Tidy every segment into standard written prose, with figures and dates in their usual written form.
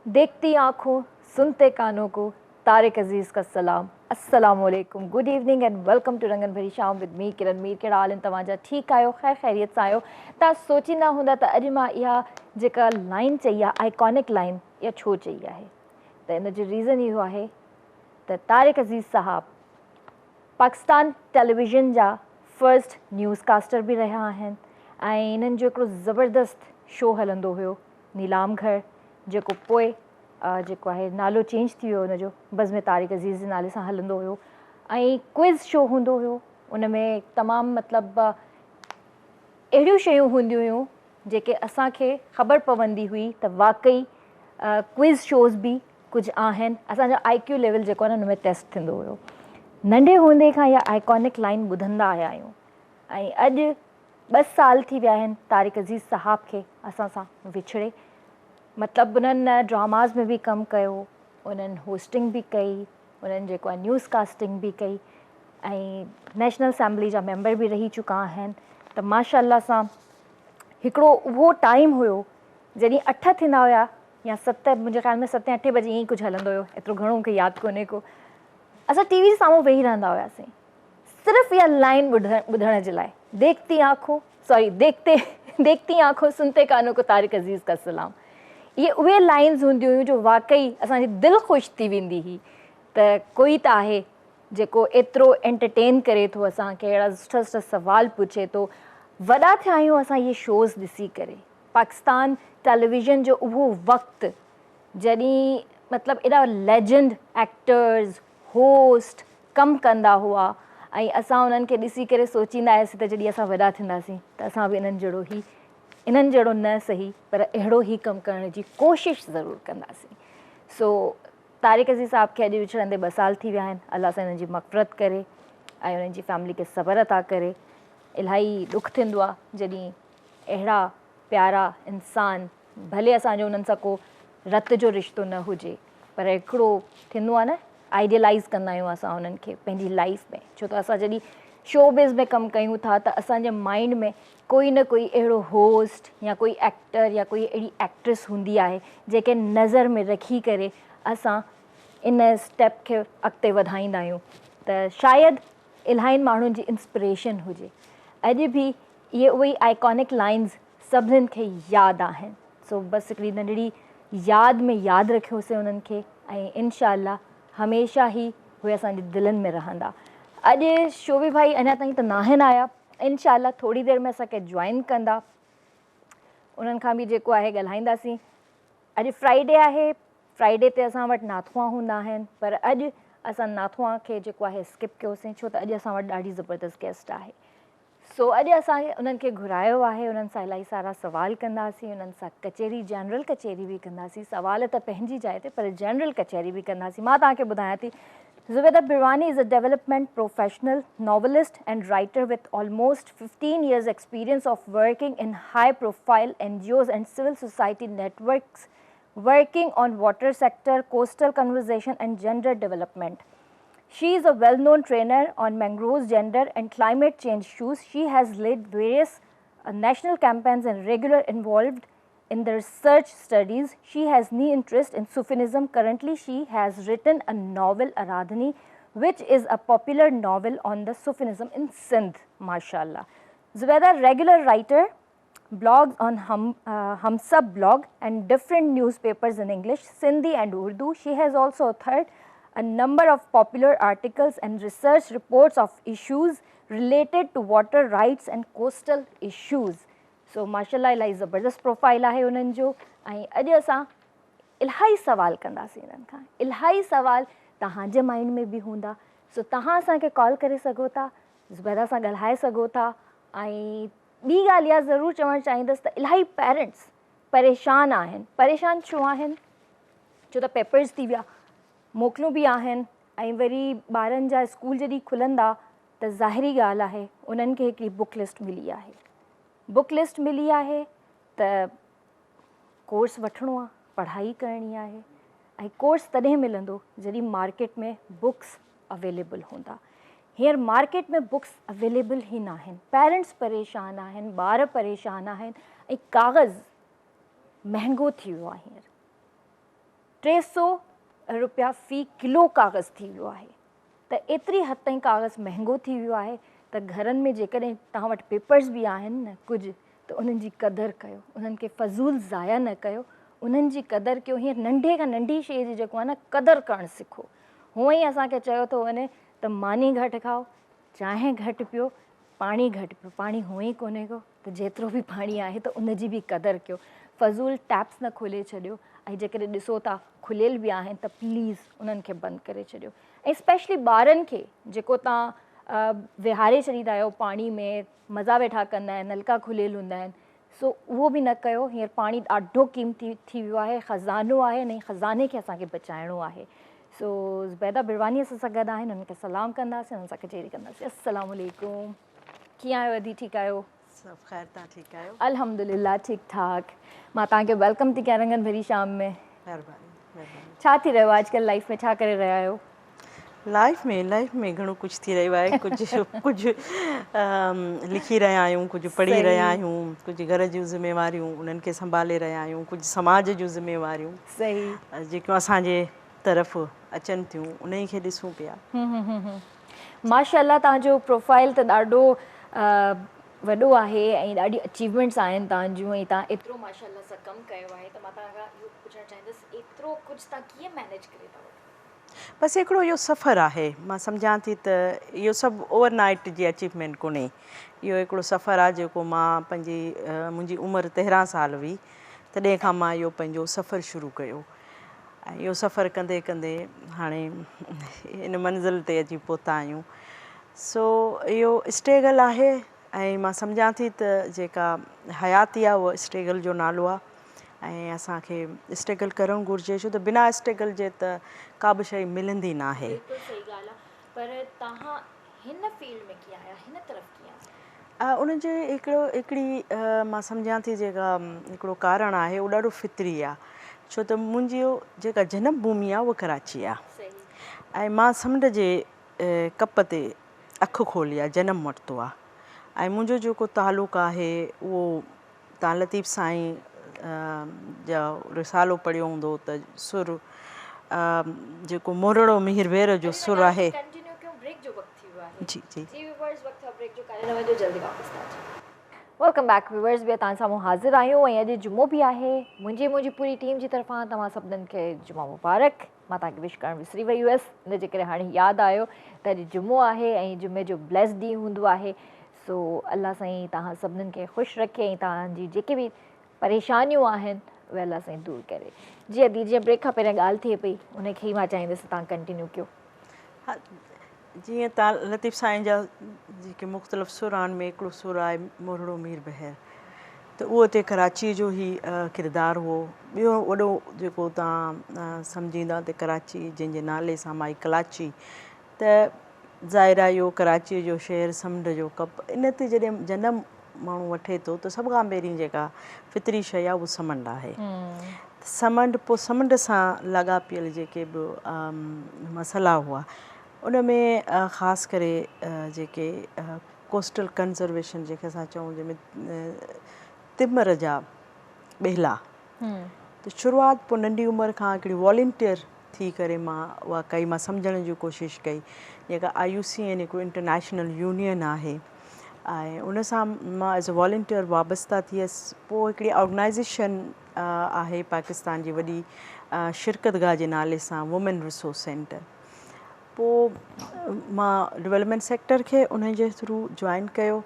देखती आँखों सुनते कानों को तारिक अज़ीज़ का सलाम। अस्सलामुअलैकुम, good evening and welcome to रंगन भरी शाम विद मी किरण मीर। कहिड़ा हाल आहिनि तव्हांजा? ठीकु आहियो? ख़ैर ख़ैरियत सां आहियो? तव्हां सोचींदा हूंदा त अॼु मां इहा जेका लाइन चई आहे, आइकॉनिक लाइन, इहा छो चई आहे? त इन जो रीज़न इहो आहे त तारिक अज़ीज़ साहब पाकिस्तान टेलीविज़न जा फर्स्ट न्यूज़कास्टर बि रहिया आहिनि ऐं इन्हनि जो हिकिड़ो ज़बरदस्त शो हलंदो हुयो, नीलाम घर, जेको पोइ जेको आहे नालो चेंज थी वियो हुनजो, बज़्म तारिक अज़ीज़ जे नाले सां हलंदो हुयो। ऐं क्विज़ शो हूंदो हुयो, उन में तमामु मतिलबु अहिड़ियूं शयूं हूंदियूं हुयूं जेके असांखे ख़बर पवंदी हुई त वाक़ई क्विज़ शोज़ बि कुझु आहिनि। असांजो IQ लेवल जेको आहे न, हुन में टेस्ट थींदो हुयो। नंढे हूंदे खां इहा आइकॉनिक लाइन ॿुधंदा आया आहियूं ऐं अॼु 2 साल थी विया आहिनि तारिक अज़ीज़ साहब खे असां सां विछड़े। मतिलबु उन्हनि ड्रामाज़ में बि कमु कयो, उन्हनि होस्टिंग बि कई, उन्हनि जेको आहे न्यूज़ कास्टिंग बि कई ऐं नेशनल असेंबली जा मेंबर बि रही चुका आहिनि। त माशाअल्लाह सां हिकिड़ो उहो टाइम हुयो जॾहिं 8 थींदा हुया या 7, मुंहिंजे ख़्याल में 7-8 बजे ईअं ई कुझु हलंदो हुयो, एतिरो घणो मूंखे यादि कोन्हे को। असां टीवी जे साम्हूं वेही रहंदा हुआसीं सिर्फ़ु इहा लाइन ॿुधण जे लाइ, देखती आँखों सुनते कानों को तारिक अज़ीज़ का सलाम। इहे उहे लाइन्स हूंदियूं हुयूं जो वाक़ई असांजी दिलि ख़ुशि थी वेंदी हुई त कोई त आहे जेको एतिरो एंटरटेन करे थो असांखे, अहिड़ा सुठा सुठा सुवाल पुछे थो। वॾा थिया आहियूं असां इहे शोज़ ॾिसी करे। पाकिस्तान टेलीविज़न जो उहो वक़्तु जॾहिं मतिलबु एॾा लेजेंड एक्टर्स, होस्ट कमु कंदा हुआ ऐं असां उन्हनि खे ॾिसी करे सोचींदा हुआसीं त जॾहिं असां वॾा थींदासीं त असां बि इन्हनि जहिड़ो न सही पर अहिड़ो ई कमु करण जी कोशिशि ज़रूरु कंदासीं। सो तारिक अज़ीज़ साहब खे अॼु विछड़ंदे 2 साल थी विया आहिनि। अलाह सां हिननि जी मग़फ़िरत करे ऐं उन्हनि जी फैमिली खे सब्र अता करे। इलाही ॾुखु थींदो आहे जॾहिं अहिड़ा प्यारा इंसान, भले असांजो उन्हनि सां को रत जो रिश्तो न हुजे, पर हिकिड़ो थींदो आहे न, आइडियलाइज़ कंदा आहियूं असां उन्हनि खे पंहिंजी लाइफ में। छो त असां जॾहिं शोबिज़ में कमु कयूं था त असांजे माइंड में कोई न कोई अहिड़ो होस्ट या कोई एक्टर या कोई अहिड़ी एक्ट्रेस हूंदी आहे जेके नज़र में रखी करे असां इन स्टेप खे अॻिते वधाईंदा आहियूं। त शायदि इलाहिनि माण्हुनि जी इंस्पिरेशन हुजे। अॼु बि इहे उहे आइकॉनिक लाइन्स सभिनीनि खे यादि आहिनि। सो बसि हिकिड़ी नंढड़ी यादि में यादि रखियोसीं उन्हनि खे ऐं इनशाअल्लाह हमेशह ई उहे असांजे दिलनि में रहंदा। अॼु शोभी भाई अञा ताईं त न आहिनि आया, इनशाअल्लाह थोरी देरि में असांखे जॉइन कंदा, उन्हनि खां बि जेको आहे ॻाल्हाईंदासीं। अॼु फ्राइडे आहे, फ्राइडे ते असां वटि नाथुआ हूंदा आहिनि, पर अॼु असां नाथुआ खे जेको आहे स्किप कयोसीं छो त अॼु असां वटि ॾाढी ज़बरदस्त गेस्ट आहे। सो अॼु असां उन्हनि खे घुरायो आहे, उन्हनि सां इलाही सारा सवाल कंदासीं, उन्हनि सां कचेरी, जनरल कचेरी बि कंदासीं। सवाल त पंहिंजी जाइ ते, पर जनरल कचेरी बि कंदासीं। मां तव्हांखे ॿुधायां थी, Zubeda Birwani is a development professional, novelist and writer with almost 15 years experience of working in high-profile NGOs and civil society networks, working on water sector, coastal conservation and gender development. She is a well-known trainer on mangroves, gender and climate change issues. She has led various national campaigns and regularly involved in the research studies. She has keen interest in Sufism. Currently, she has written a novel, Aradhani, which is a popular novel on the Sufism in Sindh, mashallah. Zubeda, regular writer, blogs on Humsab blog and different newspapers in English, Sindhi and Urdu. She has also authored a number of popular articles and research reports of issues related to water rights and coastal issues. सो माशाल्लाह इलाही ज़बरदस्त profile आहे उन्हनि जो। ऐं अॼु असां इलाही सवाल कंदासीं इन्हनि खां। इलाही सवाल तव्हांजे माइंड में बि हूंदा। सो तव्हां असांखे कॉल करे सघो था, ज़ुबैदा सां ॻाल्हाए सघो था। ऐं ॿी ॻाल्हि इहा ज़रूरु चवणु चाहींदसि त इलाही पेरेंट्स परेशान आहिनि। परेशान छो आहिनि? छो त पेपर्स थी विया, मोकलूं बि आहिनि ऐं वरी ॿारनि जा स्कूल जॾहिं खुलंदा त ज़ाहिरी ॻाल्हि आहे उन्हनि खे हिकिड़ी बुक लिस्ट मिली आहे। बुक लिस्ट मिली आहे त कोर्स वठिणो आहे, पढ़ाई करणी आहे ऐं कोर्स तॾहिं मिलंदो जॾहिं मार्केट में बुक्स अवेलेबल हूंदा। हींअर मार्केट में बुक्स अवेलेबल ई न आहिनि। पेरेंट्स परेशान आहिनि, ॿार परेशान आहिनि ऐं काग़ज़ महांगो थी वियो आहे हींअर। 300 रुपया फ़ी किलो कागज़ थी वियो आहे। त एतिरी हद ताईं कागज़ महांगो थी वियो आहे त घरनि में जेकॾहिं तव्हां वटि पेपर्स बि आहिनि न कुझु, त उन्हनि जी क़दुरु कयो, उन्हनि खे फ़ज़ूल ज़ाया न कयो, उन्हनि जी क़दुरु कयो। हीअं नंढे खां नंढी शइ जी जेको आहे न क़दुरु करणु सिखो। हूअं ई असांखे चयो थो वञे त मानी घटि खाओ, चांहि घटि पियो, पाणी घटि पियो। पाणी हूअं ई कोन्हे को, त जेतिरो बि पाणी आहे त उनजी बि क़दुरु कयो। फ़ज़ूल टैप्स न खोले छॾियो, ऐं जेकॾहिं ॾिसो था खुलियल बि आहिनि त प्लीज़ उन्हनि खे बंदि करे छॾियो। ऐं स्पेशली ॿारनि खे जेको तव्हां विहारे छॾींदा आहियो पाणी में, मज़ा वेठा कंदा आहिनि, नलका खुलियल हूंदा आहिनि, सो उहो बि न कयो। हींअर पाणी ॾाढो क़ीमती थी वियो आहे, ख़ज़ानो आहे, ऐं ख़ज़ाने खे असांखे बचाइणो आहे। सो ज़ुबैदा बिरवानी असां सां गॾु आहिनि, हुननि खे सलाम कंदासीं, हुननि सां कचहरी कंदासीं। अस्सलाम वालेकुम, कीअं आहियो अदी? ठीकु आहियो? सभु ख़ैर, तव्हां ठीकु आहियो? अल्हम्दुलिल्लाह ठीकु ठाक। मां तव्हांखे वेलकम थी कयां रंगनि भरी शाम में। महिरबानी महिरबानी। छा थी रहियो आहे अॼुकल्ह लाइफ में, छा करे रहिया आहियो? लाइफ में घणो कुझु थी रहियो आहे। कुझु लिखी रहिया आहियूं, कुझु पढ़ी रहिया आहियूं, कुझु घर जूं ज़िम्मेवारियूं उन्हनि खे संभाले रहिया आहियूं, कुझु समाज जूं ज़िम्मेवारियूं सही जेकियूं असांजे तरफ़ अचनि थियूं उन्हनि खे ॾिसूं पिया। माशाअल्लाह, तव्हांजो प्रोफाइल त ॾाढो वॾो आहे ऐं ॾाढी अचीवमेंट्स आहिनि तव्हांजूं, ऐं तव्हां एतिरो माशाअल्लाह सां कमु कयो आहे। त मां तव्हांखां इहो पुछणु चाहींदसि, एतिरो कुझु तव्हां कीअं मैनेज करे था वठो? बसि हिकिड़ो इहो सफ़रु आहे। मां सम्झां थी त इहो सभु ओवरनाइट जी अचीवमेंट कोन्हे। इहो हिकिड़ो सफ़रु आहे जेको मां मुंहिंजी उमिरि 13 साल हुई तॾहिं खां मां इहो पंहिंजो सफ़रु शुरू कयो। ऐं इहो सफ़रु कंदे कंदे हाणे इन मंज़िल ते अची पहुता आहियूं। सो इहो स्ट्रगल आहे, ऐं मां सम्झां थी त जेका हयाती आहे उहा स्ट्रगल जो नालो आहे, ऐं असांखे स्ट्रगल करणु घुरिजे, छो त बिना स्ट्रगल जे त का बि शइ मिलंदी न आहे। बिल्कुलु सही ॻाल्हि आहे। पर तव्हां हिन फील्ड में कीअं आया, हिन तरफ़ कीअं आया? उनजी हिकिड़ी मां सम्झां थी जेका हिकिड़ो कारण आहे उहो ॾाढो फितरी आहे। छो त मुंहिंजी जेका जनम भूमि आहे उहा कराची आहे, ऐं मां समुंड जे कप ते अखि खोली आहे, जनमु वरितो आहे। ऐं मुंहिंजो जेको तालुक़ु आहे उहो तव्हां लतीफ़ साईं जो रिसालो पढ़ियो हूंदो त सुर जेको मोरड़ो मिहिर वेर जो सुर आहे। जी जी वेलकम बैक व्यूअर्स, बि तव्हां साम्हूं हाज़िर आहियूं, ऐं अॼु जुमो बि आहे। मुंहिंजी पूरी टीम जी तरफ़ां तव्हां सभिनीनि खे जुमो मुबारक। मां तव्हांखे विश करणु विसरी वई हुअसि, हिनजे करे हाणे यादि आयो त अॼु जुमो आहे ऐं जुमे जो ब्लेस्ड ॾींहुं हूंदो आहे। सो अलाह साईं तव्हां सभिनीनि खे ख़ुशि रखे, ऐं तव्हांजी जेके बि परेशानियूं आहिनि उहे अलाह साईं दूरि करे। जीअं ब्रेक खां पहिरियों ॻाल्हि थिए पई, उनखे ई मां चाहींदसि तव्हां कंटिन्यू कयो। हा, जीअं तव्हां लतीफ़ साईं जा जेके मुख़्तलिफ़ सुर आहिनि में हिकिड़ो सुर आहे मोरड़ो मीर बहर, त उहो हिते कराची जो ई किरदारु हुओ। ॿियो वॾो जेको तव्हां सम्झींदा त कराची जंहिंजे नाले सां माई कलाची, त ज़ाहिर आहे इहो कराचीअ जो शहरु समुंड जो कप। इन ते जॾहिं जनमु माण्हू वठे थो त सभ खां पहिरीं जेका फितरी शइ आहे उहा समुंड आहे। समुंड, पोइ समुंड सां लाॻापियल जेके बि मसइला हुआ उन में ख़ासि करे जेके कोस्टल कंज़र्वेशन जेके असां चऊं, जंहिंमें तिमर जा ॿेला, त शुरूआति पोइ नंढी उमिरि खां हिकिड़ी वॉलंटियर थी करे मां उहा कई, मां सम्झण जी कोशिशि कई। जेका IUCN हिकिड़ो इंटरनेशनल यूनियन आहे, ऐं उन सां मां एज़ अ वॉलंटियर वाबस्ता थी हुअसि। पोइ हिकिड़ी ऑर्गनाइज़ेशन आहे पाकिस्तान जी वॾी शिरकतगाह जे नाले सां वुमेन रिसोर्स सेंटर। पोइ मां डेवलपमेंट सेक्टर खे उन जे थ्रू जॉइन कयो,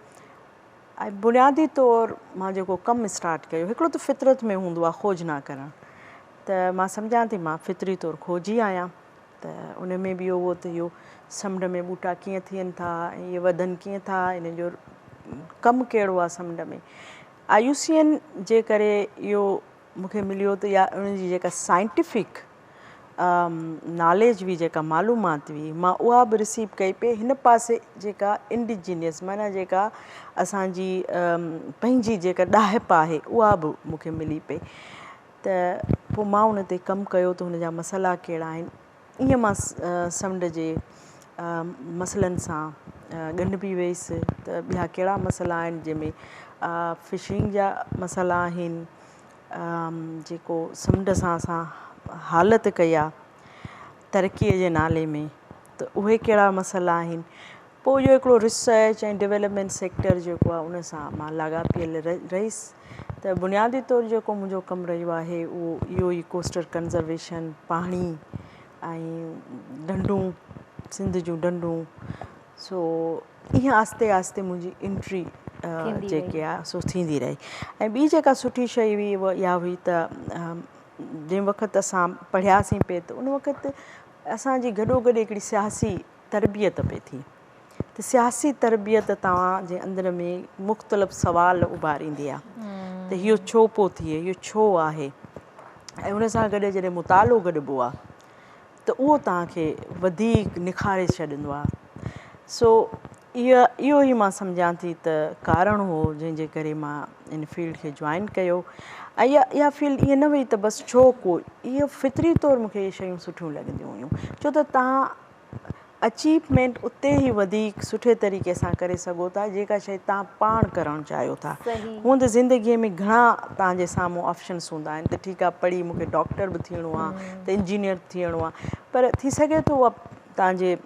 ऐं बुनियादी तौरु मां जेको कमु स्टार्ट कयो, हिकिड़ो त फितरत में हूंदो आहे खोज न करणु, त मां सम्झां थी मां फितरी तौरु खोजी आहियां। त उन में बि उहो त इहो समुंड में ॿूटा कीअं थियनि था, ऐं इहे वधनि कीअं था, इन जो कमु कहिड़ो आहे समुंड में। IUCN जे करे इहो मूंखे मिलियो त या उनजी जेका साइंटिफिक नॉलेज हुई, जेका मालूमात हुई, मां उहा बि रिसीव कई पई। हिन पासे जेका इंडिजीनियस माना जेका असांजी पंहिंजी जेका ॾाहिप आहे उहा बि मूंखे मिली पई। त पोइ मां उन ते कमु कयो त हुन जा मसइला कहिड़ा आहिनि। ईअं मां समुंड जे मसइलनि सां ॻंढिबी वईसि त ॿिया कहिड़ा मसइला आहिनि, जंहिंमें फिशिंग जा मसइला आहिनि, जेको समुंड सां असां हालत कई आहे तरक़ीअ जे नाले में, त उहे कहिड़ा मसइला आहिनि। पोइ इहो हिकिड़ो रिसर्च ऐं डेवलपमेंट सेक्टर जेको आहे उन सां मां लाॻापियल रहीसि। त बुनियादी तौरु जेको मुंहिंजो कमु रहियो आहे उहो इहो ई कोस्टल कंज़र्वेशन, पाणी ऐं ढंढूं, सिंध जूं ढंढूं। सो ईअं आहिस्ते आहिस्ते मुंहिंजी एंट्री जेकी आहे सो थींदी रही। ऐं ॿी जेका सुठी शइ हुई उहा इहा हुई त जंहिं वक़्तु असां पढ़ियासीं पिए त उन वक़्तु असांजी गॾोगॾु हिकिड़ी सियासी तरबियत पई थी। त सियासी तरबियत तव्हांजे अंदर में मुख़्तलिफ़ सवाल उभारींदी आहे त इहो छो पियो थिए, इहो छो आहे, ऐं उन सां गॾु जॾहिं मुतालो गॾिबो आहे त उहो तव्हांखे वधीक निखारे छॾींदो आहे। सो इहो ई मां सम्झां थी त कारण हो जंहिंजे करे मां इन फील्ड खे जॉइन कयो। ऐं इहा फील्ड ईअं न हुई त बसि शौक़ु हो, इहो फितरी तौरु मूंखे इहे शयूं सुठियूं लॻंदियूं हुयूं, छो त तव्हां अचीवमेंट उते ई वधीक सुठे तरीक़े सां करे सघो था जेका शइ तव्हां पाण करणु चाहियो था। हूअं त ज़िंदगीअ में घणा तव्हांजे साम्हूं ऑप्शन्स हूंदा आहिनि त ठीकु आहे पढ़ी मूंखे डॉक्टर बि थियणो आहे त इंजीनियर थियणो आहे, पर थी सघे थो उहा तव्हांजे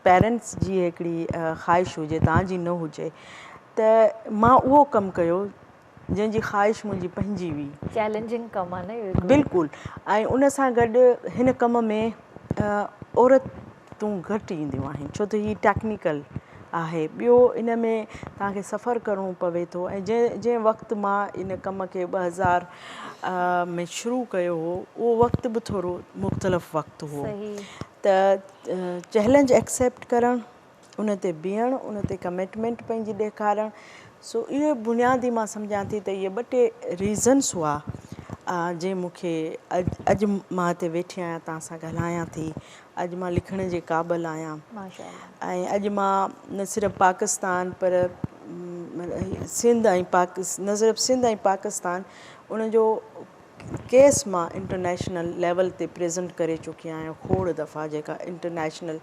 पेरेंट्स जी हिकिड़ी ख़्वाहिश हुजे, तव्हांजी न हुजे। त मां उहो कमु कयो जंहिंजी ख़्वाहिश मुंहिंजी पंहिंजी हुई। चैलेंजिंग कमु आहे न इहो। बिल्कुलु। ऐं उन सां गॾु हिन कम में औरतूं घटि ईंदियूं आहिनि छो त हीअ टेक्निकल आहे। ॿियो इन में तव्हांखे सफ़रु करिणो पवे थो। ऐं जंहिं वक़्तु मां इन कम खे 2000 में शुरू कयो हो उहो वक़्तु बि थोरो मुख़्तलिफ़ वक़्तु हो। त चैलेंज एक्सेप्ट करणु, उन ते बीहणु, उन ते कमिटमेंट पंहिंजी ॾेखारणु। सो इहो बुनियादी मां सम्झां थी त इहे 2 टे रीज़न्स हुआ जंहिं मूंखे अॼु मां हिते वेठी आहियां तव्हां सां ॻाल्हायां थी, अॼु मां लिखण जे क़ाबिल आहियां। ऐं अॼु मां न सिर्फ़ु पाकिस्तान पर सिंध ऐं न सिर्फ़ु सिंध ऐं पाकिस्तान उन जो केस मां इंटरनेशनल लेवल ते प्रेज़ेंट करे चुकी आहियां खोड़ दफ़ा, जेका इंटरनेशनल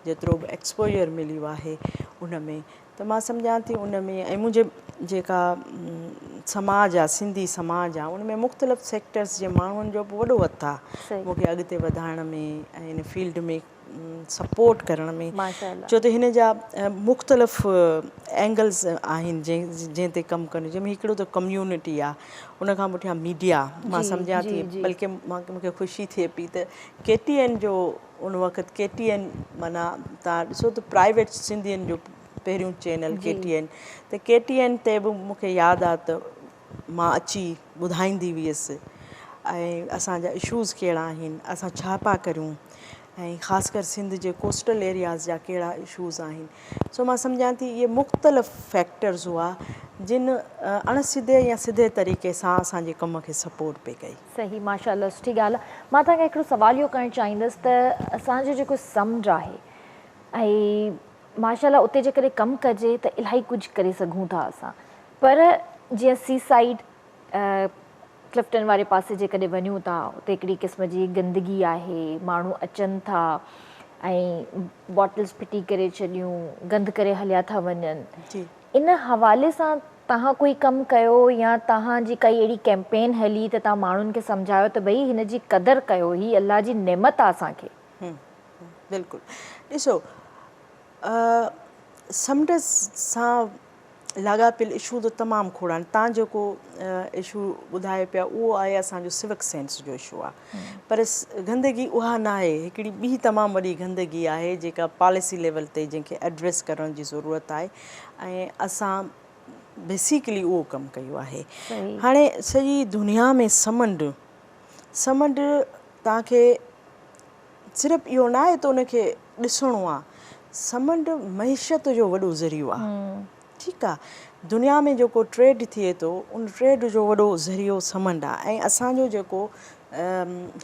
जेतिरो बि एक्सपोजर मिलियो आहे उन में। त मां सम्झां थी उन में ऐं मुंहिंजे जेका समाज आहे, सिंधी समाज आहे, उन में मुख़्तलिफ़ सेक्टर्स जे माण्हुनि जो बि वॾो हथु आहे मूंखे अॻिते वधाइण में ऐं इन फील्ड में सपोर्ट करण में। छो त हिन जा मुख़्तलिफ़ एंगल्स आहिनि जंहिं ते कमु कनि, जंहिंमें हिकिड़ो त कम्यूनिटी आहे, उन खां पुठियां मीडिया। मां सम्झां थी बल्कि मूंखे ख़ुशी थिए पई त KTN जो उन वक़्तु KTN माना तव्हां ॾिसो त प्राइवेट सिंधियुनि जो पहिरियों चैनल KTN, त KTN ते बि मूंखे यादि आहे त मां अची ॿुधाईंदी हुअसि ऐं असांजा इशूज़ कहिड़ा आहिनि, असां छा पिया करियूं, ऐं ख़ासि कर सिंध जे कोस्टल एरियाज़ जा कहिड़ा इशूज़ आहिनि। सो मां सम्झां थी इहे मुख़्तलिफ़ फैक्टर्स हुआ जिन अणसिधे या सिधे तरीक़े सां असांजे कम खे सपोर्ट पे कई। सही, माशाल्लाह, सुठी ॻाल्हि आहे। मां तव्हांखे हिकिड़ो सवाल इहो करणु चाहींदसि त असांजो जेको समुंड आहे ऐं माशाल्लाह उते जेकॾहिं कमु कजे त इलाही कुझु करे सघूं था असां, पर जीअं सी साइड क्लिफ्टन वारे पासे जेकॾहिं वञूं था उते हिकिड़ी क़िस्म जी गंदगी आहे, माण्हू अचनि था ऐं बॉटल्स फिटी करे छॾियूं, गंद करे हलिया था वञनि। इन हवाले सां तव्हां कोई कमु कयो या तव्हांजी काई अहिड़ी कैंपेन हली त तव्हां माण्हुनि खे सम्झायो त भई हिन जी क़दुरु कयो, हीअ अल्लाह जी नेमत आहे असांखे? बिल्कुलु। ॾिसो, समुंड सां लाॻापियल इशू त तमामु खोड़ आहिनि। तव्हां जेको इशू ॿुधायो पिया उहो आहे असांजो सिविक सेंस जो इशू आहे, पर गंदगी उहा न आहे। हिकिड़ी ॿी तमामु वॾी गंदगी आहे जेका पॉलिसी लेवल ते जंहिंखे एड्रेस करण जी ज़रूरत आहे, ऐं असां बेसिकली उहो कमु कयो आहे। हाणे सॼी दुनिया में समुंड तव्हांखे सिर्फ़ु इहो न आहे त उनखे ॾिसणो आहे, समुंड मईशत जो वॾो ज़रियो आहे। ठीकु आहे, दुनिया में जेको ट्रेड थिए थो उन ट्रेड जो वॾो ज़रियो समुंड आहे। ऐं असांजो जेको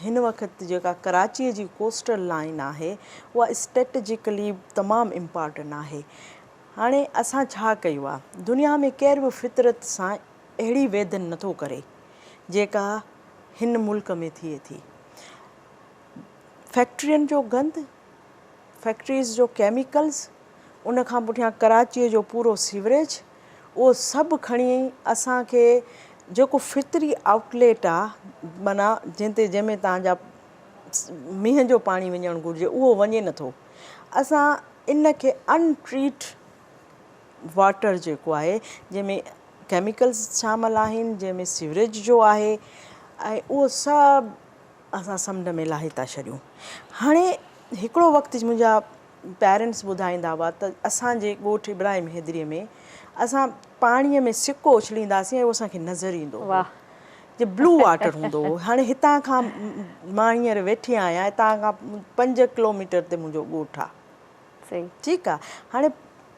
हिन वक़्तु जेका कराचीअ जी कोस्टल लाइन आहे उहा स्ट्रेटेजिकली तमामु इम्पॉर्टेंट आहे। हाणे असां छा कयो आहे, दुनिया में केर बि फितरत सां अहिड़ी वेदन नथो करे जेका हिन मुल्क में थिए थी। फैक्ट्रियुनि जो गंद, फैक्ट्रीज़ जो केमिकल्स, उन खां पुठियां कराचीअ जो पूरो सीवरेज, उहो सभु खणी असांखे जेको फितरी आउटलेट आहे माना जंहिंमें तव्हांजा मींहं जो पाणी वञणु घुरिजे उहो वञे नथो। असां इन खे अनट्रीट वाटर जेको आहे जंहिंमें केमिकल्स शामिल आहिनि, जंहिंमें सीवरेज जो आहे ऐं उहो सभु असां समुंड में लाहे था छॾियूं। हाणे हिकिड़ो वक़्तु मुंहिंजा पेरेंट्स ॿुधाईंदा हुआ त असांजे ॻोठु इब्राहिम हैदरीअ में असां पाणीअ में सिको उछलींदासीं ऐं उहो असांखे नज़र ईंदो हुओ। वाह, जे ब्लू वाटर हूंदो हो। हाणे हितां खां मां हींअर वेठी आहियां, हितां खां 5 किलोमीटर ते मुंहिंजो ॻोठु आहे, सही, ठीकु आहे। हाणे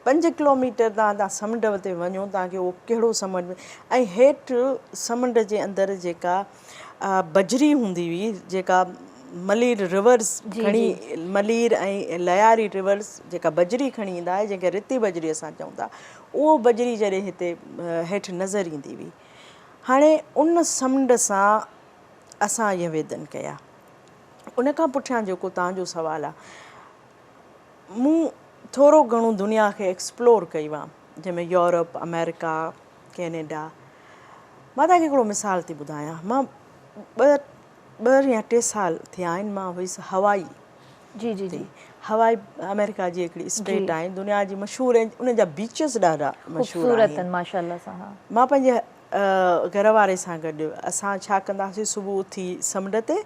5 किलोमीटर तव्हां समुंड ते वञो, तव्हांखे उहो कहिड़ो समुंड में, ऐं हेठि समुंड जे अंदरि जेका बजरी हूंदी हुई, जेका मलीर रिवर्स खणी, मलीर ऐं लयारी रिवर्स जेका बजरी खणी ईंदा आहे, जंहिंखे रिती बजरी असां चऊं था, उहो बजरी जॾहिं हिते हेठि नज़र ईंदी हुई। हाणे उन समुंड सां असां इहे वेदन कया। उन खां पुठियां जेको तव्हांजो सुवालु आहे, मूं थोरो घणो दुनिया खे एक्सप्लोर कयो आहे, जंहिंमें यूरोप, अमेरिका, कैनेडा। मां तव्हांखे हिकिड़ो मिसाल थी ॿुधायां। मां 2 या 3 साल थिया आहिनि, मां हुअसि हवाई। जी जी जी, हवाई अमेरिका जी हिकिड़ी स्टेट आहे, दुनिया जी मशहूरु आहिनि, उन जा बीचिस ॾाढा मशहूरु आहिनि माशाल्लाह सां। हा, मां पंहिंजे घर वारे सां गॾु असां छा कंदासीं, सुबुह उथी समुंड ते,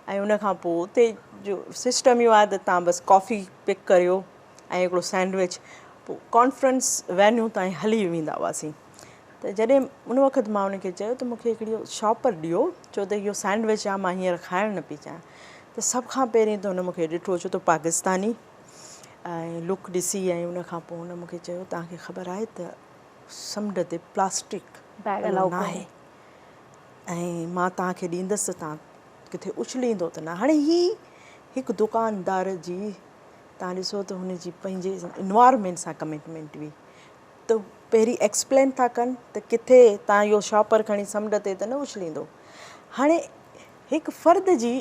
ऐं उन खां पोइ उते जो सिस्टम इहो आहे त तव्हां बसि कॉफ़ी पिक करियो ऐं हिकिड़ो सैंडविच, पोइ कॉन्फ्रेंस वेन्यू ताईं हली वेंदा हुआसीं। त जॾहिं उन वक़्तु मां उनखे चयो त मूंखे हिकिड़ो शॉपर ॾियो, छो त इहो सैंडविच आहे, मां हींअर खाइणु न पई चाहियां। त सभ खां पहिरीं त हुन मूंखे ॾिठो, छो त पाकिस्तानी, ऐं लुक ॾिसी, ऐं उन खां पोइ हुन मूंखे चयो तव्हांखे ख़बर आहे त समुंड ते प्लास्टिक बैग अलाउ अलाउ न आहे, ऐं मां तव्हांखे ॾींदसि त तव्हां किथे उछलींदो त न। हाणे ही हिकु दुकानदार जी, तव्हां ॾिसो त हुनजी पंहिंजे इन्वायरमेंट सां कमिटमेंट हुई। त पहिरीं एक्सप्लेन था कनि त किथे तव्हां इहो शॉपर खणी समुंड ते त न उछलींदो। हाणे हिकु फ़र्द जी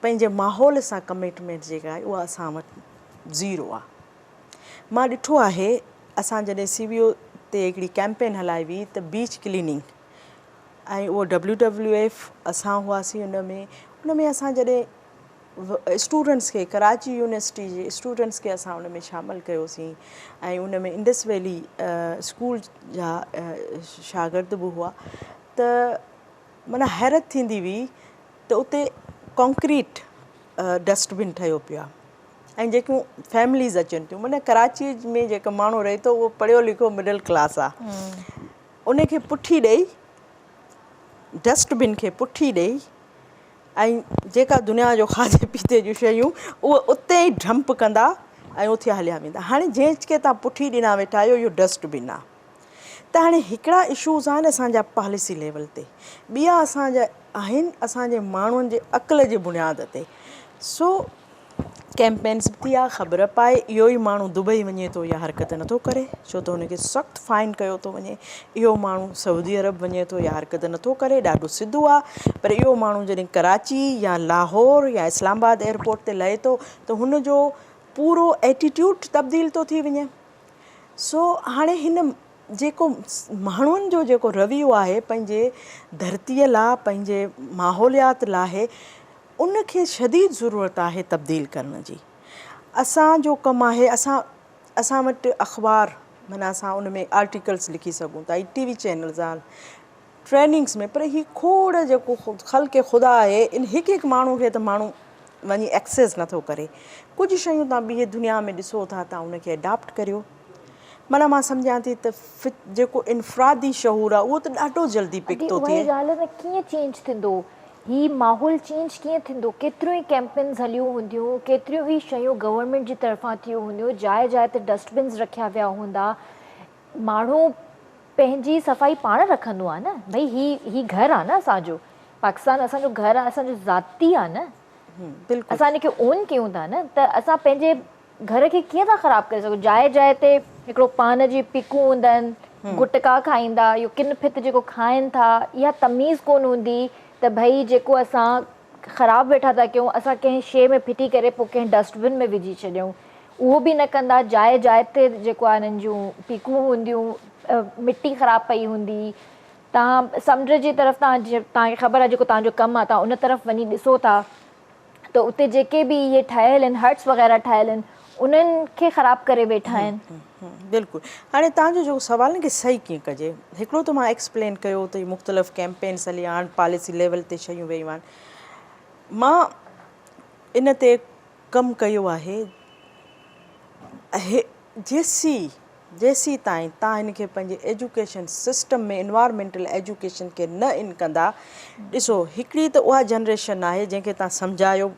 पंहिंजे माहौल सां कमिटमेंट जेका आहे उहा असां वटि ज़ीरो आहे। मां ॾिठो आहे, असां जॾहिं CBO ते हिकिड़ी कैंपेन हलाई हुई त बीच क्लीनिंग, ऐं उहो WWF असां हुआसीं उन में असां जॾहिं स्टूडेंट्स खे, कराची यूनिवर्सिटी जे स्टूडेंट्स खे असां उन में शामिलु कयोसीं, ऐं उन में इंडस वैली स्कूल जा शागिर्द बि हुआ, त माना हैरत थींदी हुई त उते कॉन्क्रीट डस्टबिन ठहियो पियो आहे, ऐं जेकियूं फैमिलीज़ अचनि थियूं, माना कराची में जेको माण्हू रहे थो उहो पढ़ियो लिखियो मिडल क्लास आहे, उनखे पुठी ॾेई, डस्टबिन खे पुठी ॾेई, ऐं जेका दुनिया जो खाधे पीते जूं शयूं उहे उते ई डंप कंदा ऐं उते हलिया वेंदा। हाणे जंहिंखे तव्हां पुठी ॾिना वेठा आहियो, इहो डस्टबिन आहे। त हाणे हिकिड़ा इशूज़ आहिनि असांजा पॉलिसी लेवल ते, ॿिया असांजा आहिनि असांजे माण्हुनि जे अक़ल जे बुनियाद ते। सो कैंपेन्स बि थी आहे, ख़बर पाए, इहो ई माण्हू दुबई वञे थो इहा हरकत नथो करे, छो त हुनखे सख़्तु फाइन कयो थो वञे। इहो माण्हू सऊदी अरब वञे थो, इहा हरकत नथो करे, ॾाढो सिधो आहे। पर इहो माण्हू जॾहिं कराची या लाहौर या इस्लामाबाद एयरपोर्ट ते लहे थो त हुनजो पूरो एटीट्यूड तब्दील थो थी वञे। सो हाणे हिन जेको माण्हुनि जो जेको रवैयो आहे पंहिंजे धरतीअ लाइ, पंहिंजे माहौलियात लाइ, उनखे शदीद ज़रूरत आहे तब्दील करण जी। असांजो कमु आहे, असां वटि अख़बार, माना असां उन में आर्टिकल्स लिखी सघूं था, TV चैनल्स आहिनि, ट्रेनिंग्स में, पर ही खोड़ जेको ख़ल्क़े ख़ुदा आहे, इन हिकु हिकु माण्हू खे त माण्हू वञी एक्सेस नथो करे। कुझु शयूं तव्हां ॿिए दुनिया में ॾिसो था, तव्हां उनखे अडॉप्ट करियो। माना मां सम्झां थी त जेको इनफ़रादी शहूर आहे उहो त ॾाढो जल्दी पिक थो थिए। ॻाल्हि त कीअं चेंज थींदो, ही माहौल चेंज कीअं थींदो? केतिरियूं ई कैंपेन्स हलियूं हूंदियूं, केतिरियूं ई शयूं गवर्नमेंट जी तरफ़ां थियूं हूंदियूं, जाइ जाइ ते डस्टबिन्स रखिया विया हूंदा, माण्हू पंहिंजी सफ़ाई पाण रखंदो आहे न। भई ही घरु आहे न असांजो, पाकिस्तान असांजो घरु आहे, असांजो ज़ाती आहे न, बिल्कुलु असां हिनखे ओन कयूं था न। त असां पंहिंजे घर खे कीअं था ख़राबु करे सघूं? जाइ जाइ ते हिकिड़ो पान जी पिकूं हूंदा आहिनि, गुटका खाईंदा, इहो किन फित जेको खाइनि था, इहा तमीज़ कोन हूंदी त भई जेको असां ख़राबु वेठा था कयूं, असां कंहिं शइ में फिटी करे पोइ कंहिं डस्टबिन में विझी छॾियूं। उहो बि न कंदा। जाइ जाइ ते जेको आहे हिननि जूं पिकूं हूंदियूं, मिटी ख़राबु पई हूंदी, तव्हां समुंड जी तरफ़ तव्हांखे ख़बर आहे जेको तव्हांजो कमु आहे, तव्हां उन तरफ़ वञी ॾिसो था त उते जेके बि इहे ठहियल आहिनि हट्स वग़ैरह ठहियल आहिनि उन्हनि खे ख़राबु करे वेठा आहिनि। बिल्कुलु। हाणे तव्हांजो जेको सुवाल न की सही कीअं कजे, हिकिड़ो त मां एक्सप्लेन कयो त इहे मुख़्तलिफ़ कैंपेन्स हली हाणे पॉलिसी लेवल ते शयूं वेयूं आहिनि। मां इन ते कमु कयो आहे। जेसी ताईं तव्हां हिन खे पंहिंजे एजुकेशन सिस्टम में इन्वायरमेंटल एजुकेशन खे न इन कंदा, ॾिसो हिकिड़ी त उहा जनरेशन आहे जंहिंखे तव्हां सम्झायो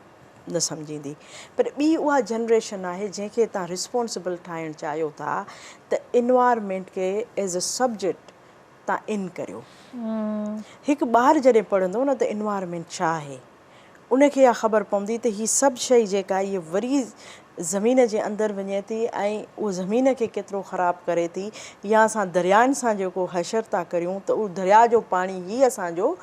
न सम्झींदी, पर ॿी उहा जनरेशन आहे जंहिंखे तव्हां रिस्पॉन्सिबल ठाहिणु चाहियो था त इन्वायरमेंट खे एज़ अ सब्जेक्ट तव्हां इन करियो। हिकु ॿारु जॾहिं पढ़ंदो न त इन्वायरमेंट छा आहे उनखे इहा ख़बर पवंदी त हीअ सभु शइ जेका इहा वरी ज़मीन जे अंदरि वञे थी ऐं उहो ज़मीन खे केतिरो ख़राबु करे थी, या असां दरियानि सां जेको हशर था करियूं त उहो दरिया जो पाणी ई असांजो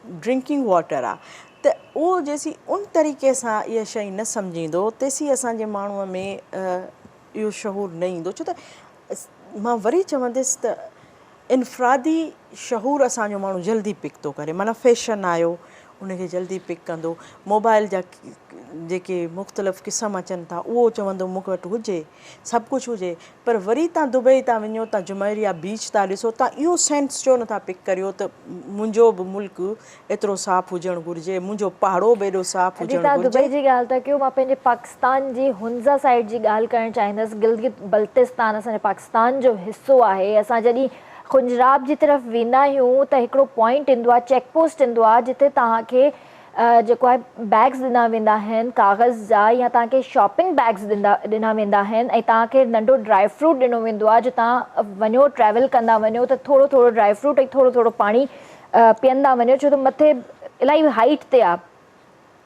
ड्रिंकिंग वाटर आहे। त उहो जेसी उन तरीक़े सां इहा शइ न सम्झींदो तेसी असांजे माण्हूअ में इहो शहूर न ईंदो। छो त मां वरी चवंदसि त इनफ़रादी शहूर असांजो माण्हू जल्दी पिक थो करे, माना फैशन आयो उनखे जल्दी पिक कंदो, मोबाइल जा जेके मुख़्तलिफ़ क़िस्म अचनि था उहो चवंदो मूं वटि हुजे, सभु कुझु हुजे। पर वरी तव्हां दुबई था वञो, तव्हां जुमेरिया बीच था ॾिसो, तव्हां इहो सेंस छो नथा पिक करियो त मुंहिंजो बि मुल्क एतिरो साफ़ु हुजणु घुरिजे, मुंहिंजो पहाड़ो बि एॾो साफ़ु हुजणु तव्हां घुरिजे। दुबई जी ॻाल्हि था कयो, मां पंहिंजे पाकिस्तान जी हुंज़ा साइड जी ॻाल्हि करणु चाहींदसि। गिलगित बल्तिस्तान असांजे पाकिस्तान जो हिसो आहे। असां जॾहिं खुंजराब जी तरफ़ वेंदा आहियूं त हिकिड़ो पॉइंट ईंदो आहे, चेक पोस्ट ईंदो आहे, जिते तव्हांखे जेको आहे बैग्स ॾिना वेंदा आहिनि कागज़ जा, या तव्हांखे शॉपिंग बैग्स ॾिना वेंदा आहिनि ऐं तव्हांखे नंढो ड्राई फ्रूट ॾिनो वेंदो आहे। जो तव्हां वञो ट्रैवल कंदा वञो त थोरो थोरो ड्राई फ्रूट ऐं थोरो थोरो पाणी पीअंदा वञो, छो त मथे इलाही हाइट ते आहे।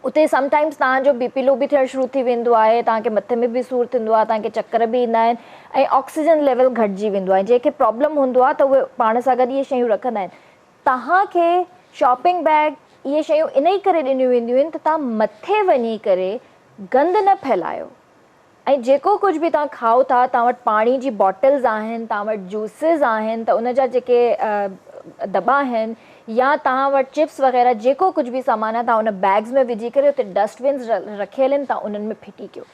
उते समटाइम्स तव्हांजो बीपी लो बि थियणु शुरू थी वेंदो आहे, तव्हांखे मथे में बि सूरु थींदो आहे, तव्हांखे चकर बि ईंदा आहिनि ऐं ऑक्सीजन लेवल घटिजी वेंदो आहे। जंहिंखे प्रॉब्लम हूंदो आहे त उहे पाण सां गॾु इहे शयूं रखंदा आहिनि। तव्हांखे शॉपिंग बैग इहे शयूं इन ई करे ॾिनियूं वेंदियूं आहिनि त तव्हां मथे वञी करे गंद न फैलायो। ऐं जेको कुझु बि तव्हां खाओ था, तव्हां वटि पाणी जी बॉटल्स आहिनि, तव्हां वटि जूसिस आहिनि, त उन जा जेके दॿा आहिनि या तव्हां वटि चिप्स वग़ैरह जेको कुझु बि सामान आहे तव्हां उन बैग्स में विझी करे उते डस्टबिन्स रखियल आहिनि, तव्हां उन्हनि में फिटी कयो।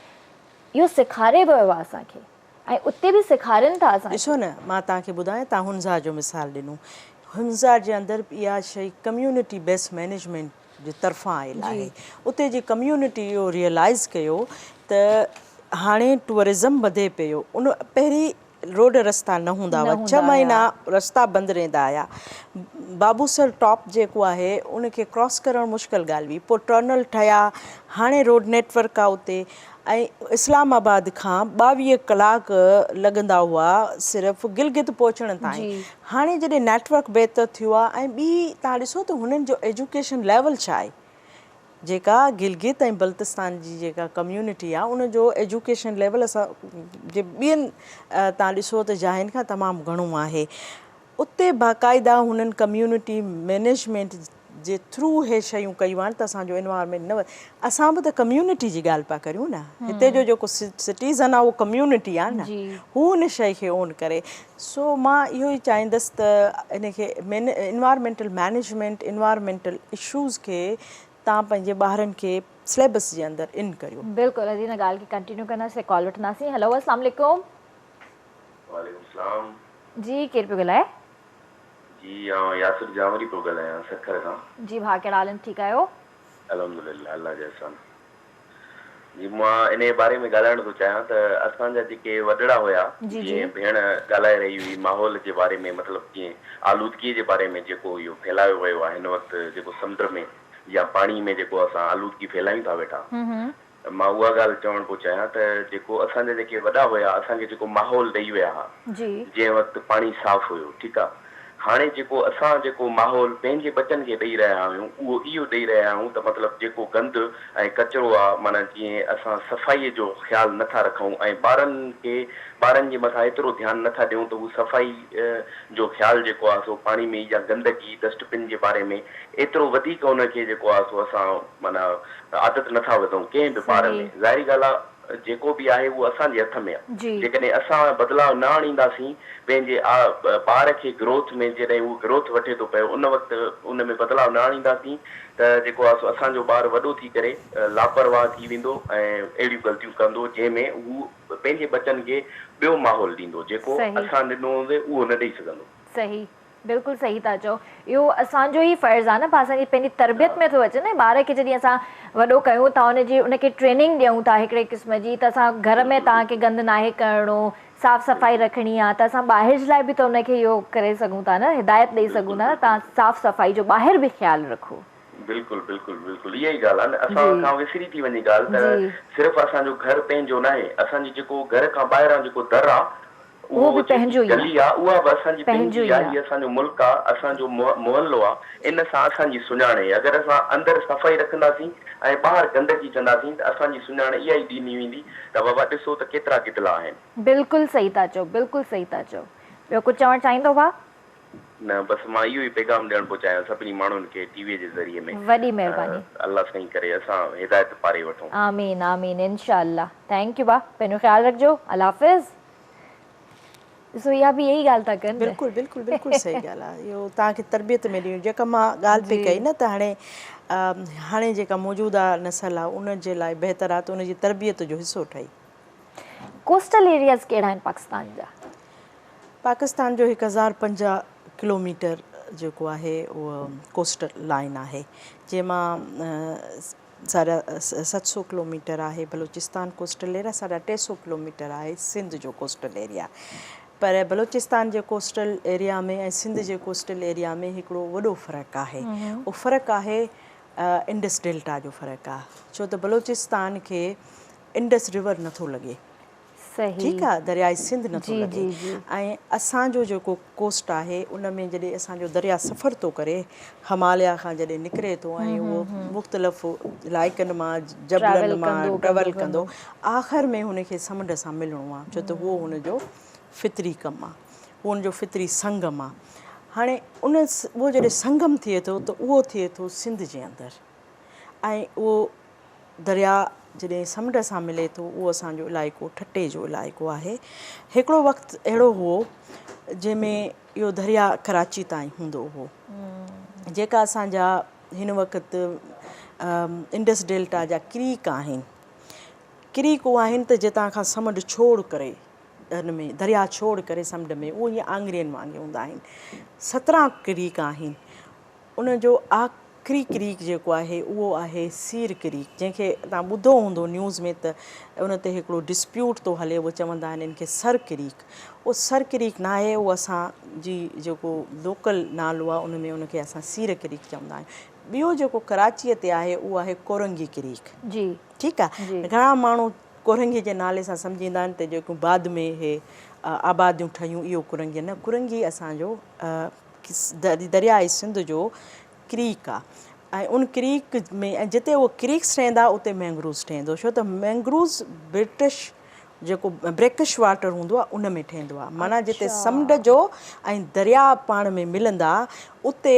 इहो सेखारे वियो आहे असांखे ऐं उते बि सेखारनि था असां। ॾिसो न, मां तव्हांखे ॿुधायां, तव्हां हुंज़ा जो मिसाल ॾिनो, हुंज़ा जे अंदरि इहा शइ कम्यूनिटी बेस्ड मैनेजमेंट जे तरफ़ां आयल आहे। उते जी कम्यूनिटी इहो रियलाइज़ कयो त हाणे टूरिज़म वधे पियो। उन पहिरीं रोड रस्ता न हूंदा हुआ, 6 महीना रस्ता बंदि रहंदा हुआ। बाबूसर टॉप जेको आहे उनखे क्रॉस करणु मुश्किल ॻाल्हि हुई, पोइ टनल ठहिया, हाणे रोड नेटवर्क आहे उते। ऐं इस्लामाबाद खां 22 कलाक लॻंदा हुआ सिर्फ़ु गिलगित पहुचण ताईं। हाणे जॾहिं नेटवर्क बहितर थियो आहे, ऐं ॿी तव्हां ॾिसो त हुननि जो एजुकेशन लेवल छा आहे। जेका गिलगित ऐं बल्तिस्तान जी जेका कम्यूनिटी आहे उनजो एजुकेशन लेवल असां जे ॿियनि तव्हां ॾिसो त जाहिनि खां तमामु घणो आहे। उते बाक़ाइदा हुननि कम्यूनिटी मैनेजमेंट जे थ्रू हे शयूं कयूं आहिनि त असांजो इन्वायरमेंट न असां बि त कम्यूनिटी जी ॻाल्हि पिया करियूं न। हिते जो जेको सिटीज़न आहे उहो कम्यूनिटी आहे न, हू उन शइ खे ओन करे। सो मां इहो ई चाहींदसि त इनखे इन्वायरमेंटल मैनेजमेंट, इन्वायरमेंटल इशूज़ खे तव्हां पंहिंजे ॿारनि खे सिलेबस जे अंदरि इन करियो। बिल्कुलु, अॼु हिन ॻाल्हि खे कंटिन्यू कंदासीं। कॉल वठंदासीं। हेलो, अस्सलाम वालेकुम। वालेकुम सलाम जी, केरु पियो ॻाल्हाए? जी, यासिर जावरी पियो ॻाल्हायां सखर खां। जी भाउ, कहिड़ा हाल आहिनि? ठीकु आहियो? अल्हम्दुलिल्लाह, अल्लाह जा एहसान। जी, मां इन बारे में ॻाल्हाइण थो चाहियां त असांजा जेके वॾड़ा हुया, जीअं भेण ॻाल्हाए रही हुई माहौल जे बारे में, मतिलबु जीअं आलूदगीअ जे बारे में जेको इहो फैलायो वियो आहे हिन वक़्तु, जेको समुंड में या पाणी में जेको असां आलूदगी फैलायूं था वेठा, मां उहा ॻाल्हि चवणु थो चाहियां त जेको असांजा जेके वॾा हुया, असांखे जेको माहौल ॾेई विया हुआ, जंहिं वक़्तु पाणी साफ़ु हुयो, ठीकु आहे। हाणे जेको असां जेको माहौल पंहिंजे बचनि खे ॾेई रहिया आहियूं, उहो इहो ॾेई रहिया आहियूं त मतिलबु जेको गंद ऐं कचिरो आहे, माना जीअं असां सफ़ाईअ जो ख़्यालु नथा रखूं ऐं ॿारनि जे मथां एतिरो ध्यानु नथा ॾियूं त हू सफ़ाई जो ख़्यालु जेको आहे सो पाणी में या गंदगी डस्टबिन जे बारे में एतिरो वधीक हुनखे जेको आहे सो असां माना आदत नथा विझूं कंहिं बि ॿार में। ज़ाहिरी ॻाल्हि आहे, जेको बि आहे उहो असांजे हथ में आहे। जी जेकॾहिं असां बदिलाव न आणींदासीं पंहिंजे ॿार खे ग्रोथ में, जॾहिं उहो ग्रोथ वठे थो पियो उन वक़्तु उन में बदिलाव न आणींदासीं त जेको आहे असांजो ॿारु वॾो थी करे लापरवाह थी वेंदो ऐं अहिड़ियूं ग़लतियूं कंदो जंहिंमें हू पंहिंजे बचनि खे ॿियो माहौल ॾींदो जेको सही। असां ॾिनो हूंदे उहो न ॾेई सघंदो। सही, बिल्कुलु सही था चओ। इहो असांजो ई फ़र्ज़ु आहे न, असांजी पंहिंजी तरबियत में थो अचे न। ॿार खे जॾहिं असां वॾो कयूं था, उनखे ट्रेनिंग ॾियूं था हिकिड़े क़िस्म जी, त असां घर में तव्हांखे गंदु नाहे करिणो, साफ़ सफ़ाई रखणी आहे, त असां ॿाहिरि जे लाइ बि त उनखे इहो करे सघूं था न, हिदायत ॾेई सघूं था न, तव्हां साफ़ सफ़ाई जो ॿाहिरि बि ख़्यालु रखो। बिल्कुलु बिल्कुलु बिल्कुलु इहा ई ॻाल्हि आहे न। असां खां विसरी थी वञे ॻाल्हि त सिर्फ़ु असांजो घर पंहिंजो न आहे, असांजी जेको घर खां ॿाहिरां जेको दर आहे उहो बि पंहिंजो ई गली आहे उहा बि असांजी पंहिंजो पंहिंजी ई आहे। हीअ असांजो मुल्क आहे, असांजो मुहल्लो आहे। इन सां असांजी सुञाण आहे। अगरि असां अंदरि सफ़ाई रखंदासीं ऐं ॿाहिरि गंदगी कंदासीं त असांजी सुञाण इहा ई ॾिनी वेंदी त बाबा ॾिसो त केतिरा कितला आहिनि। बिल्कुलु सही था चओ, बिल्कुलु सही था चओ। ॿियो कुझु चवणु चाहींदो भाउ? न, बसि मां इहो ई पैगाम ॾियणु थो चाहियां सभिनी माण्हुनि खे टीवीअ जे ज़रिए में। वॾी महिरबानी। अल्लाह साईं करे असां हिदायत पारे वठूं। आमीन आमीन इंशाअल्लाह। थैंक यू भाउ, पंहिंजो ख़्यालु रखिजो। अल्लाह हाफ़िज़। ॾिसो इहा बि यही ॻाल्हि था कनि। बिल्कुलु बिल्कुलु बिल्कुलु सही ॻाल्हि आहे। इहो तव्हांखे तरबियत में ॾियूं जेका मां ॻाल्हि पई कई न, त हाणे जेका मौजूदा नसल आहे उन जे लाइ बहितर आहे त उनजी तरबियत जो हिसो ठही। कोस्टल एरियाज़ कहिड़ा आहिनि पाकिस्तान जा? पाकिस्तान जो 1050 किलोमीटर जेको आहे उहो कोस्टल लाइन आहे, जंहिंमां 750 किलोमीटर आहे बलूचिस्तान कोस्टल एरिया, 350 किलोमीटर आहे सिंध जो कोस्टल एरिया। पर बलूचिस्तान जे कोस्टल एरिया में ऐं सिंध जे कोस्टल एरिया में हिकिड़ो वॾो फ़र्क़ु आहे। उहो फ़र्क़ु आहे इंडस डेल्टा जो फ़र्क़ु आहे। छो त बलूचिस्तान खे इंडस रिवर नथो लॻे, ठीकु आहे, दरियाए सिंध नथो लॻे। ऐं असांजो जेको कोस्ट आहे उन में जॾहिं असांजो दरिया सफ़र थो करे हिमालय खां जॾहिं निकिरे थो ऐं उहो मुख़्तलिफ़ इलाइक़नि मां जबलनि मां ट्रेवल कंदो, आख़िर में हुनखे समुंड सां मिलणो आहे। छो त उहो हुनजो फितरी कमु आहे, उहो हुनजो फितरी संगम आहे। हाणे उहो जॾहिं संगम थिए थो त उहो थिए थो सिंध जे अंदरि, ऐं उहो दरिया जॾहिं समुंड सां मिले थो उहो असांजो इलाइक़ो ठटे जो इलाइक़ो आहे। हिकिड़ो वक़्तु अहिड़ो हुओ जंहिंमें इहो दरिया कराची ताईं हूंदो हुओ। जेका असांजा हिन वक़्तु इंडस डेल्टा जा क्रीक आहिनि, क्रीक उहे आहिनि त जितां खां समुंड छोड़ करे हिन में दरिया छोड़ करे समुंड में उहो ईअं आङिरियुनि वांगुरु हूंदा आहिनि। 17 क्रीक आहिनि। उनजो आख़िरी क्रीक जेको आहे उहो आहे सीर क्रीक, जंहिंखे तव्हां ॿुधो हूंदो न्यूज़ में त उन ते हिकिड़ो डिस्प्यूट थो हले, उहो चवंदा आहिनि इनखे सर क्रीक। उहो सर क्रीक न आहे, उहो असांजी जेको लोकल नालो आहे उन में उनखे असां सीर क्रीक चवंदा आहियूं। ॿियो जेको कराचीअ ते आहे उहो आहे कोरंगी क्रीक। जी ठीकु आहे। घणा माण्हू कोरंगी जे नाले सां सम्झींदा आहिनि त जेको बाद में हे आबादियूं ठहियूं इहो कुरंगी न, कुरंगी असांजो दरियाए सिंध जो क्रीक आहे। ऐं उन क्रीक में ऐं जिते उहो क्रीक्स ठहंदा उते मैंग्रोव्स ठहंदो, छो त मैंग्रोव्स ब्रिटिश जेको ब्रेकिश वाटर हूंदो आहे उन में ठहंदो आहे। माना जिते समुंड जो ऐं दरिया पाण में मिलंदा उते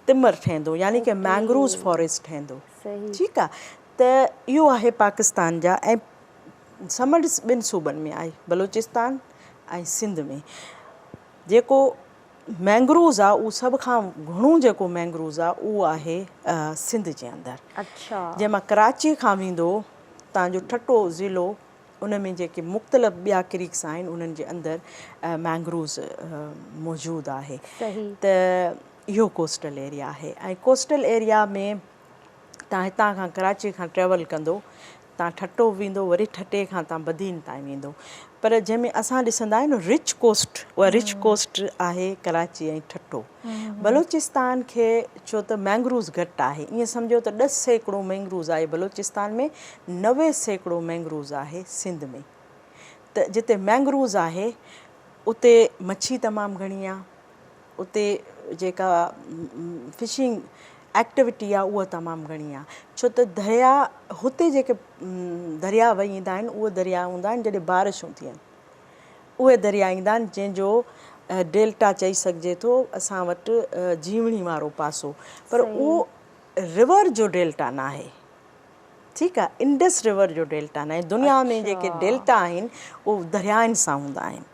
तिमर ठहंदो, यानी कि मैंग्रोव्स फॉरेस्ट ठहंदो। ठीकु आहे। त इहो आहे पाकिस्तान जा। ऐं समुंड ॿिनि सूबनि में आहे, बलूचिस्तान ऐं सिंध में। जेको मैंग्रोव्स आहे उहो सभ खां घणो जेको मैंग्रोव्स आहे उहो आहे सिंध जे अंदरि। जंहिंमां कराची खां वेंदो तव्हांजो ठटो ज़िलो, उन में जेके मुख़्तलिफ़ ॿिया क्रीक्स आहिनि उन्हनि जे अंदरि मैंग्रोव्स मौजूदु आहे। त इहो कोस्टल एरिया आहे। ऐं कोस्टल एरिया में तव्हां हितां खां कराची खां ट्रेवल कंदो, तव्हां ठटो वेंदो, वरी ठटे खां तव्हां बदीन ताईं वेंदो। पर जंहिंमें असां ॾिसंदा आहियूं न रिच कोस्ट, उहा रिच कोस्ट आहे कराची ऐं ठटो। बलूचिस्तान खे छो त मैंग्रोव्स घटि आहे, ईअं सम्झो त 10% मैंग्रोव्स आहे बलूचिस्तान में, 90% मैंग्रोव्स आहे सिंध में। त जिते मैंग्रोव्स आहे उते मच्छी तमामु घणी आहे, उते जेका फिशिंग एक्टिविटी आहे उहा तमामु घणी आहे। छो त दरिया हुते जेके दरिया वही ईंदा आहिनि उहे दरिया हूंदा आहिनि जॾहिं बारिशूं थियनि, उहे दरिया ईंदा आहिनि जंहिंजो डेल्टा चई सघिजे थो असां वटि जीवणी वारो पासो, पर उहो रिवर जो डेल्टा न आहे। ठीकु आहे। इंडस रिवर जो डेल्टा न आहे, दुनिया में जेके डेल्टा आहिनि उहे दरियानि सां हूंदा आहिनि।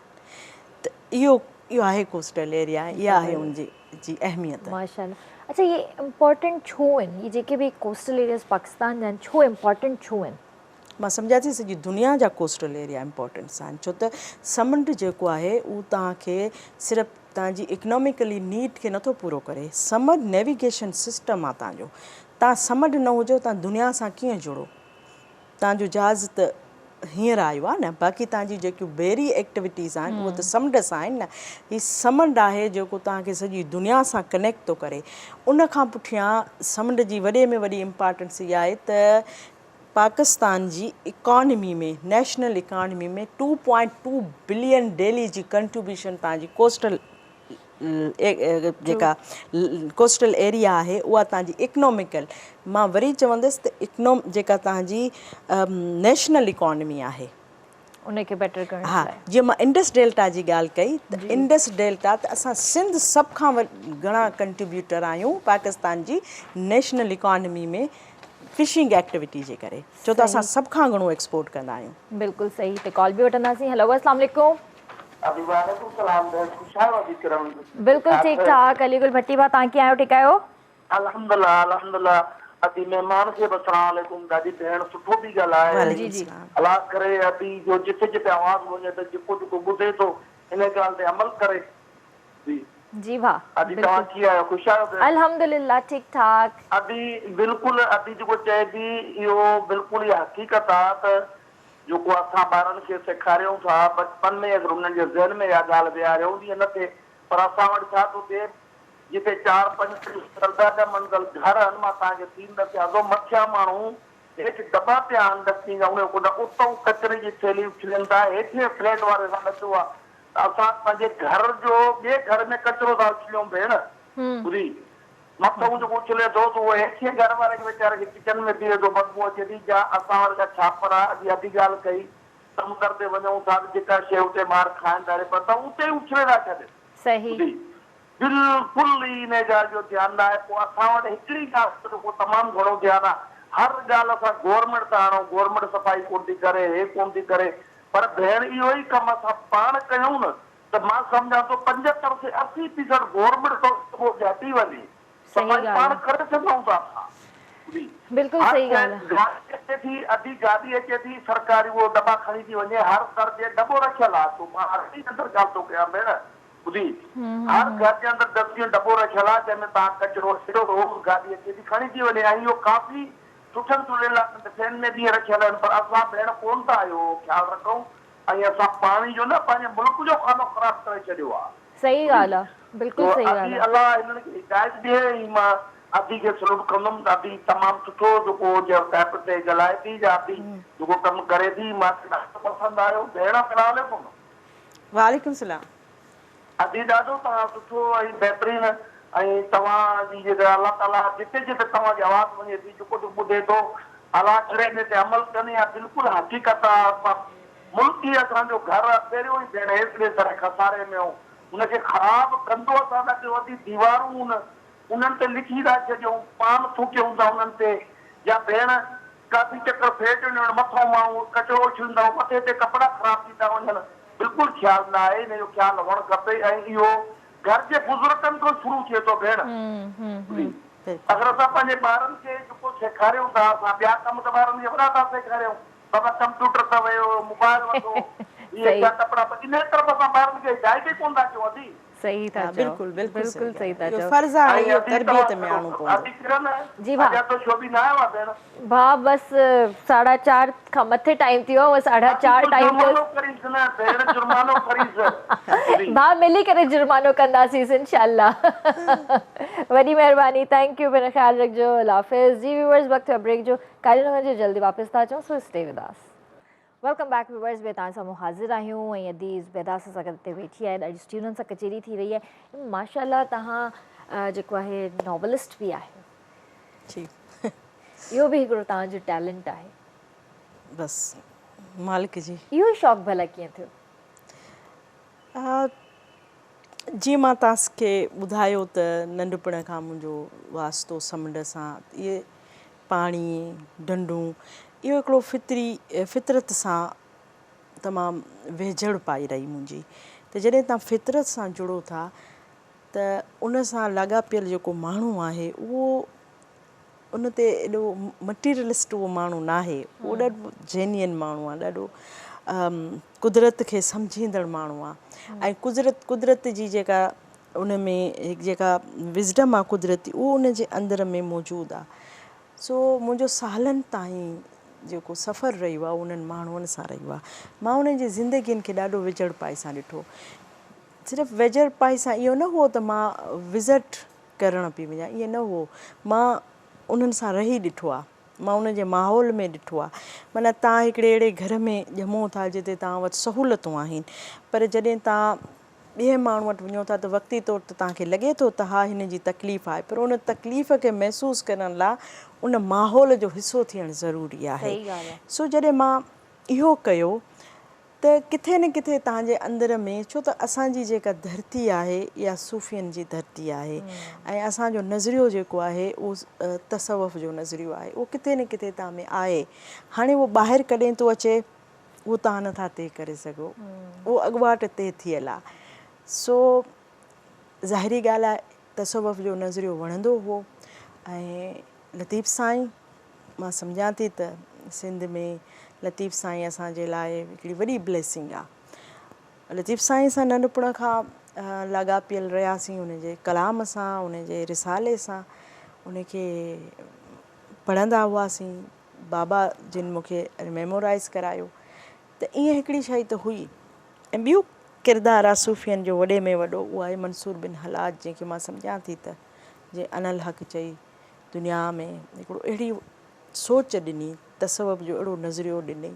त इहो आहे कोस्टल एरिया, इहा आहे उनजी जी अहमियत। माशाल्लाह। अच्छा, ये इम्पोर्टेंट छो आहिनि, ये जेके बि कोस्टल एरियाज़ पाकिस्तान जा आहिनि, छो इम्पोर्टेंट छो आहिनि? मां सम्झां थी सॼी दुनिया जा कोस्टल एरिया इम्पोर्टेंट्स आहिनि, छो त समुंड जेको आहे उहो तव्हांखे सिर्फ़ु तव्हांजी इकनॉमिकली नीड खे नथो पूरो करे, समुंड नेविगेशन सिस्टम आहे तव्हांजो। तव्हां समुंड न हुजो तव्हां दुनिया सां कीअं जुड़ो? तव्हांजो जहाज़ त हींअर आयो आहे न, बाक़ी तव्हांजी जेकियूं ॿेरी एक्टिविटीज़ आहिनि उहे त समुंड सां आहिनि न। हीउ समुंड आहे जेको तव्हांखे सॼी दुनिया सां कनेक्ट थो करे। उन खां पुठियां समुंड जी वॾे में वॾी इम्पॉर्टेंस इहा आहे त पाकिस्तान जी इकॉनमी में, नेशनल इकॉनमी में 2.2 बिलियन डेली जी कंट्रीब्यूशन तव्हांजी कोस्टल जेका कोस्टल एरिया आहे उहा तव्हांजी इकनॉमिकल, मां वरी चवंदसि त जेका तव्हांजी नेशनल इकॉनमी आहे उनखे बेटर करण हा। जीअं मां इंडस डेल्टा जी ॻाल्हि कई त इंडस डेल्टा त असां सिंध सभ खां घणा कंट्रीब्यूटर आहियूं पाकिस्तान जी नेशनल इकॉनमी में फिशिंग एक्टिविटी जे करे, छो त असां सभ खां घणो एक्सपोर्ट कंदा आहियूं। बिल्कुलु सही। त कॉल बि वठंदासीं। हेलो, अस्सलाम वालेकुम। बिल्कुलु ठीकु ठाक। अलीगुल भट्टी भाउ, तव्हां कीअं आहियो? ठीकु आहियो? अल्हम्दुलिल्लाह अल्हम्दुलिल्लाह। अदी महिमान खे अस्सलाम वालेकुम। ॾाढी भेण सुठो बि ॻाल्हाए। जी जी। अलाह करे अदी जो जिथे जिथे आवाज़ वञे त जेको जेको ॿुधे थो इन ॻाल्हि ते अमल करे। जी जी भाउ। अदी तव्हां कीअं आहियो? ख़ुशि आहियो? अल्हम्दुलिल्लाह ठीकु ठाक। अदी बिल्कुलु अदी जेको चए थी इहो बिल्कुलु इहा हक़ीक़त आहे त जेको असां ॿारनि खे सेखारियूं था बचपन में, अगरि उन्हनि जे ज़हन में इहा ॻाल्हि विहारियूं जीअं न थिए, पर असां वटि छा थो थिए, जिते 4-5 सरदार मंज़िल घर आहिनि, मां तव्हांखे थींदसि अॻो मथियां माण्हू हेठि दॿा पिया आहिनि डस्टिंग, उतां कचिरे जी थैलियूं उछलनि था, हेठि फ्लैट वारे सां ॾसो आहे त असां पंहिंजे घर जो ॿिए घर में कचिरो था उछलियूं भेण। ॿुधी, मथां जेको उछले थो त उहो हेठि घर वारे खे वीचारे खे किचन में बीहे थो बदबू अचे थी। जा असां वटि जा छापर आहे, अॼु अधी ॻाल्हि कई समुंड ते वञूं था जेका शइ उते ॿार खाइनि था पर तव्हां उते ई उछले था छॾे। सही। बिल्कुलु ई इन ॻाल्हि जो ध्यानु आहे। पोइ असां वटि हिकिड़ी ॻाल्हि जेको तमामु घणो ध्यानु आहे, हर ॻाल्हि असां गवर्नमेंट था आणूं, गवर्नमेंट सफ़ाई कोन थी करे, हे कोन थी करे, पर भेण इहो ई कमु असां पाण कयूं न त मां सम्झां थो 75 से 80% गवर्नमेंट घटी वञे, सफ़ाई पाण करे सघूं था। बिल्कुलु सही ॻाल्हि अचे थी, अधी गाॾी अचे थी सरकारी, उहो दॿा खणी थी वञे, हर घर जे दॿो रखियल आहे। मां हर अंदरि ॻाल्हि थो कयां भेण, ॿुधी, हर घर जे अंदरि डस्टबिन दॿो रखियल आहे जंहिंमें तव्हां कचिरो हेॾो रोज़ गाॾी अचे थी खणी थी वञे। ऐं इहो काफ़ी सुठनि सुठे इलाइक़नि में बि रखियल आहिनि, पर असां भेण कोन था इहो ख़्यालु रखूं ऐं असां पाणी जो न पंहिंजे मुल्क जो खानो ख़राबु करे छॾियो आहे। सही ॻाल्हि आहे, बिल्कुलु सही ॻाल्हि आहे। अलाह हिननि खे हिदायत ॾिए ऐं मां अदी खे सलूट कंदुमि। अदी तमामु सुठो जेको टैप ते ॻाल्हाए थी या अदी जेको कमु करे थी, मूंखे ॾाढो पसंदि आयो। भेण अस्सलाम वालेकुम। वालेकुम सलाम। अदी ॾाढो तव्हां सुठो ऐं बहितरीन ऐं तव्हांजी जेका अलाह ताला जिते जिते तव्हांजी आवाज़ वञे थी, जेको जेको ॿुधे थो, अलाह करे इन ते अमल कंदी आहे। बिल्कुलु हक़ीक़त आहे। मुल्क ई असांजो घर आहे, पहिरियों ई भेण हेतिरे तरह खसारे में हुनखे ख़राबु कंदो असां ॾाढी वॾी दीवारूं उन्हनि ते लिखी था छॾियूं, पान थूकियूं था उन्हनि ते, या भेण काफ़ी चकर फेट वञणु, मथां माण्हू कचिरो उछलंदा, मथे ते कपिड़ा ख़राबु थी था वञनि। बिल्कुलु ख़्यालु न आहे, हिन जो ख़्यालु रखणु खपे। ऐं इहो घर जे बुज़ुर्गनि खां शुरू थिए थो भेण। अगरि असां पंहिंजे ॿारनि खे जेको सेखारियूं था, असां ॿिया कम त ॿारनि खे वॾा था सेखारियूं, बाबा कंप्यूटर त वियो, मोबाइल वठो, इहे छा कपिड़ा, इन तरफ़ असां ॿारनि खे हिदायत ई कोन था कयूं। अदी सही था चओ, बिल्कुलु बिल्कुलु सही था चओ। फर्ज़ आहे इहो तरबियत में आणो पवंदो। जी भाउ, तो शो बि न आयो आहे भेण। भाउ बसि 4:30 खां मथे टाइम थी वियो, 4:30 टाइम भाउ मिली करे जुर्मानो कंदासीं इंशाअल्लाह। वॾी महिरबानी, थैंक यू भेण, ख़्यालु रखिजो, अल्लाह हाफ़िज़। जी व्यूअर्स, वक़्तु आहे ब्रेक जो, काल्ह जो जल्दी वापसि था अचूं, so stay with us. Welcome back viewers, ॿिए तव्हां सां हाज़िर आहियूं ऐं अदी ज़ुबैदा सां गॾु हिते वेठी आहे। ॾाढी स्टूडेंट सां कचेरी थी रही आहे। माशाअल्लाह तव्हां जेको आहे नॉवलिस्ट बि आहे, इहो बि हिकिड़ो तव्हांजो टैलेंट आहे। बसि मालिक जी। इहो शौक़ु भला कीअं थियो? जीअं मां तव्हांखे ॿुधायो त नंढपण खां मुंहिंजो वास्तो समुंड सां, इहे पाणी डंडूं इहो हिकिड़ो फितरत सां तमामु वेझड़ पाई रही मुंहिंजी। त जॾहिं तव्हां फितरत सां जुड़ो था त उन सां लाॻापियल जेको माण्हू आहे उहो उन ते एॾो मटीरियलिस्ट उहो माण्हू न आहे, उहो ॾाढो जेन्युइन माण्हू आहे, ॾाढो कुदरत खे सम्झींदड़ माण्हू आहे। ऐं कुदरत जी जेका उन में जेका विज़डम आहे कुदरती उहो उन जे अंदर में मौजूदु आहे। सो मुंहिंजो सालनि ताईं जेको सफ़रु रहियो आहे उन्हनि माण्हुनि सां रहियो आहे। मां उन्हनि जी ज़िंदगियुनि खे ॾाढो वेझड़ पाई सां ॾिठो। सिर्फ़ु वेझड़ पाई सां इहो न हुओ त मां विज़िट करणु पई वञा, ईअं न हुओ, मां उन्हनि सां रही ॾिठो आहे, मां उन जे माहौल में ॾिठो आहे। माना तव्हां हिकिड़े अहिड़े घर में ॼमो था जिते तव्हां वटि सहूलियतूं आहिनि, पर जॾहिं तव्हां ॿिए माण्हू वटि वञो था त वक़्ती तौर ते तव्हांखे लॻे थो त हा हिन जी तकलीफ़ आहे, पर उन तकलीफ़ खे महसूसु करण लाइ उन माहौल जो हिसो थियणु ज़रूरी आहे। सो जॾहिं मां इहो कयो त किथे न किथे तव्हांजे अंदर में, छो त असांजी जेका धरती आहे इहा सूफ़ियनि जी धरती आहे ऐं असांजो नज़रियो जेको आहे उहो तसवुफ़ जो नज़रियो आहे, उहो किथे न किथे तव्हां में आहे। हाणे उहो ॿाहिरि कॾहिं थो अचे उहो तव्हां नथा तइ करे सघो, उहो अॻुवाट तइ थियल आहे। सो ज़ाहिरी ॻाल्हि आहे तसवुफ़ जो नज़रियो वणंदो हुओ ऐं लतीफ़ साईं, मां सम्झां थी त सिंध में लतीफ़ साईं असांजे लाइ हिकिड़ी वॾी ब्लेसिंग आहे। लतीफ़ साईं सां नंढपण खां लाॻापियल रहियासीं, उन जे कलाम सां, उन जे रिसाले सां, उनखे पढ़ंदा हुआसीं। बाबा जिन मूंखे मेमोराइज़ करायो त ईअं हिकिड़ी शइ त हुई। ऐं ॿियो किरदारु आहे सूफ़ियनि जो वॾे में वॾो, उहो आहे मंसूर बिन हलाज, जंहिंखे मां सम्झां थी त जंहिं अनल हक़ चई दुनिया में हिकिड़ो अहिड़ी सोच ॾिनी, तसवुफ़ जो अहिड़ो नज़रियो ॾिनई।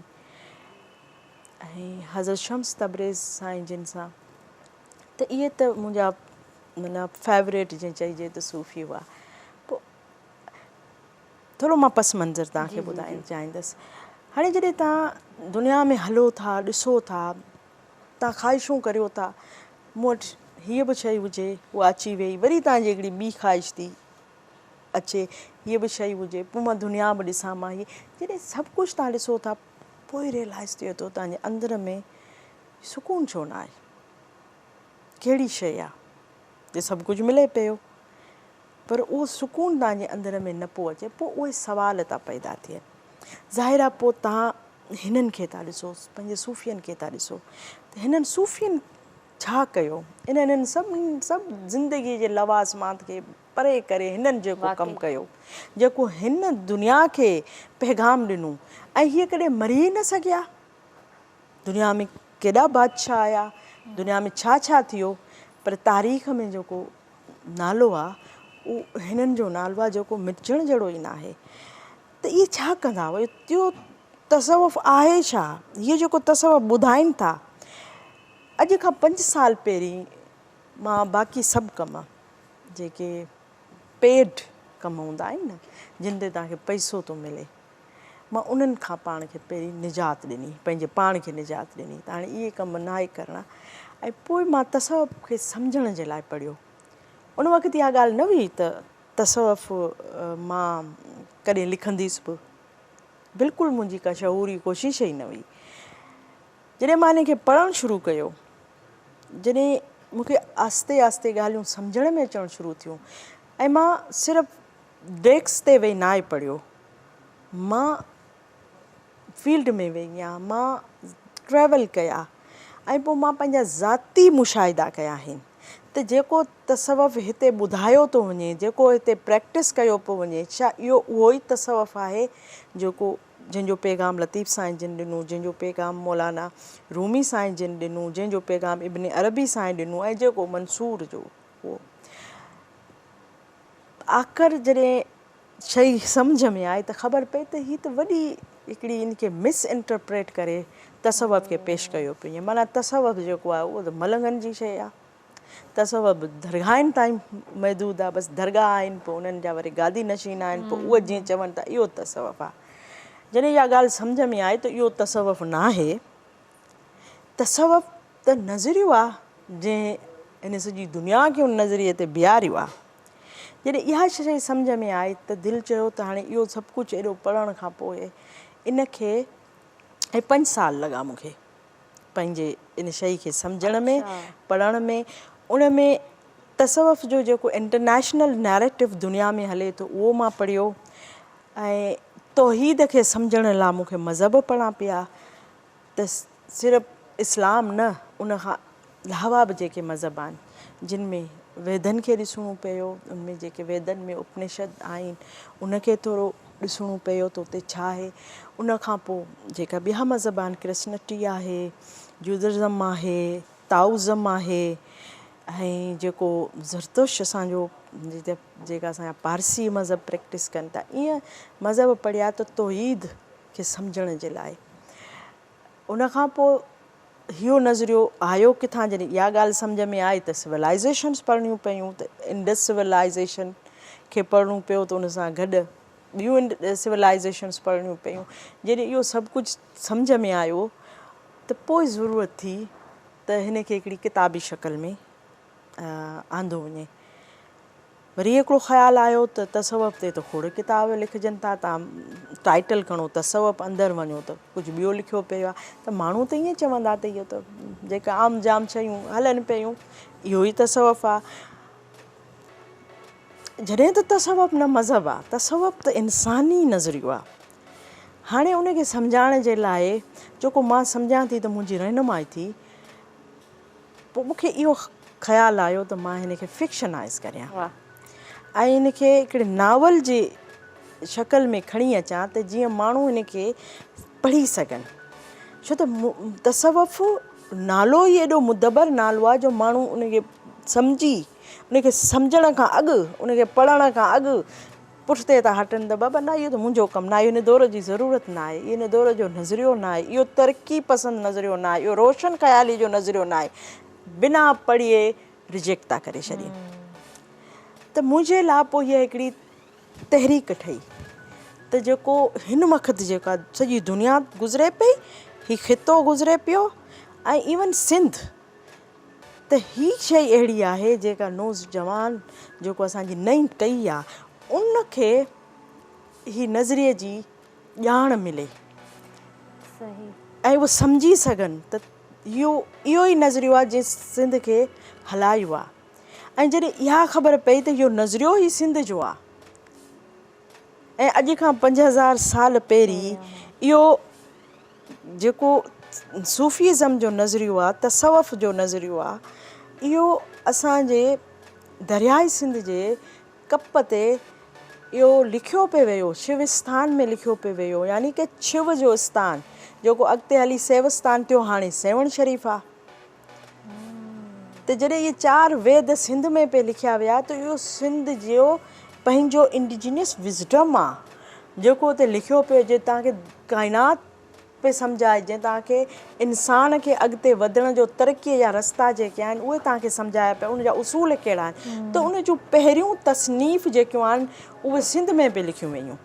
ऐं हज़रत शम्स तबरेज़ साईं जिन सां, त इहे त मुंहिंजा माना फेवरेट जीअं चइजे त सूफ़ी हुआ। पोइ थोरो मां पस मंज़र तव्हांखे ॿुधाइणु चाहींदसि। हाणे जॾहिं तव्हां दुनिया में हलो था, ॾिसो था, तव्हां ख़्वाहिशूं करियो था मूं वटि हीअ बि शइ हुजे, उहा अची वई, वरी तव्हांजी हिकिड़ी ॿी ख़्वाहिश थी अचे हीअ बि शइ हुजे, पोइ मां दुनिया बि ॾिसां, मां हीअ, जॾहिं सभु कुझु तव्हां ॾिसो था पोइ रियलाइज़ थिए थो तव्हांजे अंदर में सुकून छो न आहे, कहिड़ी शइ आहे जे सभु कुझु मिले पियो पर उहो सुकून तव्हांजे अंदर में न पियो अचे। पोइ उहे सवाल था पैदा थियनि। ज़ाहिर आहे पोइ तव्हां हिननि खे था ॾिसो, पंहिंजे सूफ़ियनि खे था ॾिसो त हिननि सूफ़ियनि छा कयो, इन्हनि सभु ज़िंदगी जे लवाज़मात खे परे करे हिननि जेको कमु कयो, जेको हिन दुनिया खे पैगाम ॾिनो, ऐं हीअ कॾहिं मरी न सघिया। दुनिया में केॾा बादशाह आया, दुनिया में छा छा थियो, पर तारीख़ में जेको नालो आहे उहो हिननि जो नालो आहे जेको मिटजण जहिड़ो ई न आहे। त इहे छा कंदा हुआ, इहो तसवुफ़ आहे छा, इहो जेको तसवुफ़ ॿुधाइनि था। अॼु खां 5 साल पहिरीं मां बाक़ी सभु कम जेके पेड कम हूंदा आहिनि न, जिन ते तव्हांखे पैसो थो मिले, मां उन्हनि खां पाण खे पहिरीं निजात ॾिनी, पंहिंजे पाण खे निजात ॾिनी त हाणे इहे कम न आहे करणा। ऐं पोइ मां तसवुफ़ खे सम्झण जे लाइ पढ़ियो। उन वक़्तु इहा ॻाल्हि न हुई त तसवुफ़ मां कॾहिं लिखंदसि बि, बिल्कुलु मुंहिंजी का शऊरी कोशिशि ई न हुई। जॾहिं मां हिन खे पढ़णु शुरू कयो, जॾहिं मूंखे आहिस्ते आहिस्ते ॻाल्हियूं सम्झण में अचणु शुरू थियूं, ऐं मां सिर्फ़ु डेस्क ते वेही नाहे पढ़ियो, मां फील्ड में वेई आहियां, मां ट्रैवल कया, ऐं पोइ मां पंहिंजा ज़ाती मुशाहिदा कया आहिनि त जेको तसवुफ़ हिते ॿुधायो थो वञे, जेको हिते प्रैक्टिस कयो पियो वञे, छा इहो उहो ई तसवुफ़ आहे जेको जंहिंजो पैगाम लतीफ़ साईं जिन ॾिनो, जंहिंजो पैगाम मौलाना रूमी साईं जिन ॾिनो, जंहिंजो पैगाम इब्न अरबी साईं ॾिनो, ऐं जेको मंसूर जो हो। आख़िर जॾहिं शइ सम्झ में आई त ख़बर पई त हीअ त वॾी हिकिड़ी इनखे मिसइंटरप्रेट करे तसवुफ़ खे पेश कयो पियो। माना तसवुफ़ जेको आहे उहो त मलंगनि जी शइ आहे, तसवुफ़ दरगाहनि ताईं महदूदु आहे, बसि दरगाह आहिनि, पोइ उन्हनि जा वरी गादी नशीन आहिनि, पोइ उहे जीअं चवनि था इहो तसवुफ़ आहे। जॾहिं इहा ॻाल्हि सम्झ में आई त इहो तसवुफ़ न आहे, तसवुफ़ त नज़रियो आहे जंहिं हिन सॼी दुनिया खे उन नज़रिए ते बीहारियो आहे। जॾहिं इहा शइ सम्झ में आई त दिलि चयो त हाणे इहो सभु कुझु एॾो पढ़ण खां पोइ इनखे 5 साल लॻा मूंखे पंहिंजे इन शइ खे सम्झण में, पढ़ण में। उन में तसवुफ़ जो जेको इंटरनेशनल नैरेटिव दुनिया में हले थो उहो मां पढ़ियो। ऐं तौहीद खे सम्झण लाइ मूंखे मज़हब पढ़ा पिया, त सिर्फ़ु इस्लाम न, उन खां अलावा बि जेके मज़हब आहिनि जिन में वेदनि खे ॾिसणो पियो, उनमें जेके वेदनि में उपनिषद आहिनि उनखे थोरो ॾिसणो पियो त उते छा आहे। उन खां पोइ जेका ॿिया मज़हब आहिनि, क्रिस्चनिटी आहे, जूदइज़म आहे, ताओइज़म आहे, ऐं जेको ज़रतुश असांजो जेका असांजा पारसी मज़हब प्रैक्टिस कनि था, ईअं मज़हब पढ़िया त तौहीद खे सम्झण जे लाइ। उन खां पोइ इहो नज़रियो आयो किथां, जॾहिं इहा ॻाल्हि सम्झ में आई त सिविलाइज़ेशन्स पढ़णियूं पियूं, त इंडस सिविलाइज़ेशन खे पढ़णो पियो, त उन सां गॾु ॿियूं सिविलाइज़ेशन्स पढ़णियूं पियूं। जॾहिं इहो सभु कुझु सम्झ में आयो त पोइ ज़रूरत थी त हिन खे हिकिड़ी किताबी शक्ल में आंदो वञे। वरी हिकिड़ो ख़्यालु आयो त तसवुफ़ ते त खोड़ किताब लिखजनि था, तव्हां टाइटल खणो तसवुफ़, अंदरि वञो त कुझु ॿियो लिखियो पियो आहे, त माण्हू त ईअं चवंदा त इहो त जेका आम जाम शयूं हलनि पियूं इहो ई तसवुफ़ आहे। जॾहिं त तसवुफ़ न मज़हब आहे, तसवुफ़ त इंसानी नज़रियो आहे। हाणे उनखे सम्झाइण जे लाइ जेको मां सम्झां थी त मुंहिंजी रहनुमाई थी, पोइ मूंखे इहो ख़्यालु आयो त मां हिन खे फिक्शनाइज़ करियां ऐं हिनखे हिकिड़े नावल जी शक्ल में खणी अचां त जीअं माण्हू हिन खे पढ़ी सघनि। छो त तसवुफ़ नालो ई एॾो मुदबर नालो आहे जो माण्हू उनखे सम्झी, उनखे सम्झण खां अॻु, उनखे पढ़ण खां अॻु पुठिते था हटनि त बाबा न इहो त मुंहिंजो कमु न आहे, इहो इन दौर जी ज़रूरत न आहे, इहो इन दौर जो नज़रियो न आहे, इहो तरक़ी पसंदि नज़रियो न आहे, इहो रोशन ख़्याली जो नज़रियो न आहे, बिना पढ़िए रिजेक्ट था करे छॾनि। त मुंहिंजे लाइ पोइ हीअ हिकिड़ी तहरीक ठही त जेको हिन वक़्तु जेका सॼी दुनिया गुज़रे पई, हीउ ख़ितो गुज़रे पियो ऐं इवन सिंध, त हीअ शइ अहिड़ी आहे जेका नौजवान जेको असांजी नई टही आहे उनखे ही नज़रिए जी ॼाण मिले ऐं उहो सम्झी सघनि त इहो ई नज़रियो आहे जंहिं सिंध खे हलायो आहे। ऐं जॾहिं इहा ख़बर पई त इहो नज़रियो ई सिंध जो आहे ऐं अॼु खां 5000 साल पहिरीं इहो जेको सूफ़ीज़म जो नज़रियो आहे, तसवुफ़ जो नज़रियो आहे, इहो असांजे दरियाई सिंध जे कप ते इहो लिखियो पियो वियो, शिव स्थान में लिखियो पियो वियो, यानी कि शिव जो स्थान जेको अॻिते हली सेवस्थान थियो, हाणे सेवण शरीफ़ आहे। त जॾहिं इहे 4 वेद सिंध में पे लिखिया विया त इहो सिंध जो पंहिंजो इंडिजिनियस विज़डम आहे जेको उते लिखियो पियो, जे तव्हांखे काइनात पे सम्झाए, जंहिं तव्हांखे इंसान खे अॻिते वधण जो तरक़ीअ जा रस्ता जेके आहिनि उहे तव्हांखे सम्झाया पिया, उन जा उसूल कहिड़ा आहिनि। त उन जूं पहिरियों तसनीफ़ जेकियूं आहिनि उहे सिंध में पे लिखियूं वयूं।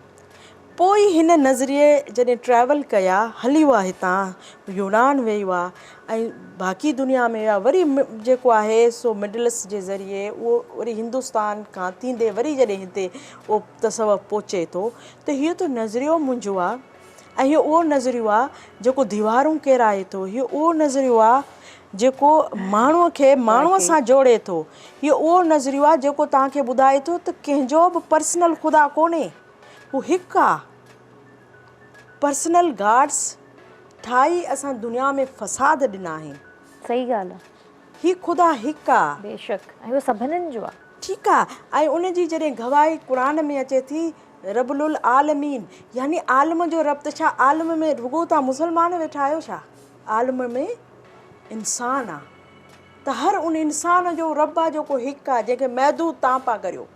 पोइ हिन नज़रिए जॾहिं ट्रैवल कया, हली विया हितां यूनान वई हुआ ऐं बाक़ी दुनिया में विया, वरी जेको आहे सो मिडल ईस्ट जे ज़रिए उहो वरी हिंदुस्तान खां थींदे वरी जॾहिं हिते उहो तसवुफ़ पहुचे थो, त हीअ त नज़रियो मुंहिंजो आहे ऐं इहो उहो नज़रियो आहे जेको दीवारूं किराए थो, इहो उहो नज़रियो आहे जेको माण्हूअ खे माण्हूअ सां जोड़े थो, इहो उहो नज़रियो आहे जेको तव्हांखे ॿुधाए थो त कंहिंजो बि पर्सनल ख़ुदा कोन्हे, हू हिकु आहे। पर्सनल गाड्स ठाही असां दुनिया में फ़साद ॾिना आहिनि। सही ॻाल्हि आहे, ही ख़ुदा हिकु आहे, बेशक, ऐं उहो सभिनीनि जो आहे। ठीकु आहे। ऐं उनजी जॾहिं गवाही क़ुर में अचे थी रबुल आलमीन, यानी आलम जो रब, त छा आलम में रुगो तव्हां मुस्लमान वेठा आहियो छा? आलम में इंसान आहे, त हर उन इंसान जो रब आहे जेको हिकु आहे, जंहिंखे महदूद तव्हां पिया करियो।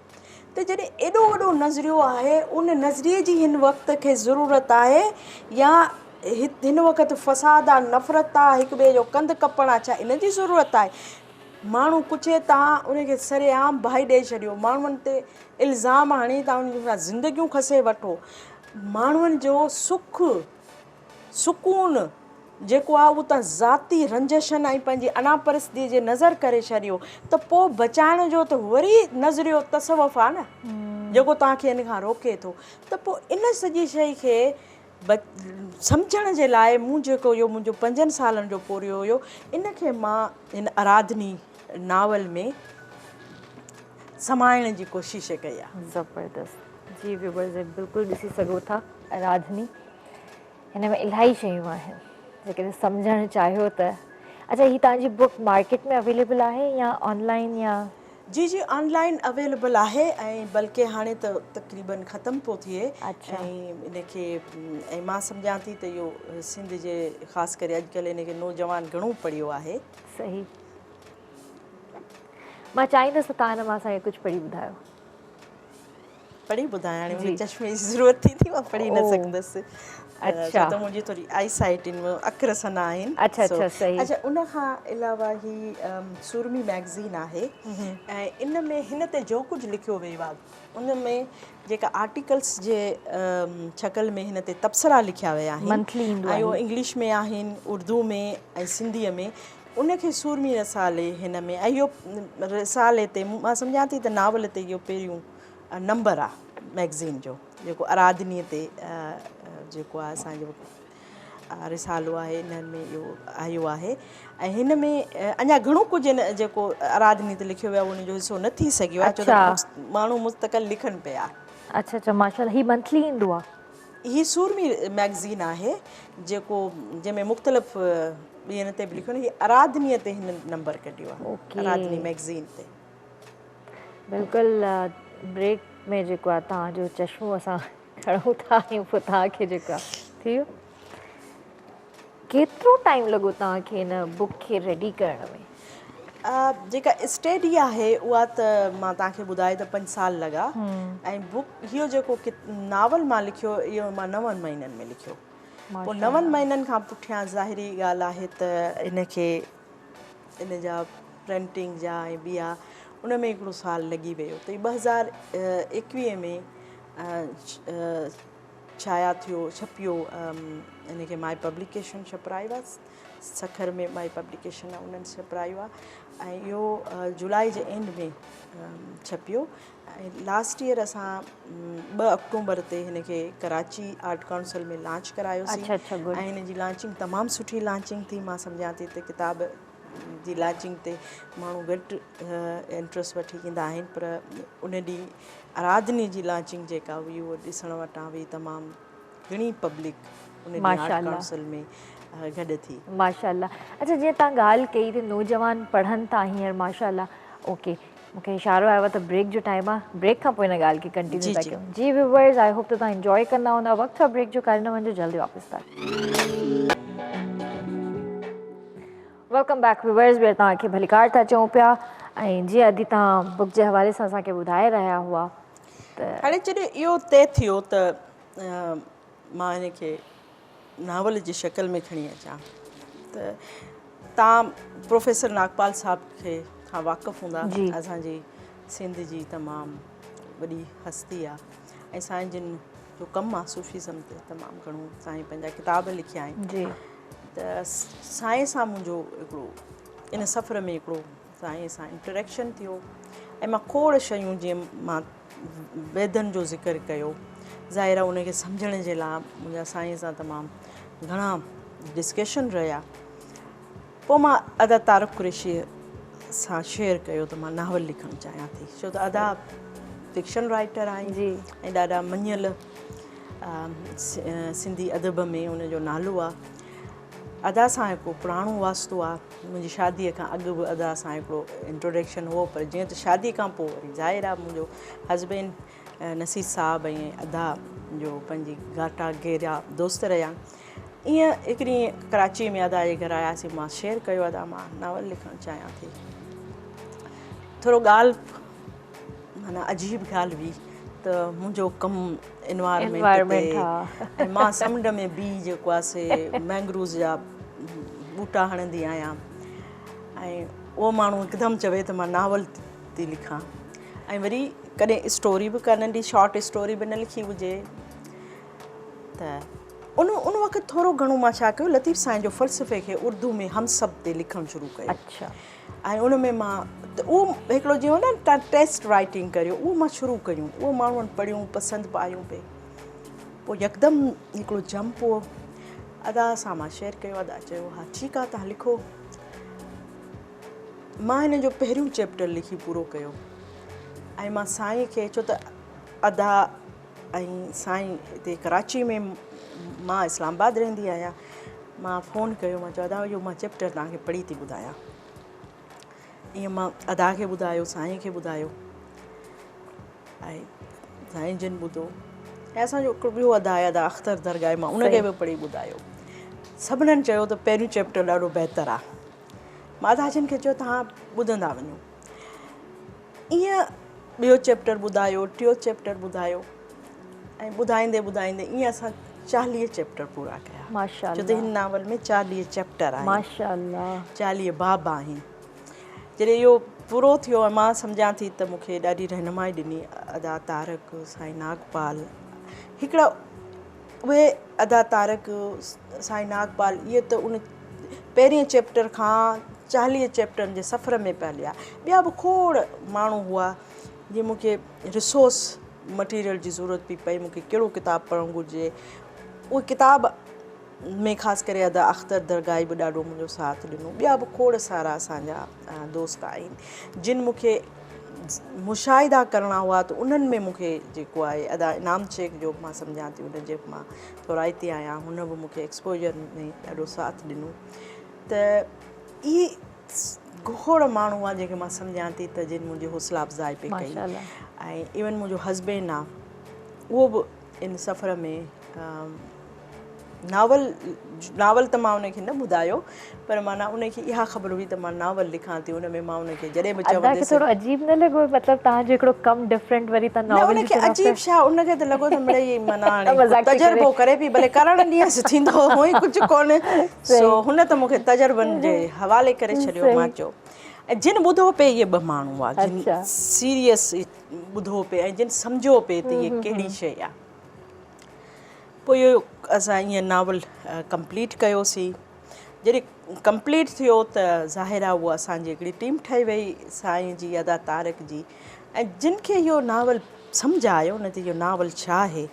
त जॾहिं एॾो वॾो नज़रियो आहे, उन नज़रिए जी हिन वक़्त खे ज़रूरत आहे या हिन वक़्तु फ़साद आहे, नफ़रत आहे, हिक ॿिए जो कंधु कपणु आहे, छा इन जी ज़रूरत आहे? माण्हू कुझे तव्हां उनखे सरेआम भाई ॾेई छॾियो, माण्हुनि ते इल्ज़ाम हणी तव्हां उन सां ज़िंदगियूं खसे वठो, माण्हुनि जो सुख सुकून जेको आहे उहो तव्हां ज़ाती रंजशनि ऐं पंहिंजी अना परिस्थितीअ जे नज़र करे छॾियो त पोइ बचाइण जो त वरी नज़रियो तसवुफ़ आहे न जेको तव्हांखे इन खां रोके थो। त पोइ इन सॼी शइ खे सम्झण जे लाइ मूं जेको इहो मुंहिंजो 5 सालनि जो पोरियो हुयो इन खे मां हिन आराधनी नावल में समाइण जी कोशिशि कई आहे। ज़बरदस्त जी व्यूअर्स बिल्कुलु ॾिसी सघो था आराधनी हिन में इलाही शयूं आहिनि जेकॾहिं सम्झणु चाहियो त। अच्छा ही तव्हांजी बुक मार्केट में अवेलेबल आहे या ऑनलाइन या? जी जी ऑनलाइन अवेलेबल आहे ऐं बल्कि हाणे त तक़रीबन ख़तमु पियो थिए। अच्छा। ऐं इनखे ऐं मां सम्झां थी त इहो सिंध जे ख़ासि करे अॼुकल्ह इनखे नौजवान घणो पढ़ियो आहे। सही। मां चाहींदसि तव्हां हिन मां असांखे कुझु पढ़ी ॿुधायो। पढ़ी ॿुधायां हाणे मुंहिंजे चश्मे जी ज़रूरत थी थी मां पढ़ी न सघंदसि। अच्छा। त मुंहिंजी थोरी आई साइट इन में अखर सना आहिनि। अच्छा अच्छा सही। अच्छा उन खां अलावा ही सुरमी मैगज़ीन आहे ऐं इन में हिन ते जो कुझु लिखियो वियो आहे उन में जेका आर्टिकल्स जे शक्ल में हिन ते तबसरा लिखिया विया आहिनि ऐं उहो इंग्लिश में आहिनि उर्दू में ऐं सिंधीअ में उनखे सुरमी रसाले हिन में ऐं इहो रसाले ते मां सम्झां थी त नावल ते इहो पहिरियों नंबर आहे मैगज़ीन जो जेको आराधनीअ ते जेको आहे असांजो रिसालो आहे इन्हनि में इहो आयो आहे। ऐं हिन में अञा घणो कुझु इन जेको आराधनी ते लिखियो वियो आहे उनजो हिसो न थी सघियो आहे छो त माण्हू मुस्तक़िल लिखनि पिया। अच्छा अच्छा माशाल्लाह ही मंथली ईंदो आहे? ही सुरमी मैगज़ीन आहे जेको जंहिंमें मुख़्तलिफ़ ॿियनि ते बि लिखियो ही आराधनीअ ते हिन नंबर कढियो आहे आराधनी मैगज़ीन ते। बिल्कुलु ब्रेक में जेको आहे तव्हांजो चश्मो असां खणूं था आहियूं पोइ तव्हांखे जेको आहे थी वियो। केतिरो टाइम लॻो तव्हांखे हिन बुक खे रेडी करण में? जेका स्टडी आहे उहा त मां तव्हांखे ॿुधाए त 5 साल लॻा ऐं बुक इहो जेको नावल मां लिखियो इहो मां 9 महीननि में लिखियो। पोइ 9 महीननि खां पुठियां ज़ाहिरी ॻाल्हि आहे त इनखे इन जा प्रिंटिंग जा ऐं ॿिया उन में हिकिड़ो साल लॻी वियो त 2021 में छाया थियो छपियो इनखे माई पब्लिकेशन छपरायो आहे सखर में माई पब्लिकेशन आहे उन्हनि छपरायो आहे ऐं इहो जुलाई जे एंड में छपियो। ऐं लास्ट ईयर असां 2 अक्टूबर ते हिनखे कराची आर्ट काउंसिल में लॉन्च करायोसीं। ऐं हिन जी लॉन्चिंग तमामु सुठी लॉन्चिंग थी। मां सम्झां थी त किताब जी लॉन्चिंग ते माण्हू घटि इंट्रस्ट वठी ईंदा आहिनि पर उन ॾींहुं आराधनी जी लॉन्चिंग जेका हुई उहो ॾिसण वटां बि तमामु घणी पब्लिक उन आर्ट काउंसिल में गॾु थी। माशाल्लाह। अच्छा जीअं तव्हां ॻाल्हि कई त नौजवान पढ़नि था हींअर माशाल्लाह ओके मूंखे इशारो आयो आहे त ब्रेक जो टाइम आहे ब्रेक खां पोइ हिन ॻाल्हि खे कंटिन्यू था कयूं। जी व्यूअर्स आई होप त तव्हां इंजॉय कंदा हूंदा वक़्तु आहे ब्रेक जो करे न वञिजो जल्दी वापसि था। वेलकम बैक व्यूअर्स ॿीहर तव्हांखे भलीकार था चऊं पिया ऐं जीअं अॼु तव्हां बुक जे हवाले सां असांखे ॿुधाए रहिया हुआ त हाणे जॾहिं इहो तइ थियो त मां हिनखे नावल जी शक्ल में खणी अचां त तव्हां प्रोफेसर नागपाल साहब खे खां वाक़ुफ़ु हूंदा। असांजी सिंध जी तमामु वॾी हस्ती आहे ऐं साईं जिन जो कमु आहे सूफ़ीज़म ते तमामु घणो साईं पंहिंजा किताब लिखिया आहिनि। त साईं सां मुंहिंजो हिकिड़ो इन सफ़र में हिकिड़ो साईं सां इंटरेक्शन थियो ऐं मां खोड़ शयूं जीअं मां वेदनि जो ज़िक्र कयो ज़ाहिर आहे उनखे सम्झण जे लाइ मुंहिंजा साईं सां तमामु घणा डिस्कशन रहिया। पोइ मां अदा तारक कुरैशी सां शेयर कयो त मां नावल लिखणु चाहियां थी छो त अदा फिक्शन राइटर आहिनि ऐं ॾाढा मञियल सिंधी अदब में उनजो नालो आहे। अदा सां हिकिड़ो पुराणो वास्तो आहे मुंहिंजी शादीअ खां अॻु बि अदा सां हिकिड़ो इंट्रोडक्शन हो पर जीअं त शादी खां पोइ वरी ज़ाहिर आहे मुंहिंजो हस्बैंड नसीर साहब ऐं अदा जो पंहिंजी घाटा गहरा दोस्त रहिया। ईअं हिकिड़ी कराची में अदा जे घर आयासीं मां शेयर कयो अदा मां नावल लिखणु चाहियां थी। थोरो ॻाल्हि माना अजीब ॻाल्हि हुई त मुंहिंजो कमु एनवायरमेंट ऐं मां समुंड में बि जेको आहे से मैंग्रूव्स जा ॿूटा हणंदी आहियां ऐं उहो माण्हू हिकदमि चवे त मां नावल थी लिखां ऐं वरी कॾहिं स्टोरी बि का नंढी शॉर्ट स्टोरी बि न लिखी हुजे त उन वक़्तु थोरो घणो मां छा कयो लतीफ़ साईं जो फ़लसफ़े खे उर्दू में हम सब ते लिखणु शुरू कयो। अच्छा। ऐं उन में मां त उहो हिकिड़ो जीअं न तव्हां टेस्ट राइटिंग करियो उहो मां शुरू कयूं, उहो माण्हुनि पढ़ियूं पसंदि आयूं पे। पोइ यकदमि हिकिड़ो जंप हो, अदा सां मां शेयर कयो, अदा चयो हा ठीकु आहे तव्हां लिखो। मां हिन जो पहिरियों चैप्टर लिखी पूरो कयो ऐं मां साईं खे, छो त अदा ऐं साईं हिते कराची में, मां इस्लामाबाद रहंदी आहियां, मां फ़ोन कयो, मां चयो अदा इहो मां चैप्टर तव्हांखे पढ़ी थी ॿुधायां। ईअं मां अदा खे ॿुधायो, साईं खे ॿुधायो ऐं साईं जिन ॿुधो ऐं असांजो हिकिड़ो ॿियो अदा आहे अदा अख़्तर दरगाह, मां उनखे बि पढ़ी ॿुधायो। सभिनीनि चयो त पहिरियों चैप्टर ॾाढो बहितरु आहे। मां अदा जिन खे चयो तव्हां ॿुधंदा वञो। ईअं ॿियो चैप्टर ॿुधायो, टियों चैप्टर ॿुधायो ऐं ॿुधाईंदे ॿुधाईंदे ईअं असां 40 चैप्टर पूरा कया। माशाअल्लाह। छो त हिन नावल में 40 चैप्टर आहिनि, माशाअल्लाह, 40 बाब आहिनि। जॾहिं इहो पूरो थियो ऐं मां सम्झां थी त मूंखे ॾाढी रहनुमाई ॾिनी अदा तारक, साईं नागपाल, हिकिड़ा उहे अदा तारक, साईं नागपाल, इहे त उन पहिरें चैप्टर खां 40 चैप्टरनि जे सफ़र में पिया लिया। ॿिया बि खोड़ माण्हू हुआ जीअं मूंखे रिसोर्स मटीरियल जी ज़रूरत पई पई, मूंखे कहिड़ो किताबु पढ़णु घुरिजे, उहे किताब में ख़ासि करे अदा अख़्तर दरगाही बि ॾाढो मुंहिंजो साथ ॾिनो। ॿिया बि खोड़ सारा असांजा दोस्त आहिनि जिन मूंखे मुशाहिदा करणा हुआ त उन्हनि में मूंखे जेको आहे अदा इनाम शेख जो मां सम्झां थी, उन जे मां थोराइती आहियां, हुन बि मूंखे एक्सपोजर में ॾाढो साथ ॾिनो। त इहे खोड़ माण्हू हुआ जंहिंखे मां सम्झां थी त जिन मुंहिंजी हौसला अफ़ज़ाई पई कई। ऐं इवन मुंहिंजो हस्बैंड आहे, उहो बि इन सफ़र में नावल त मां उनखे न ॿुधायो, पर माना उनखे इहा ख़बर हुई त मां नावल लिखां थी। उन में मां उनखे जॾहिं बि चवंदसि थोरो अजीब न लॻो, मतिलबु तव्हांजो हिकिड़ो कम डिफरेंट वरी तव्हां नावल उनखे अजीब छा, उनखे त लॻो त मिड़ई माना हाणे तजुर्बो करे पई, भले करणु ॾियसि थींदो हुअई कुझु कोन्हे। सो हुन त मूंखे तजुर्बनि जे हवाले करे छॾियो। मां चयो ऐं जिन ॿुधो पे इहे 2 माण्हू हुआ जिन सीरियस ॿुधो पे ऐं जिन सम्झो पे त इहे कहिड़ी शइ आहे। पोइ इहो असां ईअं नावल कंप्लीट कयोसीं। जॾहिं कंप्लीट थियो त ज़ाहिर आहे उहा असांजी हिकिड़ी टीम ठही वई साईं जी, अदा तारक जी, ऐं जिन खे इहो नावल सम्झ आयो न त इहो नावल छा आहे,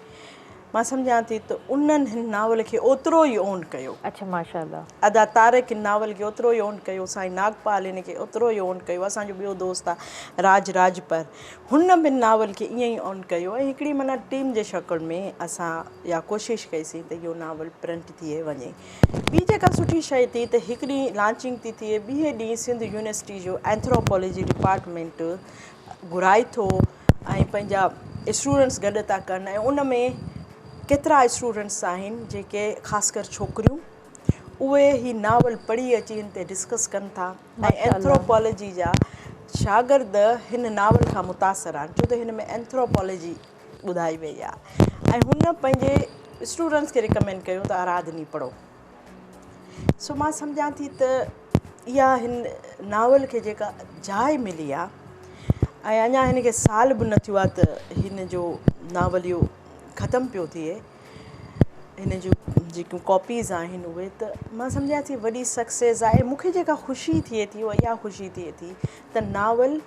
मां सम्झां थी त उन्हनि हिन नावल खे ओतिरो ई ओन कयो। अच्छा, माशाअल्लाह। अदा तारक हिन नावल खे ओतिरो ई ओन कयो, साईं नागपाल हिन खे ओतिरो ई ओन कयो, असांजो ॿियो दोस्त आहे राज राजपर, हुन बि नावल खे ईअं ई ओन कयो। ऐं हिकिड़ी माना टीम जे शक्ल में असां इहा कोशिशि कईसीं त इहो नावल प्रिंट थिए वञे। ॿी जेका सुठी शइ थी त हिकिड़ी लॉन्चिंग थी थिए, ॿिए ॾींहुं सिंध यूनिवर्सिटी जो एंथ्रोपोलॉजी डिपार्टमेंट घुराए थो ऐं पंहिंजा स्टूडेंट्स गॾु था कनि। ऐं उन में केतिरा स्टूडेंट्स आहिनि जेके ख़ासि कर छोकिरियूं, उहे ही नावल पढ़ी अची हिन ते डिस्कस कनि था। ऐं एंथ्रोपोलॉजी जा शागिर्द हिन नावल खां मुतासिर आहिनि, छो त हिन में एंथ्रोपोलॉजी ॿुधाई वई आहे। ऐं हुन पंहिंजे स्टूडेंट्स खे रिकमेंड कयो त आराधनी पढ़ो। सो मां सम्झां थी त इहा हिन नावल खे जेका जाइ मिली आहे ऐं अञा हिन खे साल बि न थियो आहे त हिन जो नावल इहो ख़तमु पियो थिए, हिन जूं जेकियूं कॉपीज़ आहिनि उहे, त मां सम्झां थी वॾी सक्सेस आहे। मूंखे जेका ख़ुशी थिए थी उहा इहा ख़ुशी थिए थी त नावल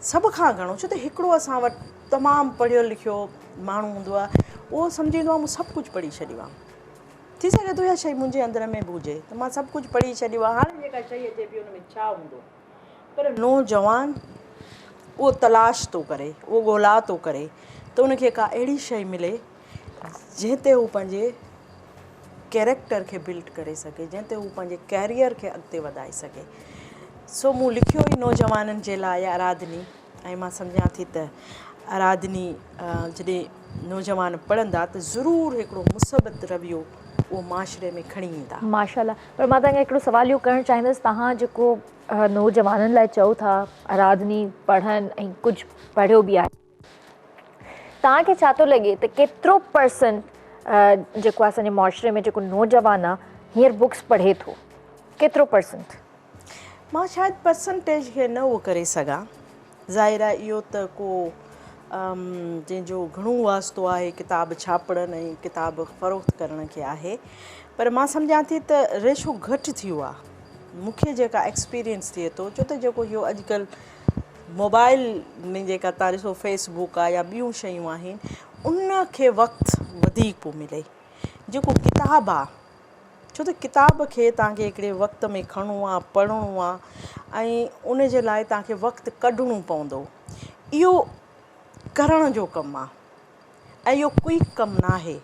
सभ खां घणो, छो त हिकिड़ो असां वटि तमामु पढ़ियो लिखियो माण्हू हूंदो आहे, उहो सम्झींदो आहे मूं सभु कुझु पढ़ी छॾियो आहे। थी सघे थो इहा शइ मुंहिंजे अंदर में बि हुजे त मां सभु कुझु पढ़ी छॾियो आहे, हाणे जेका शइ अचे पई हुन में छा हूंदो। पर नौजवान उहो तलाश थो करे, उहो ॻोल्हा थो करे त उनखे का अहिड़ी शइ मिले जंहिं ते हू पंहिंजे कैरेक्टर खे बिल्ड करे सघे, जंहिं ते हू पंहिंजे कैरियर खे अॻिते वधाए सघे। सो मूं लिखियो ई नौजवाननि जे लाइ आराधनी, ऐं मां सम्झां थी त आराधनी जॾहिं नौजवान पढ़ंदा त ज़रूरु हिकिड़ो मुसबत रवैयो उहो माशरे में खणी ईंदा। माशाअल्लाह। पर मां तव्हांखे हिकिड़ो सवाल इहो करणु चाहींदसि, तव्हां जेको नौजवाननि लाइ चओ था आराधनी पढ़नि ऐं कुझु पढ़ियो बि आहे, तव्हांखे छा थो लॻे त केतिरो परसेंट जेको आहे असांजे मुआशरे में जेको नौजवान आहे हींअर बुक्स पढ़े थो, केतिरो परसेंट? मां शायदि परसेंटेज खे न उहो करे सघां। ज़ाहिर आहे इहो त को जंहिंजो घणो वास्तो आहे किताब छापण ऐं किताब फ़रोख़्त करण खे आहे, पर मां सम्झां थी त रेशो घटि थी वियो आहे। मूंखे जेका एक्सपीरियंस थिए थो, छो त जेको इहो अॼुकल्ह मोबाइल में जेका तव्हां ॾिसो फेसबुक आहे या ॿियूं शयूं आहिनि, उन खे वक़्तु वधीक पियो मिले। जेको किताबु आहे, छो त किताब खे तव्हांखे हिकिड़े वक़्त में खणणो आहे, पढ़णो आहे ऐं उन जे लाइ तव्हांखे वक़्तु कढणो पवंदो। इहो करण जो कमु आहे ऐं इहो क्विक कमु न आहे।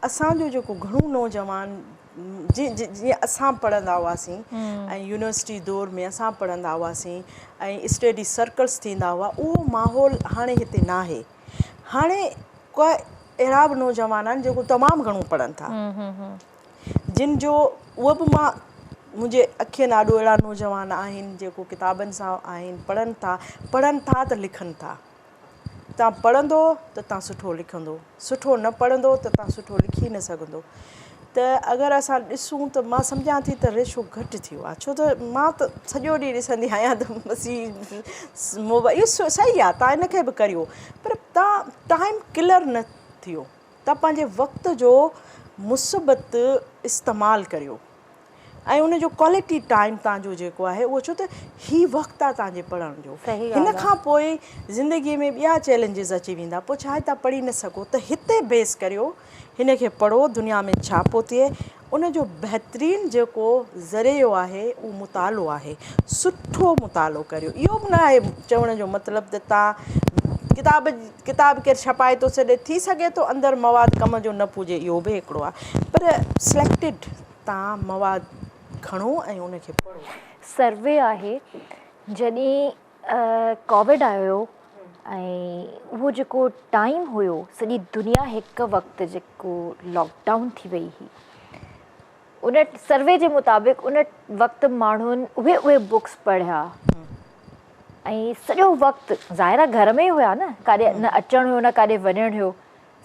असांजो जेको घणो नौजवान जीअं असां पढ़ंदा हुआसीं ऐं यूनिवर्सिटी दौर में असां पढ़ंदा हुआसीं ऐं स्टडी सर्कल्स थींदा हुआ, उहो माहौल हाणे हिते न आहे। हाणे को अहिड़ा बि नौजवान आहिनि जेको तमामु घणो पढ़नि था, जिन जो उहो बि मां मुंहिंजे अखियुनि आॾो अहिड़ा नौजवान आहिनि जेको किताबनि सां आहिनि, पढ़नि था त लिखनि था। तव्हां पढ़ंदो त तव्हां सुठो लिखंदो, सुठो न पढ़ंदो त तव्हां सुठो लिखी न सघंदो। त अगरि असां ॾिसूं त मां सम्झां थी त रेशो घटि थी वियो आहे, छो त मां त सॼो ॾींहुं ॾिसंदी आहियां त बसि मोबाइल। इहो सही आहे, तव्हां इन खे बि करियो, पर तव्हां टाइम किलर न थियो। तव्हां पंहिंजे वक़्त जो मुसीबत इस्तेमालु करियो ऐं उन जो क्वालिटी टाइम तव्हांजो जेको आहे उहो, छो त हीउ वक़्तु आहे तव्हांजे पढ़ण जो। हिन खां पोइ ज़िंदगीअ में ॿिया चैलेंजिस अची वेंदा, पोइ छा आहे तव्हां पढ़ी न सघो, त हिते बेस करियो, हिन खे पढ़ो, दुनिया में छा पियो थिए। उन जो बहितरीनु जेको ज़रियो आहे उहो मुतालो आहे, सुठो मुतालो करियो। इहो बि न आहे चवण जो मतिलबु त तव्हां किताब केरु छपाए थो छॾे, थी सघे थो अंदरि मवाद कम जो न पुजे, इहो बि हिकिड़ो आहे, पर सिलेक्टेड तव्हां मवाद खणो ऐं उनखे पढ़ो। सर्वे आहे, जॾहिं कोविड आयो ऐं उहो जेको टाइम हुयो, सॼी दुनिया हिकु वक़्तु जेको लॉकडाउन थी वई हुई, उन सर्वे जे मुताबिक़ उन वक़्तु माण्हुनि उहे बुक्स पढ़िया ऐं सॼो वक़्तु ज़ाहिर आहे घर में ई हुया न, काॾे न अचणु हुयो न काॾे वञणु हुयो,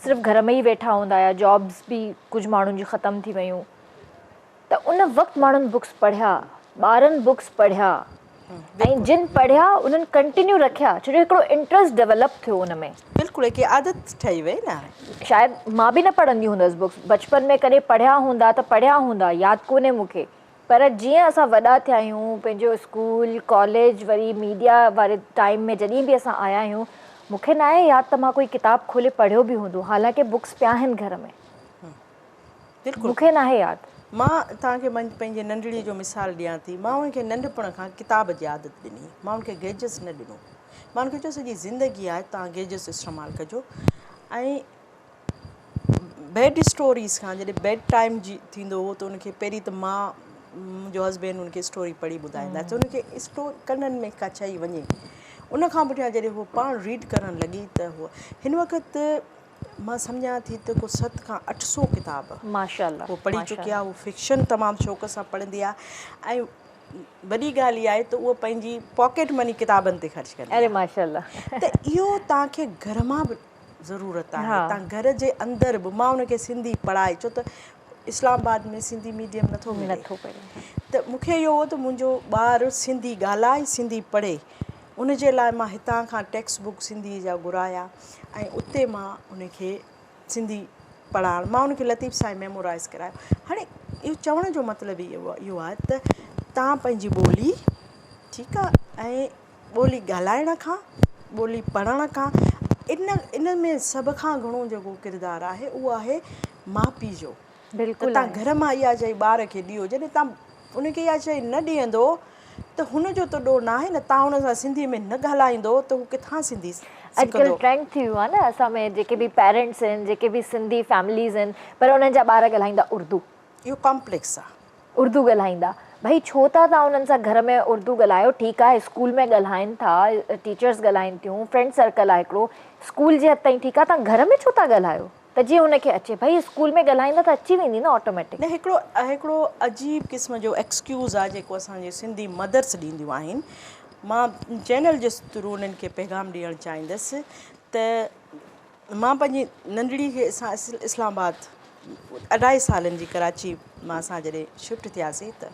सिर्फ़ु घर में ई वेठा हूंदा हुया, जॉब्स बि कुझु माण्हुनि जी ख़तमु थी वियूं। त उन वक़्तु माण्हुनि बुक्स पढ़िया, ॿारनि बुक्स पढ़िया ऐं जिन पढ़िया उन्हनि कंटिन्यू रखिया, छो जो हिकिड़ो इंट्रस्ट डेवलप थियो उन में। बिल्कुलु हिकु आदत ठही वई न। शायदि मां बि न पढ़ंदी हूंदसि बुक्स, बचपन में कॾहिं पढ़िया हूंदा त पढ़िया हूंदा, यादि कोन्हे मूंखे, पर जीअं असां वॾा थिया आहियूं, पंहिंजो स्कूल कॉलेज वरी मीडिया वारे टाइम में जॾहिं बि असां आया आहियूं, मूंखे न आहे यादि त मां कोई किताबु खोले पढ़ियो बि हूंदो, हालांकि बुक्स पिया आहिनि घर में, मूंखे न आहे यादि। मां तव्हांखे पंहिंजे नंढड़ीअ जो मिसाल ॾियां थी। मां उनखे नंढपण खां किताब जी आदत ॾिनी, मां उनखे गेजेट्स न ॾिनो। मां उनखे चयो सॼी ज़िंदगी आहे तव्हां गेजेट्स इस्तेमालु कजो। ऐं बेड स्टोरीज़ खां जॾहिं बेड टाइम जी थींदो हो त उनखे पहिरीं त मां मुंहिंजो हस्बैंड उनखे स्टोरी पढ़ी ॿुधाईंदा, त उनखे कननि में का चई वञे। उन खां पुठियां जॾहिं उहो पाण रीड करणु लॻी त उहो हिन वक़्तु मां सम्झां थी त को 700 खां 800 किताब माशाल्लाह उहो पढ़ी चुकी आहे। उहो फिक्शन तमामु शौक़ सां पढ़ंदी आहे ऐं वॾी ॻाल्हि इहा आहे त उहो पंहिंजी पॉकेट मनी किताबनि ते ख़र्च कंदी आहे। अरे माशाल्लाह। त इहो तव्हांखे घर मां बि ज़रूरत आहे, तव्हां घर जे अंदरि बि। मां उनखे सिंधी पढ़ाए, छो त इस्लामाबाद में सिंधी मीडियम नथो पढ़े, त मूंखे इहो हो त मुंहिंजो ॿारु सिंधी ॻाल्हाए, सिंधी पढ़े। उन जे लाइ मां हितां खां टेक्स्ट बुक सिंधी जा घुराया ऐं उते मां उनखे सिंधी पढ़ाइणु, मां उनखे लतीफ़ सां मेमोराइज़ करायो। हाणे इहो चवण जो मतिलबु इहो आहे त तव्हां पंहिंजी ॿोली, ठीकु आहे, ऐं ॿोली ॻाल्हाइण खां, ॿोली पढ़ण खां, इन में सभ खां घणो जेको किरदारु आहे उहो आहे माउ पीउ जो। बिल्कुलु तव्हां घर मां इहा शइ ॿार खे ॾियो, जॾहिं तव्हां उनखे इहा शइ न ॾींदो त हुनजो त ॾोह न आहे न। तव्हां हुन सां सिंधीअ में न ॻाल्हाईंदो त हू किथां सिंधी अॼुकल्ह ट्रेंड थी वियो आहे न असां में, जेके बि पेरेंट्स आहिनि, जेके बि सिंधी फैमिलीज़ आहिनि, पर उन्हनि जा ॿार ॻाल्हाईंदा उर्दू। इहो कॉम्प्लेक्स आहे। उर्दू ॻाल्हाईंदा, भई छो था तव्हां उन्हनि सां घर में उर्दू ॻाल्हायो, ठीकु आहे स्कूल में ॻाल्हाइनि था, टीचर्स ॻाल्हाइनि थियूं, फ्रेंड सर्कल आहे हिकिड़ो, स्कूल जे हद ताईं ठीकु आहे, तव्हां घर में छो था ॻाल्हायो? त जीअं हुनखे अचे, भई स्कूल में ॻाल्हाईंदा त अची वेंदी न ऑटोमेटिक। न हिकिड़ो अजीब क़िस्म जो एक्सक्यूज़ आहे जेको असांजे सिंधी मदर्स ॾींदियूं आहिनि। मां चैनल जे थ्रू उन्हनि खे पैगाम ॾियणु चाहींदसि त मां पंहिंजी नंढड़ी खे इस्लामाबाद 2.5 सालनि जी, कराची मां असां जॾहिं शिफ्ट थियासीं त,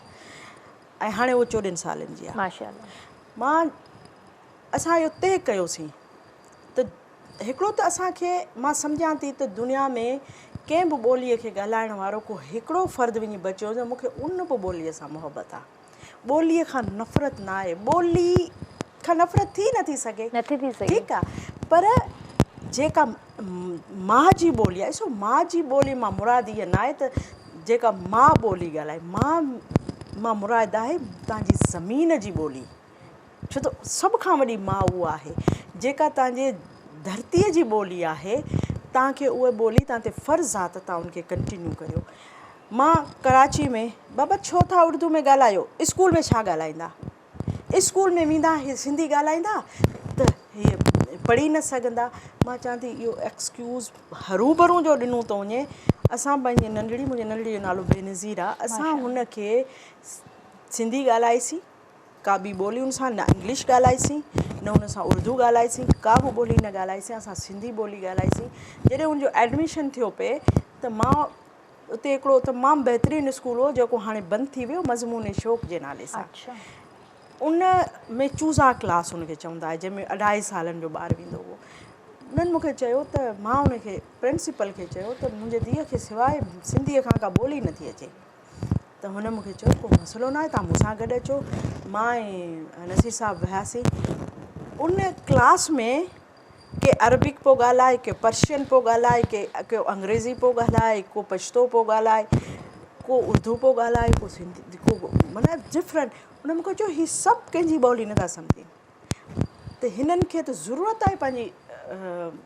ऐं हाणे उहो 14 सालनि जी आहे। माशाल्लाह। असां इहो तय कयोसीं त हिकिड़ो त असांखे मां सम्झां थी त दुनिया में कंहिं बि ॿोलीअ खे ॻाल्हाइण वारो को हिकिड़ो फ़र्दु वञी बचियो त मूंखे उन बि ॿोलीअ सां मुहबत आहे। ॿोलीअ खां नफ़रत न आहे, ॿोली खां नफ़रत थी नथी सघे, नथी थी सघे, ठीकु आहे, पर जेका माउ जी ॿोली आहे, ॾिसो माउ जी ॿोली मां मुराद इहा न आहे त जेका माउ ॿोली ॻाल्हाए, मां मुराद आहे तव्हांजी ज़मीन जी ॿोली, छो त सभ खां वॾी माउ उहा आहे जेका तव्हांजे धरतीअ जी ॿोली आहे। तव्हांखे उहा ॿोली तव्हां ते फ़र्ज़ु आहे त तव्हां उनखे कंटिन्यू करियो। मां कराची में बाबा छो था उर्दू में ॻाल्हायो, स्कूल में छा ॻाल्हाईंदा, स्कूल में वेंदा हे सिंधी ॻाल्हाईंदा त हे पढ़ी न सघंदा। मां चवां थी इहो एक्सक्यूज़ हरूभरू जो ॾिनो थो वञे। असां पंहिंजी मुंहिंजी नंढड़ी जो नालो बेनज़ीर आहे, असां हुनखे सिंधी ॻाल्हाईसीं, का बि ॿोलियुनि सां न इंग्लिश ॻाल्हाईसीं न हुन सां उर्दू ॻाल्हाईसीं, का बि ॿोली न ॻाल्हाईसीं, असां सिंधी ॿोली ॻाल्हाईसीं। जॾहिं हुनजो एडमिशन थियो पिए त मां उते हिकिड़ो तमामु बहितरीनु स्कूल हो जेको हाणे बंदि थी वियो, मज़मून शौक़ जे नाले सां। उन में चूज़ा क्लास हुनखे चवंदा हुआ, जंहिंमें 2.5 सालनि जो ॿारु वेंदो हुओ। उन्हनि मूंखे चयो त मां हुनखे प्रिंसिपल खे चयो त मुंहिंजे धीअ खे सवाइ सिंधीअ खां का ॿोली नथी अचे। त हुन मूंखे चयो को मसइलो न आहे, तव्हां मूंसां गॾु अचो। मां ऐं नसीर साहिबु वियासीं उन क्लास में। के अरबिक पियो ॻाल्हाए, के पर्शियन पियो ॻाल्हाए, के अंग्रेज़ी पियो ॻाल्हाए, को पछतो पियो ॻाल्हाए, को उर्दू पियो ॻाल्हाए, को सिंधी, को मतिलबु डिफरेंट। उन मूंखे चयो हीअ सभु कंहिंजी ॿोली नथा सम्झनि, त हिननि खे त ज़रूरत आहे पंहिंजी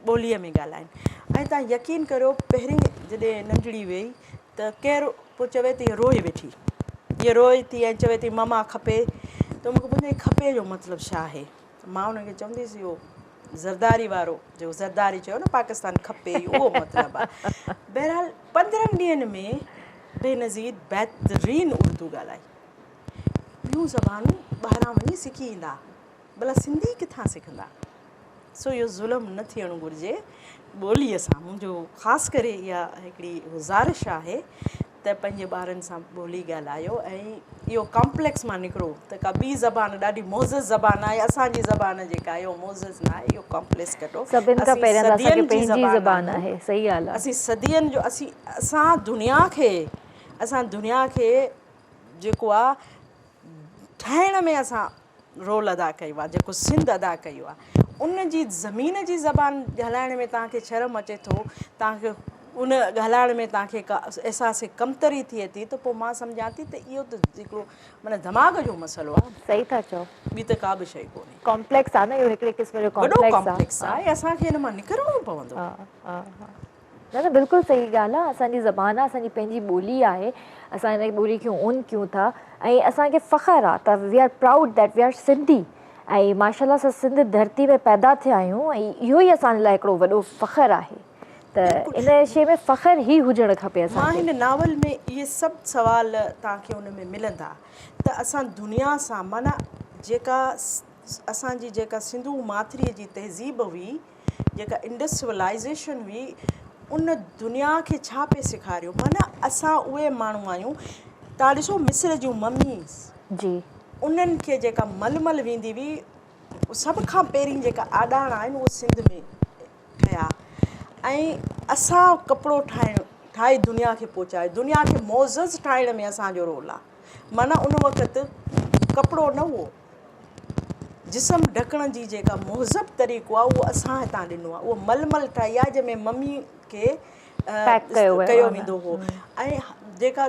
ॿोलीअ में ॻाल्हाइनि। ऐं तव्हां यकीन करियो, पहिरीं जॾहिं नंढड़ी वेई त केरु पोइ चवे थी रोए वेठी, हीअ रोए थी ऐं चवे थी ममा खपे, त मूंखे पुछंदी खपे जो मतिलबु छा आहे। त मां हुनखे चवंदीसीं इहो ज़रदारी वारो, जो ज़रदारी चयो न पाकिस्तान खपे, उहो मतिलबु आहे। बहरहाल 15 ॾींहंनि में बेनज़ीर बहितरीनु उर्दू ॻाल्हाई। ॿियूं ज़बानूं ॿाहिरां वञी सिखी ईंदा, भला सिंधी किथां सिखंदा। सो इहो ज़ुल्म न थियणु घुरिजे ॿोलीअ सां। मुंहिंजो ख़ासि करे इहा हिकिड़ी गुज़ारिश आहे त पंहिंजे ॿारनि सां ॿोली ॻाल्हायो ऐं इहो कॉम्प्लेक्स मां निकिरो त का ॿी ज़बान ॾाढी मोज़ज़ ज़बान आहे, असांजी ज़बान जेका आहे इहो मोज़ज़ न आहे, इहो कॉम्प्लेक्स कढो। सभिनि खां पहिरियां त असांखे पंहिंजी ज़बान आहे, सही ॻाल्हि आहे। असीं सदियुनि जो असां दुनिया खे जेको आहे ठाहिण में असां रोल अदा कयो आहे, जेको सिंध अदा कयो आहे, उन जी ज़मीन जी ज़बान ॻाल्हाइण में तव्हांखे शर्म अचे थो, तव्हांखे उन ॻाल्हाइण में तव्हांखे का अहसास कमतरी थिए थी, त पोइ मां सम्झां थी त इहो त हिकिड़ो माना दिमाग़ जो मसइलो आहे। सही था चओ, ॿी त का बि शइ कोन्हे, कॉम्प्लेक्स आहे न इहो, हिकिड़े क़िस्म जो वॾो कॉम्प्लेक्स आहे, असांखे हिन मां निकिरणो पवंदो। न बिल्कुलु सही ॻाल्हि आहे। असांजी ज़बान आहे, असांजी पंहिंजी ॿोली आहे, असां हिन ॿोली खे ओन कयूं था ऐं असांखे फ़ख़्रु आहे त we are proud that we are Sindhi. ऐं माशाल्लाह असां सिंध धरती में पैदा थिया आहियूं ऐं इहो ई असांजे लाइ हिकिड़ो वॾो फ़ख़्रु आहे। त इन शइ में फ़ख़्रु ई हुजणु खपे असांखे। मां हिन नावल में इहे सभु सुवाल तव्हांखे उन में मिलंदा त असां दुनिया सां माना जेका असांजी जेका सिंधू माथिरीअ जी तहज़ीब हुई, जेका इंडस सिविलाइज़ेशन हुई, उन दुनिया खे छा पिए सेखारियो। माना असां उहे माण्हू आहियूं, तव्हां ॾिसो मिस्र जूं मम्मीज़ जी, उन्हनि खे जेका मलमल वेंदी हुई, सभ खां पहिरीं जेका आॾाण आहिनि उहे सिंध में ठहिया। ऐं असां कपिड़ो ठाहे दुनिया खे पहुचाए, दुनिया खे मोज़ज़ ठाहिण में असांजो रोल आहे। माना उन वक़्तु कपिड़ो न हुओ, जिस्म ढकण जी जेका मोहज़ब तरीक़ो आहे उहो असां हितां ॾिनो आहे, उहो मलमल ठाही आहे जंहिंमें मम्मी खे कयो वेंदो हुओ। ऐं जेका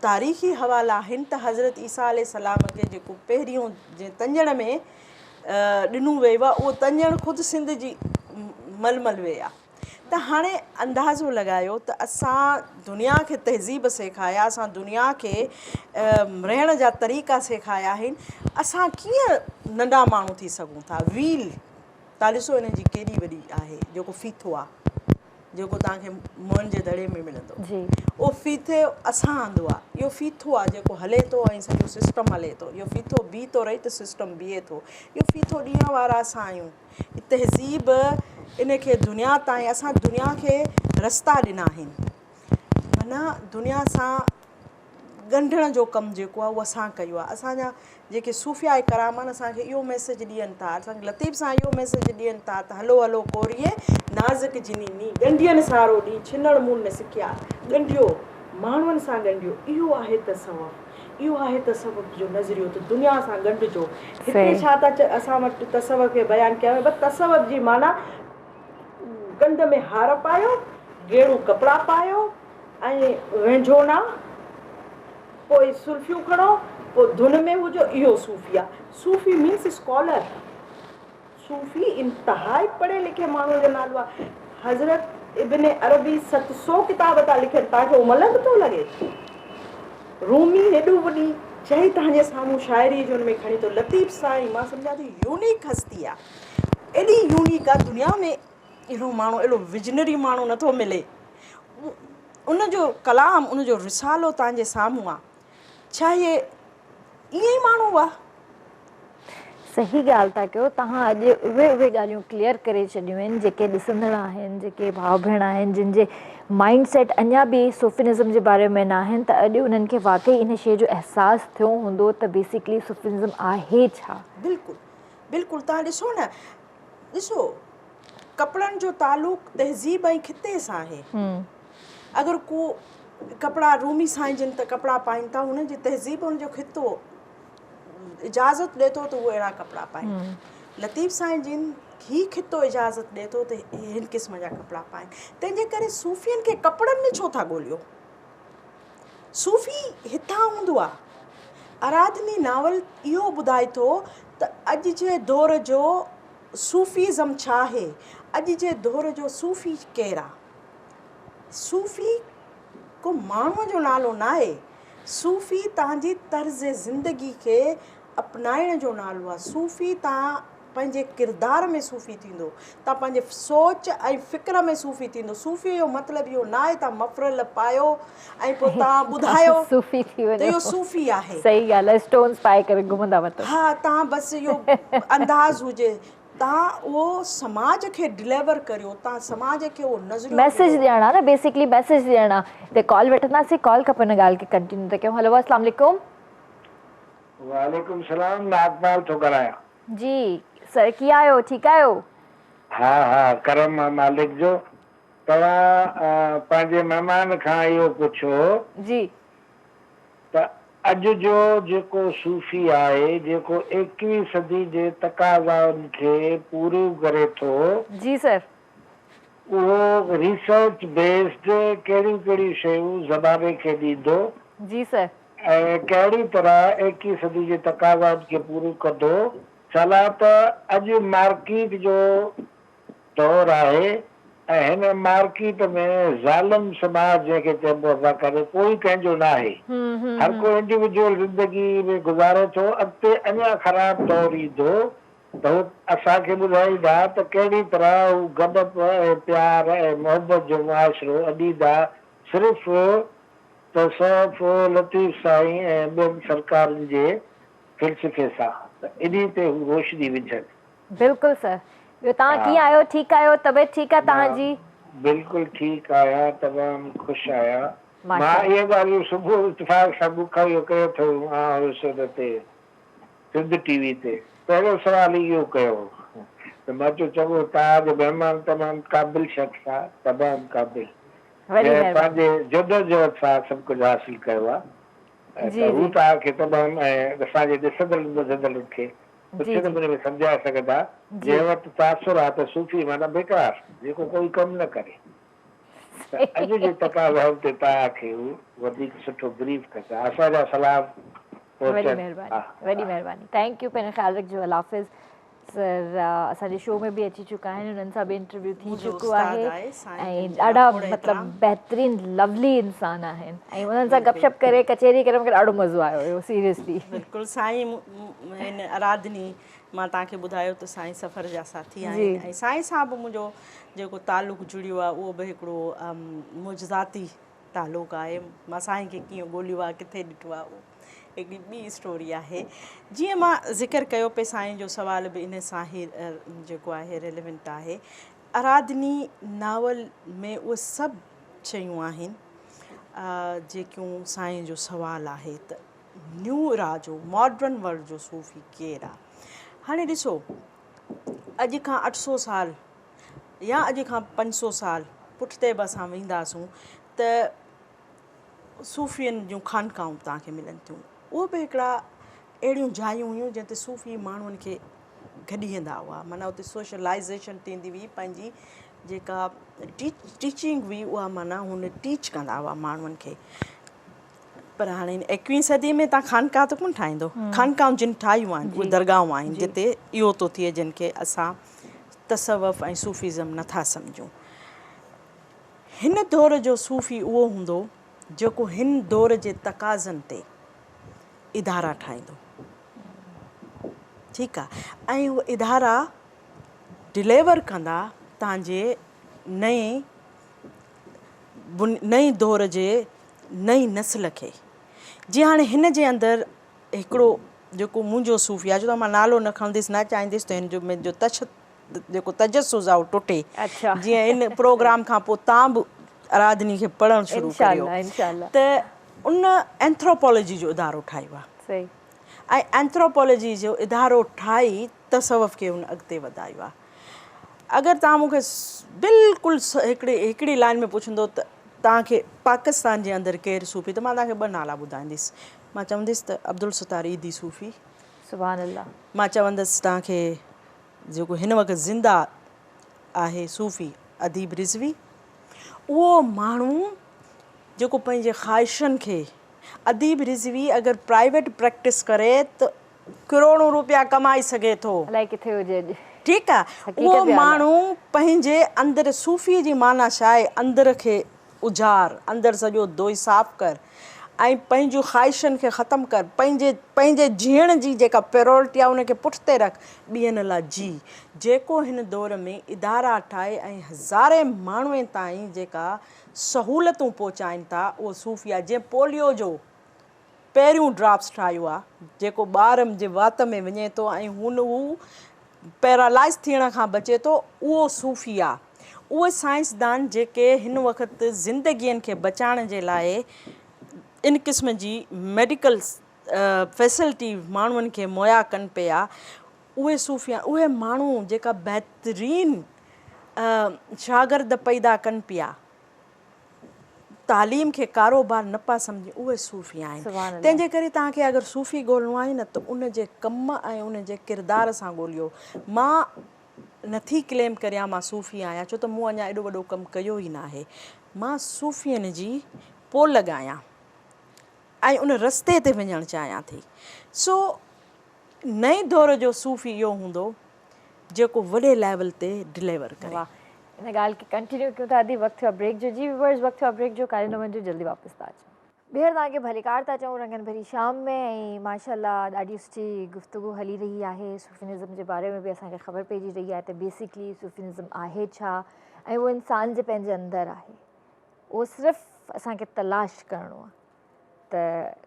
तारीख़ी हवाला आहिनि त हज़रत ईसा अलैहिस्सलाम खे जेको पहिरियों जे तंजण में ॾिनो वियो आहे, उहो तंजण ख़ुदि सिंध जी मलमल वे आहे। त हाणे अंदाज़ो लॻायो त असां दुनिया खे तहज़ीब सेखारिया, असां दुनिया खे रहण जा तरीक़ा सेखारिया आहिनि, असां कीअं नंढा माण्हू थी सघूं था। व्हील तव्हां ॾिसो हिन जी केॾी वॾी आहे, जेको फीथो आहे, जेको तव्हांखे मुंहनि जे दड़े में मिलंदो, उहो फीथे असां आंदो आहे। इहो फीथो आहे जेको हले थो ऐं सॼो सिस्टम हले थो। इहो फीथो बीह थो रहे त सिस्टम बीहे थो। इहो फीथो ॾियण वारा असां आहियूं। तहज़ीब इन खे दुनिया ताईं, असां दुनिया खे रस्ता ॾिना आहिनि, माना दुनिया सां ॻंढण जो कमु जेको आहे उहो असां कयो आहे। असांजा जेके सूफ़िया कराम आहिनि असांखे इहो मैसेज ॾियनि था, असांखे लतीफ़ सां इहो मैसेज ॾियनि था त हलो हलो कोरीअ नाज़ुक जिनी नी ॻंढियनि सारो ॾींहुं छिनड़ मूल में सिखिया ॻंढियो माण्हुनि सां ॻंढियो। इहो आहे तसवुफ़, इहो आहे तसवुफ़ जो नज़रियो त दुनिया सां ॻंढिजो। हिते छा था असां वटि तसवुफ़ खे बयानु कया बसि तसवुफ़ जी माना गंढ में हार पायो, गेड़ू कपिड़ा पायो ऐं वेझोना, पोइ सुल्फियूं खणो, पोइ धुन में हुजो, इहो सूफ़ी आहे। सूफ़ी मीन्स स्कॉलर, सूफ़ी इंतिहाई पढ़े लिखे माण्हू जो नालो आहे। हज़रत इब्न अरबी 700 किताब था लिखनि, तव्हांखे उहो मलंग थो लॻे? रूमी हेॾो वॾी चई तव्हांजे साम्हूं शाइरी जो हुन में खणी थो। लतीफ़ साईं मां सम्झां थी यूनिक हस्ती आहे, एॾी यूनिक आहे, दुनिया में अहिड़ो माण्हू अहिड़ो विजनरी माण्हू नथो मिले। उनजो कलाम, उनजो रिसालो तव्हांजे साम्हूं आहे। छा इहे ईअं ई माण्हू हुआ? सही ॻाल्हि था कयो तव्हां। अॼु उहे ॻाल्हियूं क्लियर करे छॾियूं आहिनि जेके ॾिसंदड़ आहिनि, जेके भाउ भेण आहिनि जिन जे माइंड सेट अञा बि सूफ़िनिज़म जे बारे में न आहिनि, त अॼु उन्हनि खे वाक़ई इन शइ जो अहसासु थियो हूंदो त बेसिकली सूफ़िनिज़म आहे छा। बिल्कुलु बिल्कुलु। तव्हां ॾिसो न, ॾिसो कपिड़नि जो तालुक़ तहज़ीब ऐं खिते सां आहे। अगरि को कपिड़ा रूमी साईं जिन त कपिड़ा पाइनि था, हुननि जी तहज़ीब हुनजो खितो इजाज़त ॾिए थो त उहे अहिड़ा कपिड़ा पाइनि। लतीफ़ साईं जिन ही खितो इजाज़त ॾिए थो त हिन क़िस्म जा कपिड़ा पाइनि। तंहिंजे करे सूफ़ियनि खे कपिड़नि में छो था ॻोल्हियो? सूफ़ी हितां हूंदो आहे। आराधनी नावल इहो ॿुधाए थो त अॼु जे दौर जो सूफ़ीज़म छा आहे, अॼु जे दौर जो सूफ़ी केरु आहे। सूफ़ी को माण्हूअ जो नालो न आहे, सूफ़ी तव्हांजी तर्ज़ ज़िंदगी खे अपनाइण जो नालो आहे। सूफ़ी तव्हां पंहिंजे किरदार में सूफ़ी थींदो, तव्हां पंहिंजे सोच ऐं फ़िक्र में सूफ़ी थींदो। सूफ़ी जो मतिलबु इहो न आहे तव्हां मफ़रल पायो ऐं पोइ तव्हां ॿुधायो सूफ़ी थी वञो, त इहो सूफ़ी आहे। सही ॻाल्हि आहे, स्टोन्स पाए करे घुमंदा वठो। हा, तव्हां बसि इहो अंदाज़ हुजे, तव्हां उहो समाज खे डिलीवर करियो, तव्हां समाज खे उहो नज़रियो मैसेज ॾियणु आहे न, बेसिकली मैसेज ॾियणु आहे। हिते कॉल वठंदासीं, कॉल खां पोइ हिन ॻाल्हि खे कंटिन्यू था कयूं। हेलो, अस्सलाम वालेकुम। वालेकुम सलाम, नागपाल थो ॻाल्हायां। जी सर, कीअं आहियो? ठीकु आहियो? हा हा, करम मालिक जो। तव्हां पंहिंजे महिमान खां इहो पुछो जी त अॼु जो जेको सूफ़ी आहे, जेको 21वीं सदी जे तक़ाज़नि खे पूरो करे थो, जी सर, उहो रिसर्च बेस्ड कहिड़ियूं कहिड़ियूं शयूं ज़माने खे ॾींदो जी सर, ऐं कहिड़ी तरह 21वीं सदी जे तक़ाज़नि खे पूरो कंदो। छा त अॼु मार्केट जो दौर आहे ऐं हिन मार्केट में ज़ालिम समाज जंहिंखे चइबो आहे करे कोई कंहिंजो न आहे। हर को इंडिविजुअल ज़िंदगी में गुज़ारे थो। अॻिते अञा ख़राब दौर ईंदो त हू असांखे ॿुधाईंदा त कहिड़ी तरह हू गॾप ऐं प्यार ऐं मोहबत जो मुआशिरो अॾींदा सिर्फ़ु तसव्वुफ़ लतीफ़ साईं ऐं ॿियनि सरकारनि जे फ़िलसफ़े सां। त इन ते हू रोशनी विझनि। बिल्कुलु सर। ॿियो तव्हां कीअं आहियो? ठीकु आहियो? तबियत ठीकु आहे तव्हांजी? बिल्कुलु ठीकु आहियां, तमामु ख़ुशि आहियां। मां इहे ॻाल्हियूं सुबुह इत्तिफ़ाक़ सां मूंखां इहो कयो अथऊं, हुन ते सिंध टीवी ते पहिरियों सुवाल इहो कयो त मां चयो तव्हांजो महिमान तमामु क़ाबिल शख़्स आहे, तमामु क़ाबिल, ऐं पंहिंजे जदोजहद सां सभु कुझु हासिलु कयो आहे। त हू तव्हांखे तमामु ऐं असांजे ॾिसंदड़ ॿुधंदड़नि खे सुठे नमूने में सम्झाए सघंदा। जंहिं वटि तासुर आहे त सूफ़ी माना बेकार, जेको कोई कमु न करे। त अॼु जे तक़ाज़नि ते तव्हांखे हू वधीक सुठो ब्रीफ कंदा। असांजा सलाम। वॾी महिरबानी, थैंक यू। पंहिंजो ख़्यालु रखिजो। अल्लाह हाफ़िज़। सर असांजे शो में बि अची चुका आहिनि, हुननि सां बि इंटरव्यू थी चुको आहे ऐं ॾाढा मतिलबु बहितरीनु लवली इंसान आहिनि ऐं उन्हनि सां गपशप करे कचेरी करे मूंखे ॾाढो मज़ो आयो हुयो सीरियसली। बिल्कुलु साईं हिन आराधनी मां तव्हांखे ॿुधायो त साईं सफ़र जा साथी आहिनि ऐं साईं सां बि मुंहिंजो जेको तालुक़ु जुड़ियो आहे उहो बि हिकिड़ो मुजज़ाती तालुक़ु आहे। मां साईं खे कीअं ॻोल्हियो आहे, किथे ॾिठो आहे, उहो हिकिड़ी ॿी स्टोरी आहे। जीअं मां ज़िक्र कयो पे साईं जो सुवाल बि इन सां ई जेको आहे रिलेवेंट आहे। आराधनी नावल में उहे सभु शयूं आहिनि जेकियूं साईं जो सुवालु आहे त न्यू इरा जो मॉडर्न वर्ल्ड जो सूफ़ी केरु आहे। हाणे ॾिसो, अॼु खां 800 साल या अॼु खां 500 साल पुठिते बि असां वेंदासूं त सूफ़ियुनि जूं ख़ानकाऊं तव्हांखे मिलनि थियूं। उहे बि हिकिड़ा अहिड़ियूं जायूं हुयूं जिते सूफ़ी माण्हुनि खे गॾींदा हुआ, माना उते सोशलाइज़ेशन थींदी हुई, पंहिंजी जेका टीचिंग हुई उहा माना हुन टीच कंदा हुआ माण्हुनि खे। पर हाणे 21वीं सदी में तव्हां ख़ानका त कोन ठाहींदो, ख़ानकाऊं जिन ठाहियूं आहिनि उहे दरगाहूं आहिनि जिते इहो थो थिए जिन खे असां तसवुफ़ ऐं सूफ़िज़म नथा सम्झूं। हिन दौर जो सूफ़ी उहो हूंदो जेको हिन दौर जे तक़ाज़नि ते इदारा ठाहींदो, ठीकु आहे, ऐं उहे इदारा डिलीवर कंदा तव्हांजे नई दौर जे नई नस्ल खे। जीअं हाणे हिन जे अंदरि हिकिड़ो जेको मुंहिंजो सूफ़ी आहे, जो त मां नालो न खणंदसि, न चाहींदसि त हिन जो मुंहिंजो जेको तजस्सुस आहे उहो टुटे। जीअं इन प्रोग्राम खां पोइ तव्हां बि आराधनी खे पढ़णु शुरू करियो त उन एंथ्रोपोलॉजी जो इदारो ठाहियो आहे, ऐं एंथ्रोपोलॉजी जो इदारो ठाही तसवुफ़ खे हुन अॻिते वधायो आहे। अगरि तव्हां मूंखे बिल्कुलु हिकिड़ी लाइन में पुछंदो त तव्हांखे पाकिस्तान जे अंदरि केरु सूफ़ी, त मां तव्हांखे 2 नाला ॿुधाईंदसि। मां चवंदसि त अब्दुल सत्तार ईदी सूफ़ी, सुभान अल्लाह। मां चवंदसि तव्हांखे जेको हिन वक़्तु ज़िंदा आहे सूफ़ी अदीब रिज़वी। उहो माण्हू जेको पंहिंजे ख़्वाहिशनि खे, अदीब रिज़वी अगरि प्राइवेट प्रैक्टिस करे त करोड़ों रुपया कमाए सघे थो, अलाए किथे हुजे अॼु, ठीकु आहे। उहो माण्हू पंहिंजे अंदरि सूफ़ीअ जी माना छा आहे, अंदर खे उजाड़, अंदरि सॼो धोई साफ़ कर ऐं पंहिंजूं ख़्वाहिशनि खे ख़तमु कर, पंहिंजे जीअण जी जेका प्रायोरिटी आहे उनखे पुठिते रख, ॿियनि लाइ जी। जेको हिन दौर में इदारा ठाहे ऐं हज़ारे माण्हुनि ताईं जेका सहूलियतूं पहुचाइनि था उहो सूफ़ी आहे। जीअं पोलियो जो पहिरियों ड्रॉप्स ठाहियो आहे, जेको ॿार जे वात में वञे थो ऐं हू पैरालाइज़ थियण खां बचे थो, उहो सूफ़ी आहे। उहे साइंसदान जेके हिन वक़्तु ज़िंदगीअ खे बचाइण जे लाइ इन क़िस्म जी मेडिकल फैसिलिटी माण्हुनि खे मुहैया कनि पिया, उहे सूफ़ी आहिनि। उहे माण्हू जेका बहितरीन शागिर्द पैदा कनि पिया, तालीम खे कारोबार न पिया सम्झनि, उहे सूफ़ी आहिनि। तंहिंजे करे तव्हांखे अगरि सूफ़ी ॻोल्हणो आहे न त उन जे कम ऐं उन जे किरदार सां ॻोल्हियो। मां नथी क्लेम करियां मां सूफ़ी आहियां, छो त मूं अञा एॾो वॾो कमु कयो ई न आहे। मां सूफ़ियुनि जी पोल लॻायां ऐं उन रस्ते ते वञणु चाहियां थी। सो नए दौर जो सूफ़ी इहो हूंदो जेको वॾे लेवल ते डिलीवर करे। इन ॻाल्हि खे कंटिन्यू कयूं था। अदी वक़्तु थियो आहे ब्रेक जो। जी व्यूअर्स, वक़्तु थियो आहे ब्रेक जो। कारे न वञिजो, जल्दी वापसि था अचूं। ॿीहर तव्हांखे भलीकार था चऊं रंगनि भरी शाम में, ऐं माशाल्लाह ॾाढी सुठी गुफ़्तगू हली रही आहे। सूफ़ीनिज़म जे बारे में बि असांखे ख़बर पइजी रही आहे त बेसिकली सूफ़ीनिज़म आहे छा, ऐं उहो इंसान जे पंहिंजे अंदरि आहे। उहो सिर्फ़ु असांखे तलाश करिणो आहे। त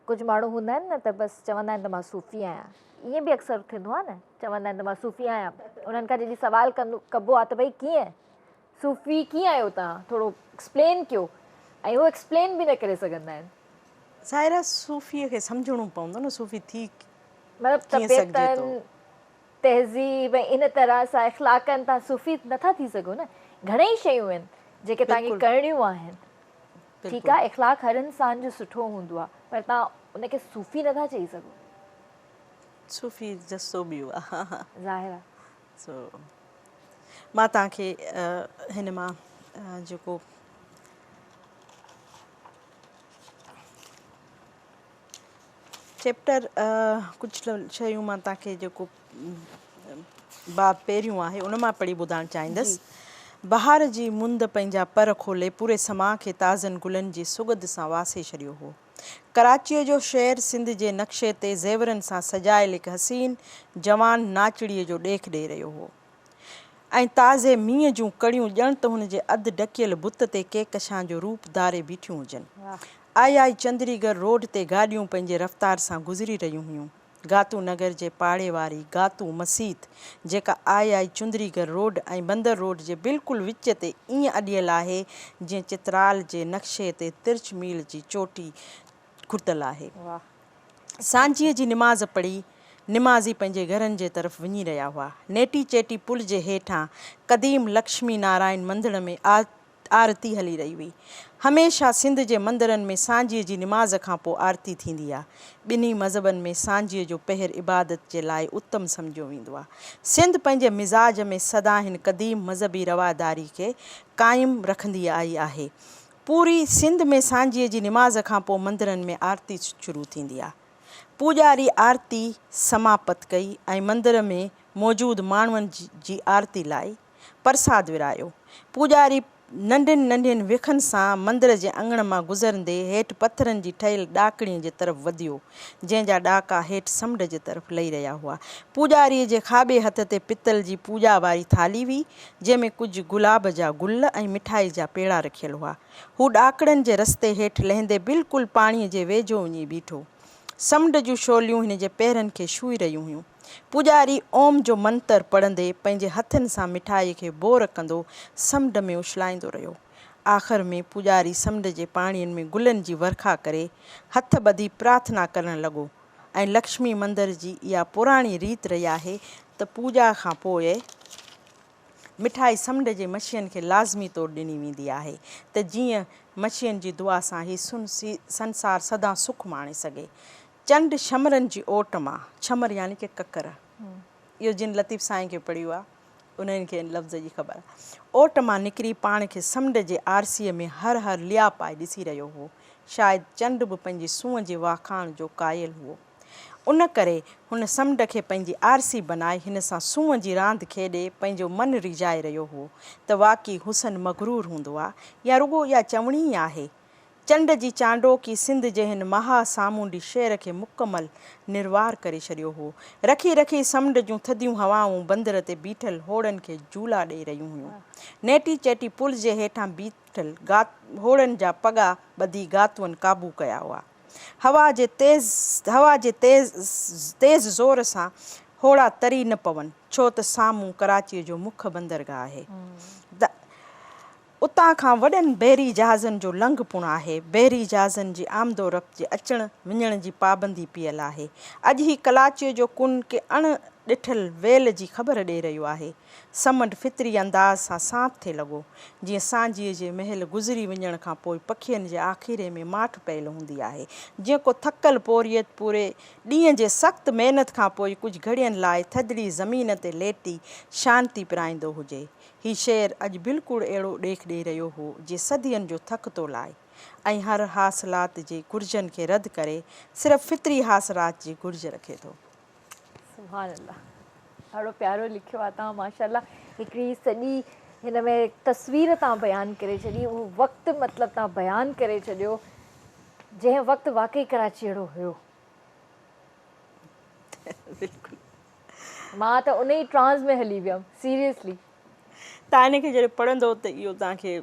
कुझु माण्हू हूंदा आहिनि न त बसि चवंदा आहिनि त मां सूफ़ी आहियां। ईअं बि अक्सर थींदो आहे न, चवंदा आहिनि त मां सूफ़ी आहियां। उन्हनि खां जॾहिं सुवालु कबो आहे त भई कीअं सूफ़ी कीअं आहियो तव्हां, थोरो एक्सप्लेन कयो, ऐं उहो एक्सप्लेन बि न करे सघंदा आहिनि। ज़ाहिर सूफ़ीअ खे सम्झणो पवंदो न, सूफ़ी थी मतिलबु तबियतनि, तहज़ीब ऐं इन तरह सां इख़्लाक़नि तव्हां सूफ़ी नथा थी सघो न। घणेई शयूं आहिनि जेके तव्हांखे करणियूं आहिनि, ठीकु आहे। इख़्लाक़ हर इंसान जो सुठो हूंदो आहे, पर तव्हां उनखे सूफ़ी नथा चई सघो। सूफ़ी जसो ॿियो आहे, ज़ाहिर आहे। सो मां तव्हांखे हिन मां जेको चैप्टर कुझु शयूं मां तव्हांखे जेको बाब पहिरियों आहे उन मां पढ़ी ॿुधाइणु चाहींदसि। बहार जी मुंद पंहिंजा पर खोले पूरे समा खे ताज़नि गुलनि जी सुगंध सां वासे छॾियो हो। कराचीअ जो शहर सिंध जे नक्शे ते ज़ेवरनि सां सजायल हिकु हसीन जवान नाचड़ीअ जो ॾेख ॾेई रहियो हो, ऐं ताज़े मींहं जूं कड़ियूं ॼण त हुन जे अधु ढकियल बुत ते केकशां जो रूप धारे बीठियूं हुजनि। आई चंद्रीगढ़ रोड ते गाॾियूं पंहिंजे रफ़्तार सां गुज़री रहियूं हुयूं। गातू नगर जे पाड़े वारी गातू मसीत जेका आई चुंदरीगढ़ रोड ऐं बंदर रोड जे बिल्कुलु विच ते ईअं अॾियल आहे जीअं चित्राल जे नक्शे ते तिरछ मील जी चोटी खुटल आहे। सांझीअ जी निमाज़ पढ़ी निमाज़ी पंहिंजे घरनि जे तरफ़ वञी रहिया हुआ। नेटी चेटी पुल जे हेठां क़दीम लक्ष्मी नारायण मंदर में आरती हली रही हुई। हमेशह सिंध जे मंदरनि में सांझीअ जी निमाज़ खां पोइ आरती थींदी आहे। ॿिन्ही मज़हबनि में सांझीअ जो पहर इबादत जे लाइ उत्तम सम्झियो वेंदो आहे। सिंध पंहिंजे मिज़ाज में सदा हिन क़दीम मज़हबी रवादारी खे क़ाइमु रखंदी आई आहे। पूरी सिंध में सांझीअ जी निमाज़ खां पोइ मंदरनि में आरती शुरू थींदी आहे। पूॼारी आरती समापत कई ऐं मंदर में मौजूदु माण्हुनि जी आरती लाइ परसाद विरायो। पूॼारी नंढियुनि नंढियुनि विखनि सां मंदर जे अङण मां गुज़रंदे हेठि पथरनि जी ठहियल ॾाकड़ीअ जे तरफ़ वधियो, जंहिंजा ॾाका हेठि समुंड जे तरफ़ लही रहिया हुआ। पूॼारीअ जे खाॿे हथ ते पितल जी पूॼा वारी थाली हुई, जंहिंमें कुझु गुलाब जा गुल ऐं मिठाई जा पेड़ा रखियल हुआ। हू ॾाकड़नि जे रस्ते हेठि लहंदे बिल्कुलु पाणीअ जे वेझो वञी बीठो। समुंड जूं शोलियूं हिन जे पेरनि खे छुई रहियूं हुयूं। पूॼारी ओम जो मंत्र पढ़ंदे पंहिंजे हथनि सां मिठाईअ खे बोर कंदो समुंड में उछलाईंदो रहियो। आख़िर में पूॼारी समुंड जे पाणीअ में गुलनि जी वर्खा करे हथ ॿधी प्रार्थना करणु लॻो ऐं लक्ष्मी मंदर जी इहा पुराणी रीत रही आहे त पूॼा खां पोइ मिठाई समुंड जे मछियुनि खे लाज़मी तौरु ॾिनी वेंदी आहे त जीअं मछियुनि जी दुआ सां ही संसार सदा सुख माणे सघे। चंड छमरनि जी ओट मां, छमर यानी कि ककर, इहो जिन लतीफ़ साईं खे पढ़ियो आहे उन्हनि खे लफ़्ज़ जी ख़बर आहे। ओट मां निकिरी पाण खे समुंड जे आरसीअ में हर हर लिया पाए ॾिसी रहियो हो। शायदि चंड बि पंहिंजी सूंहं जे वाखाण जो क़ाइल हुओ। उन करे हुन समुंड खे पंहिंजी आरसी बनाए हिन सां सूंहं जी रांदि खेॾे पंहिंजो मनु रिझाए रहियो हो त वाक़ई हुसन मग़रूर हूंदो आहे या रुॻो इहा चवणी ई आहे। चंड जी चांडोकी सिंध जे हिन महा सामूंडी शहर खे मुकमल निर्वार करे छॾियो हो। रखी रखी समुंड जूं थधियूं हवाऊं बंदर ते बीठल होड़नि खे झूला ॾेई रहियूं हुयूं। नेटी चेटी पुल जे हेठां बीठल होड़नि जा पगा ॿधी गातुअनि क़ाबू कया हुआ। हवा जे तेज़ ज़ोर सां होड़ा तरी न पवनि, छो त साम्हूं कराचीअ जो मुख्य बंदरगाह आहे। उतां खां वॾनि बहरी जहाज़नि जो लंघ पुणु आहे। बहरी जहाज़नि जी आमदो रफ़्त जे अचण वञण जी पाबंदी पियल आहे। अॼु ही कराचीअ जो कुन के अण ॾिठल वेल जी ख़बर ॾेई रहियो आहे। समुंड फितरी अंदाज़ सां साफ़ थिए लॻो, जीअं सांझीअ जे महल गुज़री वञण खां पोइ पखियुनि जे आख़िरे में माठ पयल हूंदी आहे। जीअं को थकल पोरियत पूरे ॾींहं जे सख़्तु महिनत खां पोइ कुझु घड़ियुनि लाइ थधिड़ी ज़मीन ते लेटी शांती पिराईंदो हुजे। हीउ शहर अॼु बिल्कुलु अहिड़ो ॾेख ॾेई रहियो हो जीअं सदियुनि जो थक थो लाहे ऐं हर हासिलात जे घुर्जनि खे रद्द करे सिर्फ़ु फितरी हासिलात जी घुर्ज रखे थो। सुभान अल्लाह, ॾाढो प्यारो लिखियो आहे तव्हां माशाल्लाह। हिकिड़ी सॼी हिन में तस्वीर तव्हां बयानु करे छॾी, उहो वक़्तु मतिलबु तव्हां बयानु करे छॾियो जंहिं वक़्तु वाक़ई कराची अहिड़ो हुयो। मां त उन ई ट्रांस में हली वियमि सीरियसली। तव्हां हिन खे जॾहिं पढ़ंदो त इहो तव्हांखे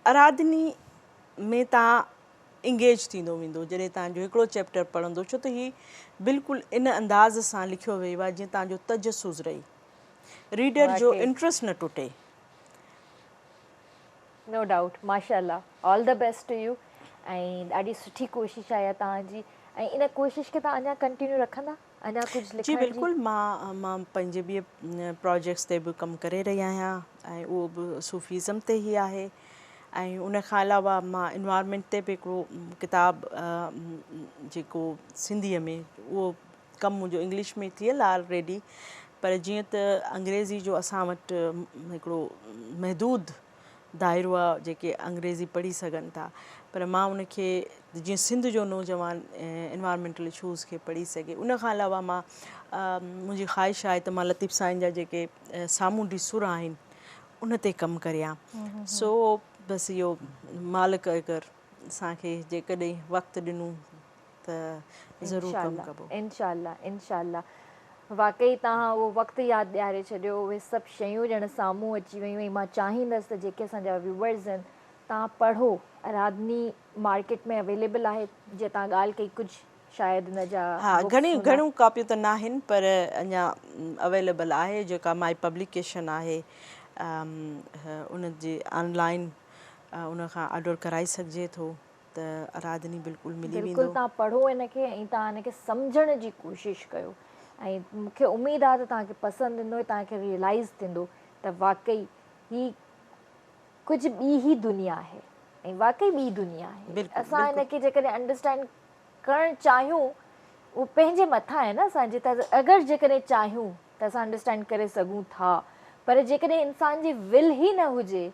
आराधनी में तव्हां इंगेज थींदो वेंदो जॾहिं तव्हांजो हिकिड़ो चैप्टर पढ़ंदो, छो त हीउ बिल्कुलु इन अंदाज़ सां लिखियो वियो आहे जीअं तव्हांजो तजसुस रही, रीडर जो इंट्रस्ट न टुटे। नो डाउट, माशाल्लाह, all the best to you. ऐं ॾाढी सुठी कोशिशि आहे तव्हांजी ऐं इन कोशिशि खे तव्हां अञा कंटिन्यू रखंदा अञा कुझु लिखण जी? बिल्कुलु, मां पंहिंजे ॿिए प्रोजेक्ट्स ते बि कमु करे रही आहियां ऐं उहो बि सूफ़ीज़म ते ई आहे। ऐं उन खां अलावा मां इन्वायरमेंट ते बि हिकिड़ो किताबु जेको सिंधीअ में उहो कमु मुंहिंजो इंग्लिश में थियल आहे ऑलरेडी, पर जीअं त अंग्रेज़ी जो असां वटि हिकिड़ो महदूद दाइरो आहे जेके अंग्रेज़ी पढ़ी सघनि था, पर मां उनखे जीअं सिंध जो नौजवान इन्वायरमेंटल इशूज़ खे पढ़ी सघे। उन खां अलावा मां मुंहिंजी ख़्वाहिश आहे त मां लतीफ़ साईं जा जेके सामूंडी सुर आहिनि उन ते कमु करियां। सो बसि इहो मालिक अगरि असांखे जेकॾहिं वक़्तु ॾिनो त ज़रूरु कमु कबो। इंशाअल्लाह इंशाअल्लाह। वाक़ई तव्हां उहो वक़्तु यादि ॾियारे छॾियो, उहे सभु शयूं ॼण साम्हूं अची वियूं ऐं मां चाहींदसि त जेके असांजा व्यूवर्स आहिनि तव्हां पढ़ो। आराधनी मार्केट में अवेलेबल आहे, जीअं तव्हां ॻाल्हि कई कुझु शायदि हिन जा हाँ, books हूंदा। घणियूं कापियूं त न आहिनि पर अञा अवेलेबल आहे, जेका माई पब्लिकेशन आहे उन जे ऑनलाइन उन खां ऑर्डर कराए सघिजे थो त आराधनी बिल्कुलु मिली बिल्कुलु वेंदो। तव्हां पढ़ो हिनखे ऐं तव्हां हिनखे सम्झण जी कोशिशि कयो ऐं मूंखे उमेदु आहे त तव्हांखे पसंदि ईंदो, तव्हांखे रियलाइज़ थींदो त वाकई ही कुझु ॿी ई दुनिया आहे ऐं वाकई ॿी दुनिया आहे। बिल्कुलु, असां बिल्कुलु। हिनखे जेकॾहिं अंडरस्टैंड करणु चाहियूं उहो पंहिंजे मथां आहे न असांजे, त अगरि जेकॾहिं चाहियूं त असां अंडरस्टैंड करे सघूं था, पर जेकॾहिं इंसान जी विल ई न हुजे